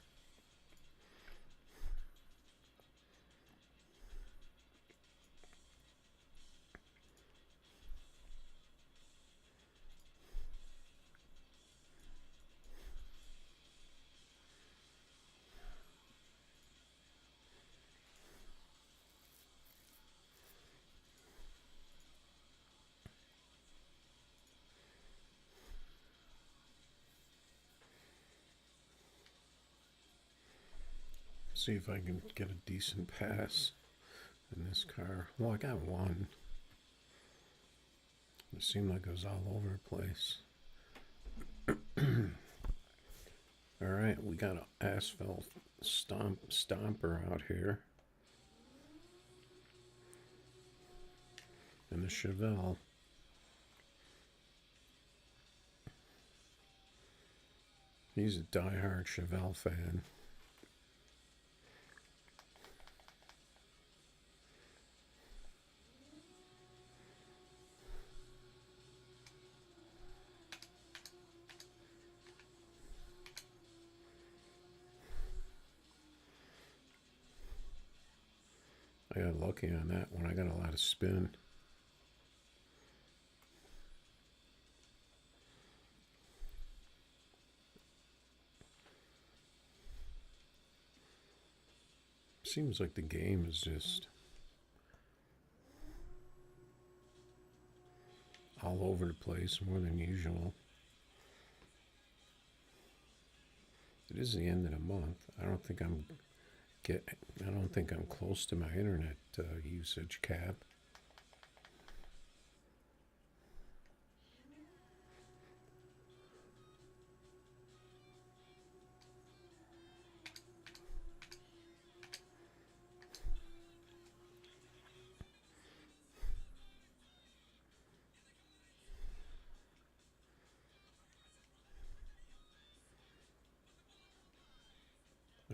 Speaker 1: See if I can get a decent pass in this car. Well, I got one. It seemed like it was all over the place. All right, we got an asphalt stomper out here. And the Chevelle. He's a diehard Chevelle fan. I got lucky on that one. I got a lot of spin. Seems like the game is just all over the place more than usual. It is the end of the month. I don't think I'm close to my internet usage cap.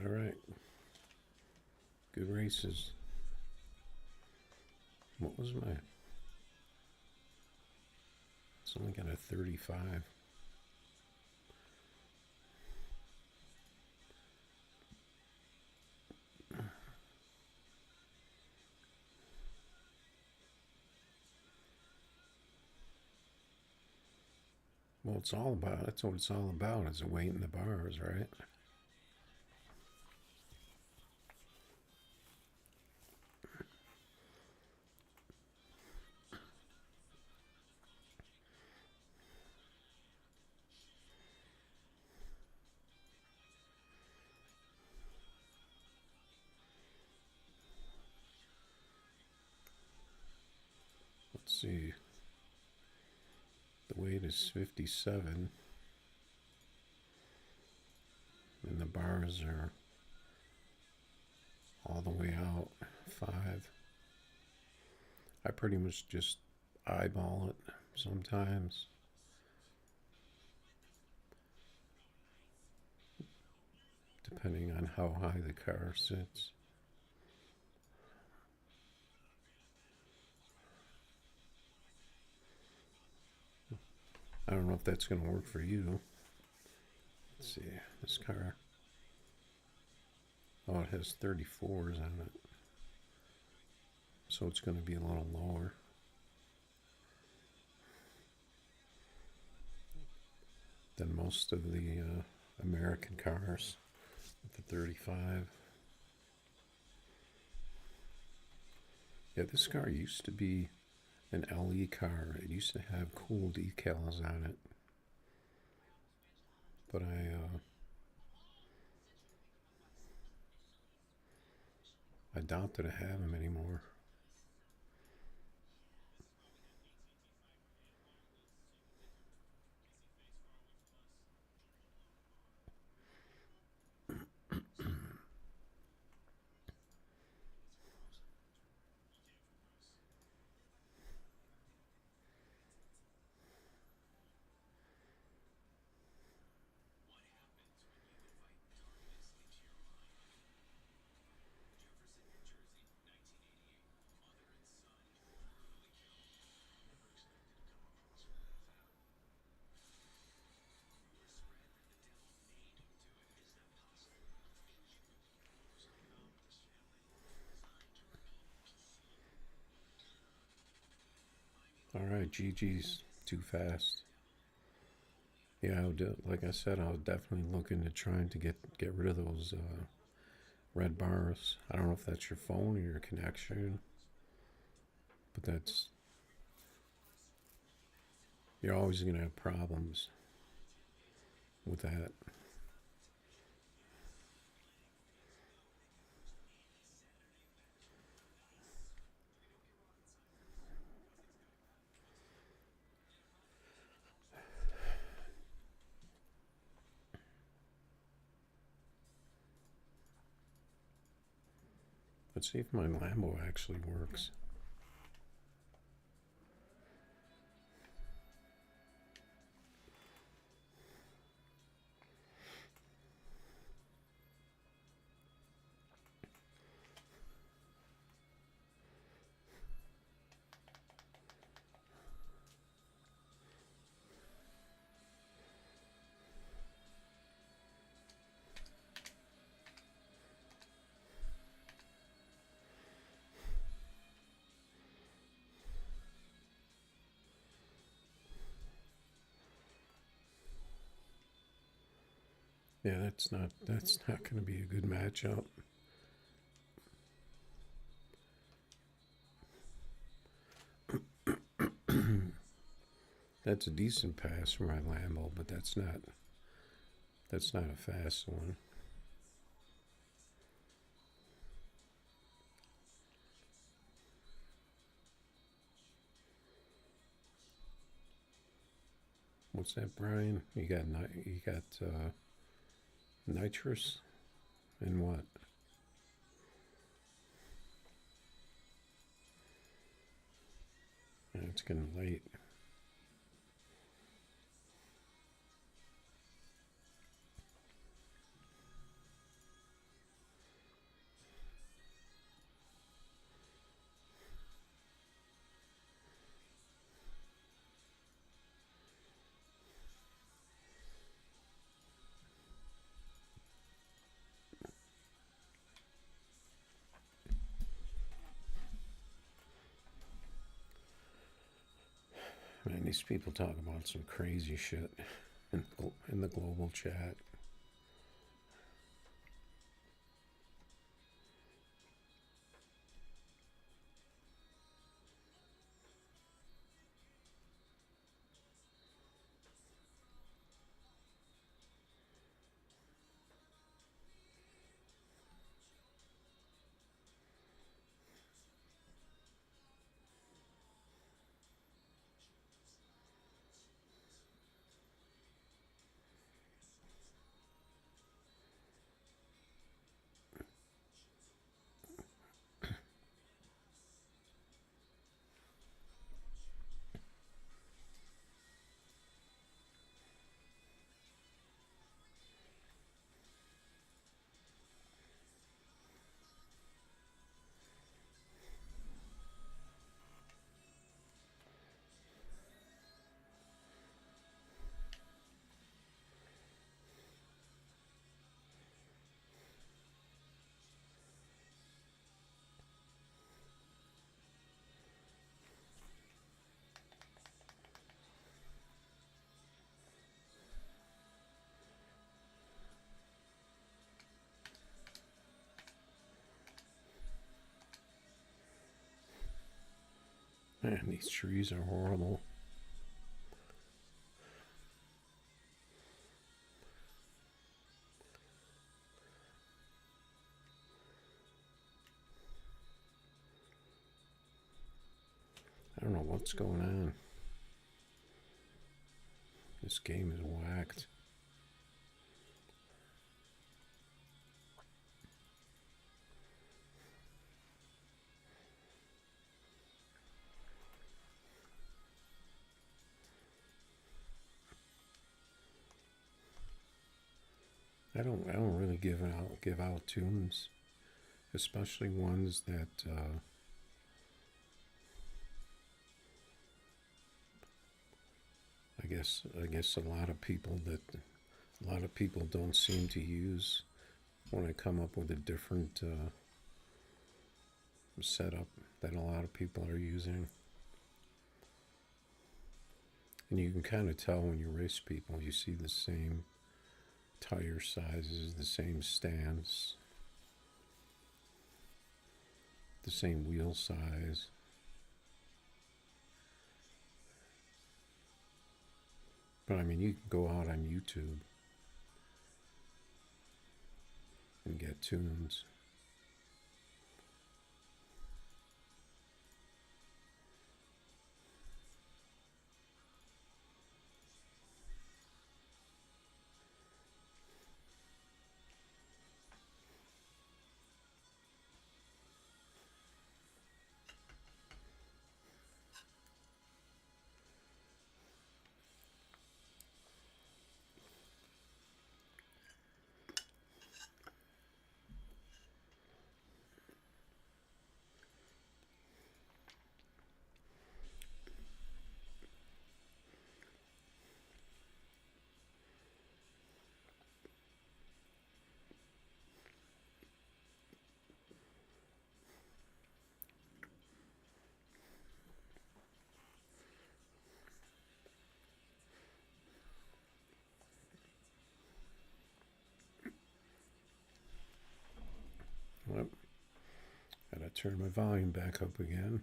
Speaker 1: All right. Good races. What was my... It's only got a 35. Well, it's all about, that's what it's all about, is weighting the bars, right? Let's see. The weight is 57. And the bars are all the way out 5. I pretty much just eyeball it sometimes. Depending on how high the car sits. I don't know if that's going to work for you. Let's see, this car. Oh, it has 34s on it. So it's going to be a little lower. Than most of the American cars with the 35. Yeah, this car used to be an LE car. It used to have cool decals on it. But I doubt that I have them anymore. my GG's too fast. Yeah, like I said, I was definitely looking to trying to get rid of those red bars. I don't know if that's your phone or your connection, but you're always going to have problems with that. Let's see if my Lambo actually works. Yeah, that's not going to be a good matchup. That's a decent pass for my Lambo, but that's not a fast one. What's that, Brian? You got nitrous and what? Yeah, it's getting late. Man, these people talk about some crazy shit in the global chat. Man, these trees are horrible. I don't know what's going on. This game is whacked. I don't really give out tunes, especially ones that I guess a lot of people don't seem to use when I come up with a different setup that a lot of people are using. And you can kind of tell when you race people, you see the same tire sizes, the same stance, the same wheel size. But I mean, you can go out on YouTube and get tunes. Well, gotta turn my volume back up again.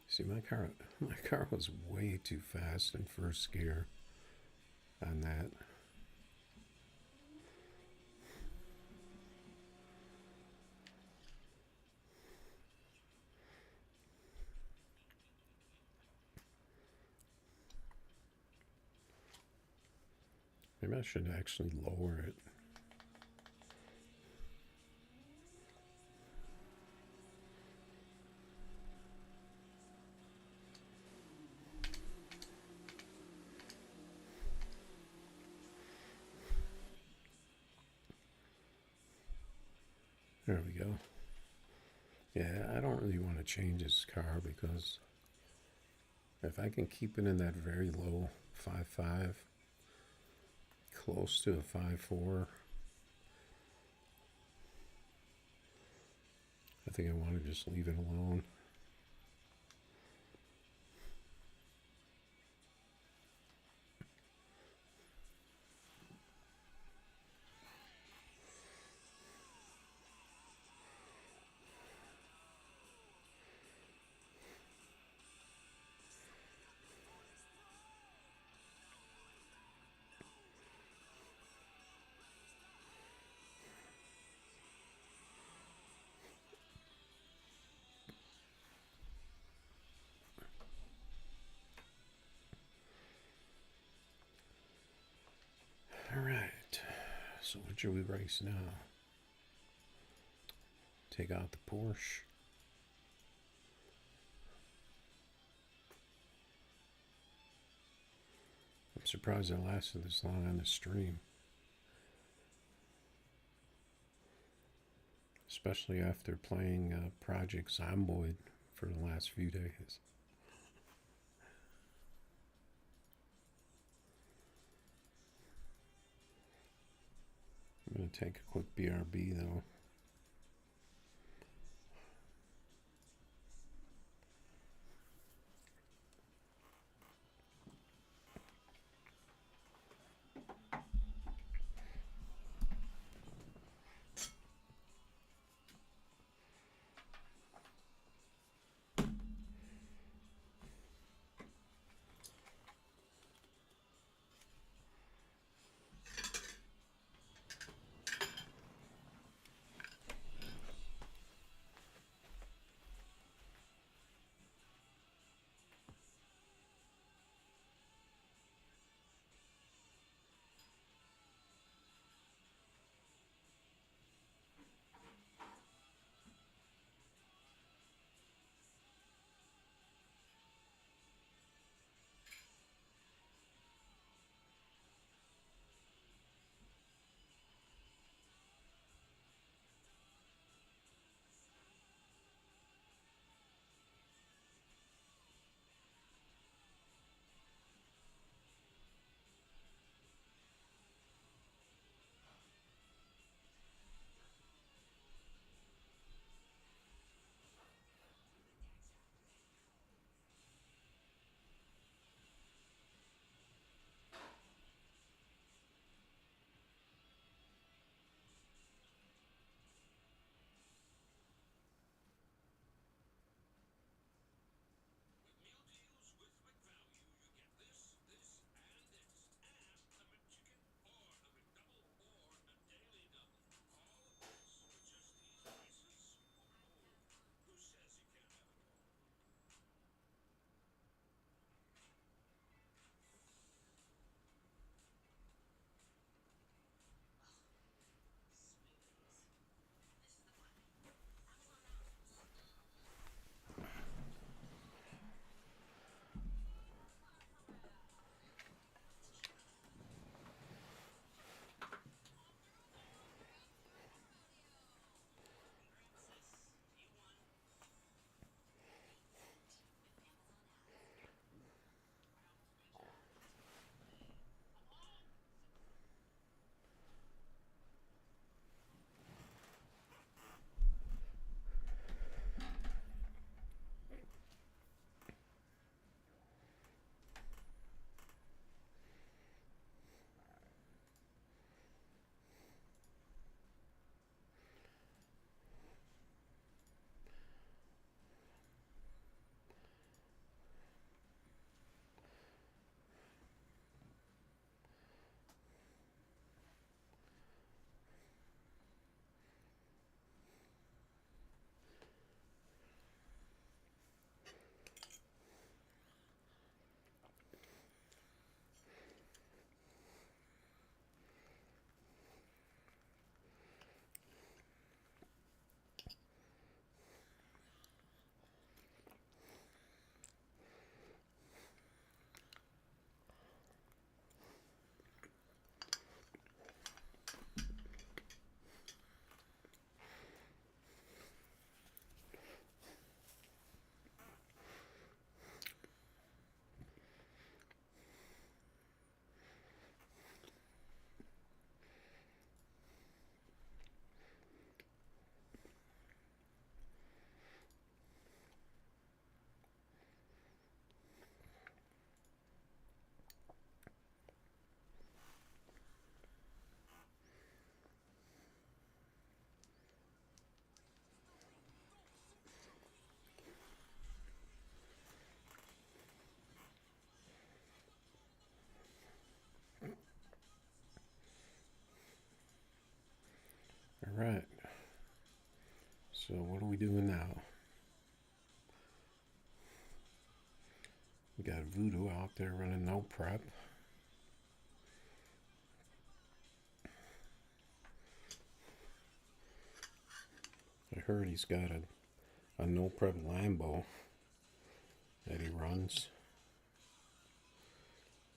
Speaker 1: See, my car was way too fast in first gear on that. Maybe I should actually lower it. There we go. Yeah, I don't really want to change this car because if I can keep it in that very low 5.5, close to a 5.4, I think I want to just leave it alone. All right, so what should we race now? Take out the Porsche. I'm surprised it lasted this long on the stream. Especially after playing Project Zomboid for the last few days. I'm going to take a quick BRB though. Alright. So what are we doing now? We got Voodoo out there running no prep. I heard he's got a no prep Lambo that he runs.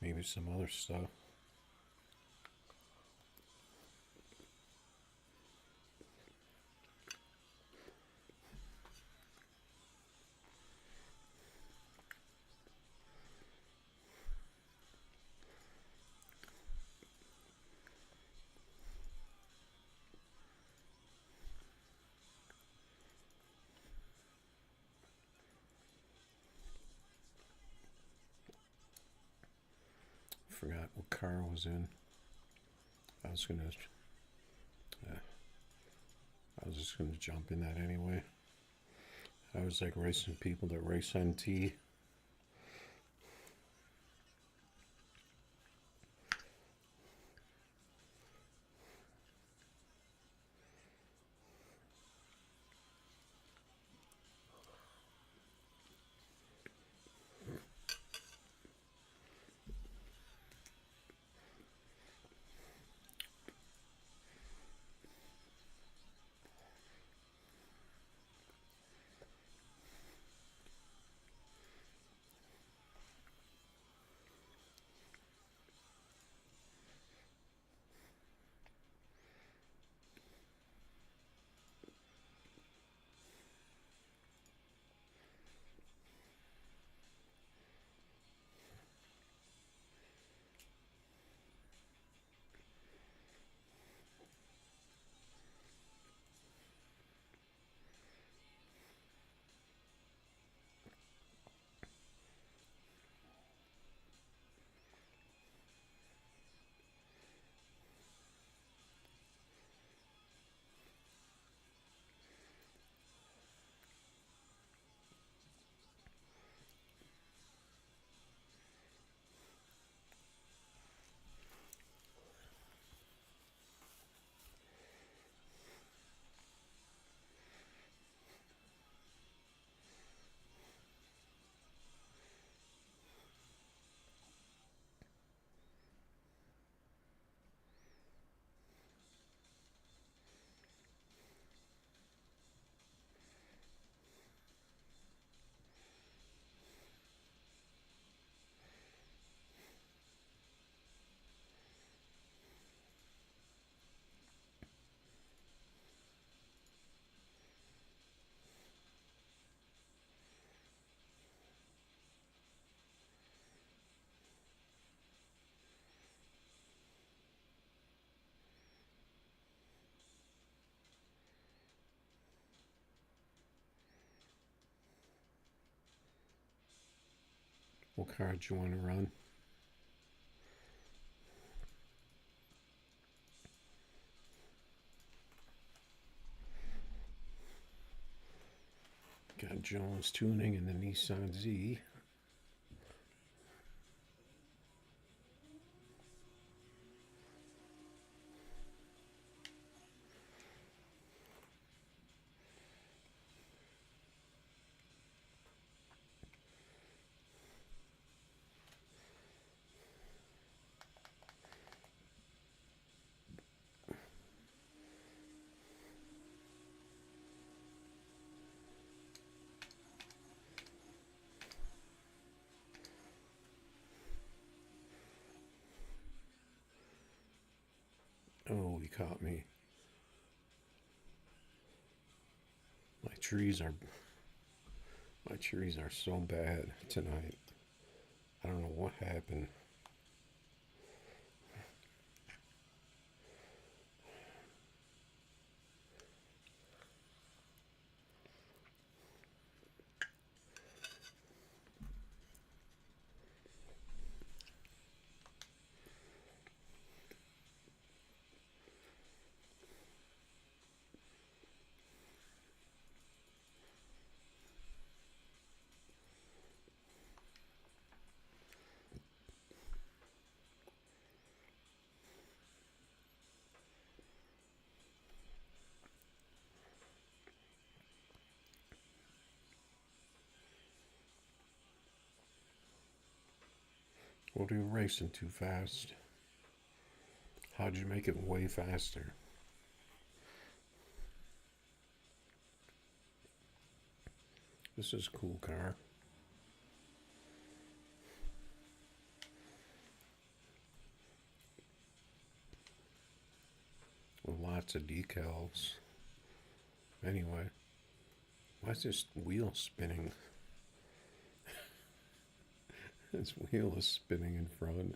Speaker 1: Maybe some other stuff. Forgot what car I was in. I was just gonna jump in that anyway. I was like racing people that race NT. What car do you want to run? Got Jones Tuning and the Nissan Z. Oh, he caught me. My trees are so bad tonight. I don't know what happened. What are you racing too fast? How'd you make it way faster? This is a cool car. With lots of decals. Anyway, why is this wheel spinning? This wheel is spinning in front.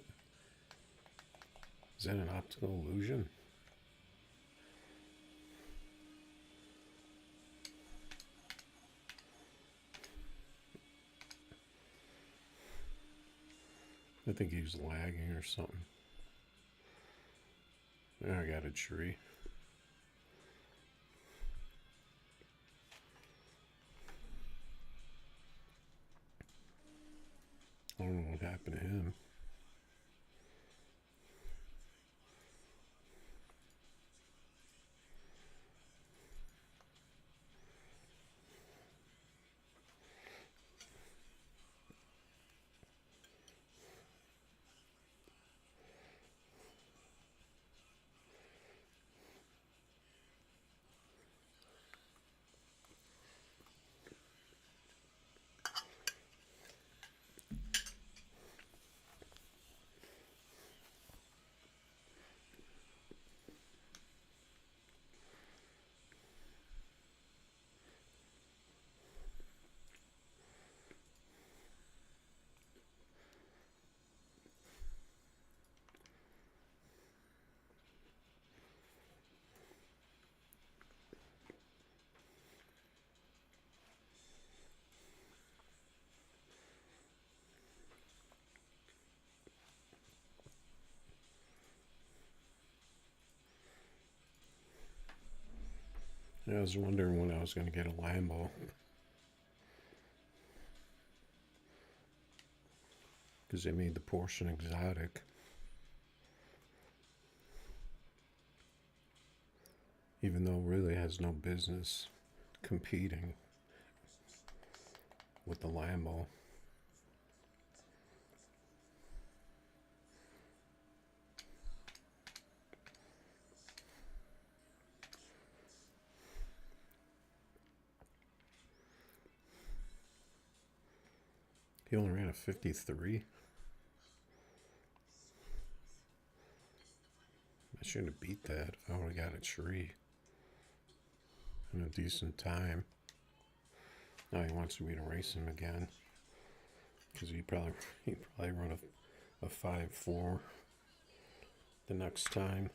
Speaker 1: Is that an optical illusion? I think he was lagging or something. There, I got a tree. I don't know what happened to him. I was wondering when I was going to get a Lambo. Because they made the Porsche an exotic. Even though it really has no business competing with the Lambo. He only ran a 53. I shouldn't have beat that. I would have got a tree in a decent time. Now he wants me to race him again. Because he probably run a 5.4 the next time.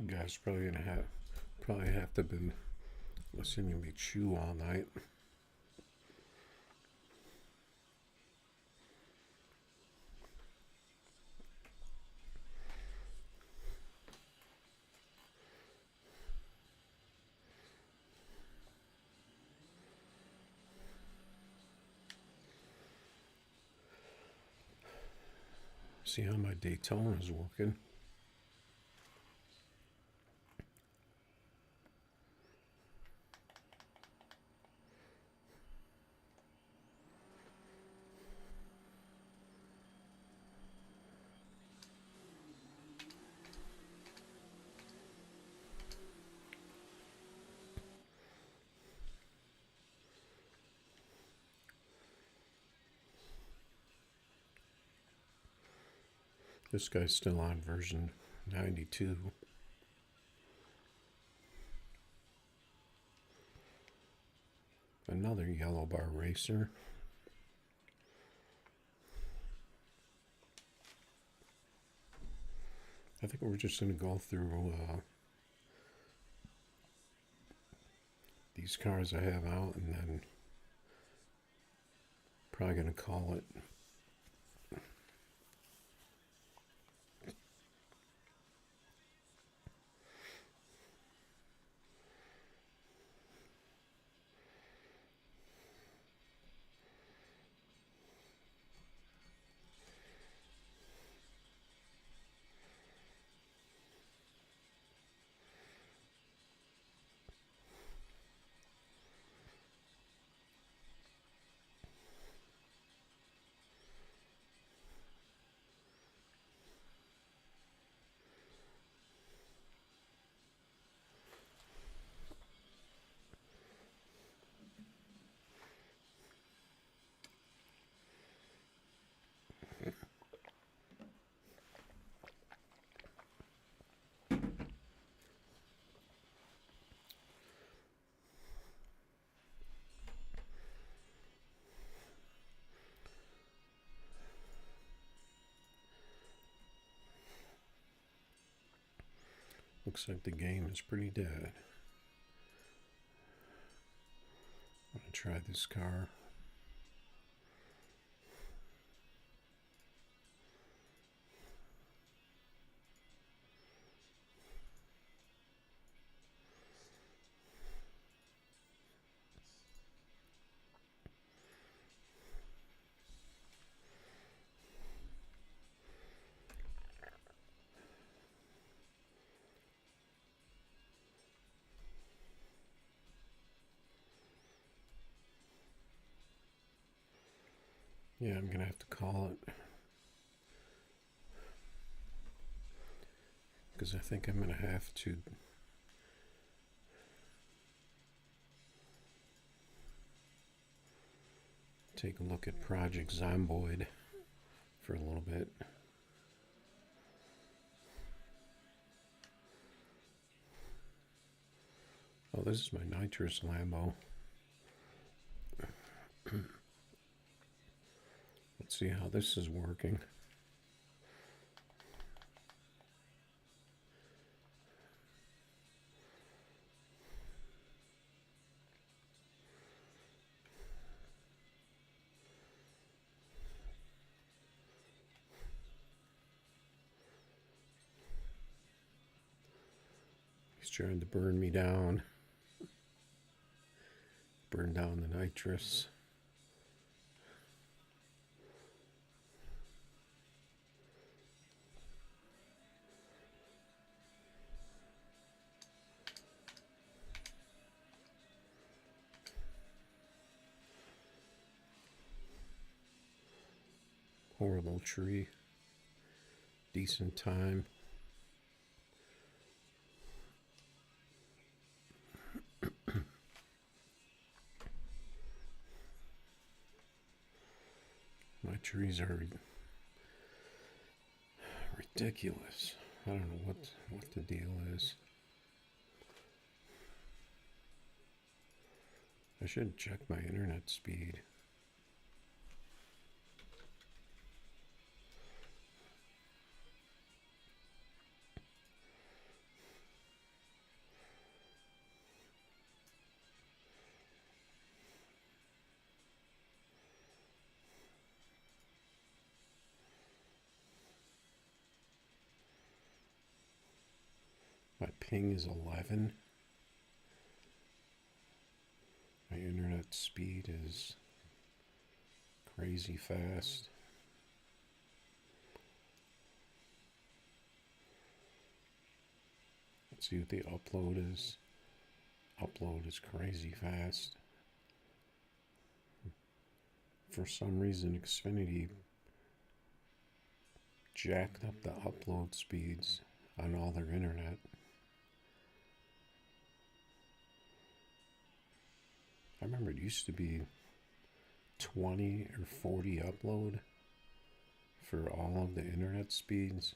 Speaker 1: You guys probably have to been listening to me chew all night. See how my Daytona is working. This guy's still on version 92. Another yellow bar racer. I think we're just going to go through these cars I have out, and then probably going to call it. Looks like the game is pretty dead. I'm going to try this car. Yeah, I'm going to have to call it, because I think I'm going to have to take a look at Project Zomboid for a little bit. Oh, this is my nitrous Lambo. Let's see how this is working. He's trying to burn me down. Burn down the nitrous. Horrible tree. Decent time. My trees are ridiculous. I don't know what the deal is. I should check my internet speed. My ping is 11. My internet speed is crazy fast. Let's see what the upload is. Upload is crazy fast. For some reason, Xfinity jacked up the upload speeds on all their internet. I remember it used to be 20 or 40 upload for all of the internet speeds,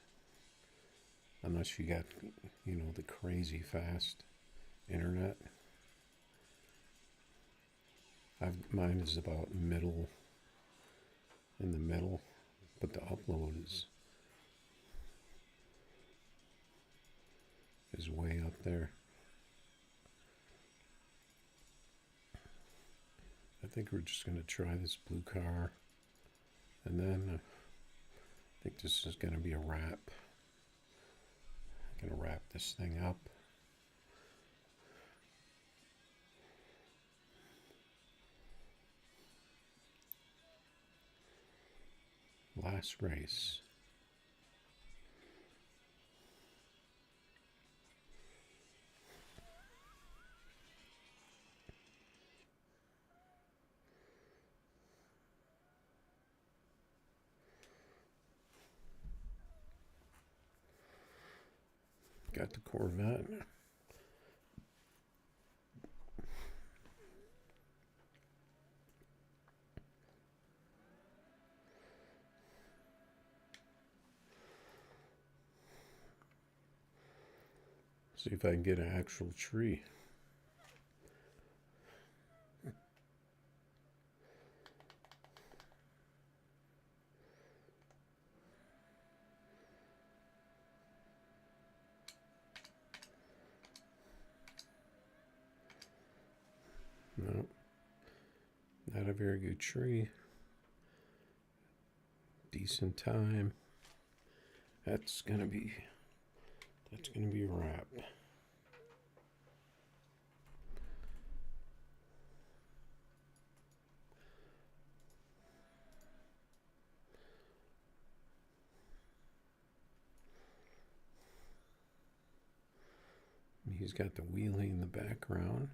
Speaker 1: unless you got, the crazy fast internet. Mine is about in the middle, but the upload is way up there. I think we're just going to try this blue car, and then I think this is going to be a wrap. I'm going to wrap this thing up. Last race. Got the Corvette. See if I can get an actual tree. No, not a very good tree. Decent time. That's gonna be a wrap. He's got the wheelie in the background.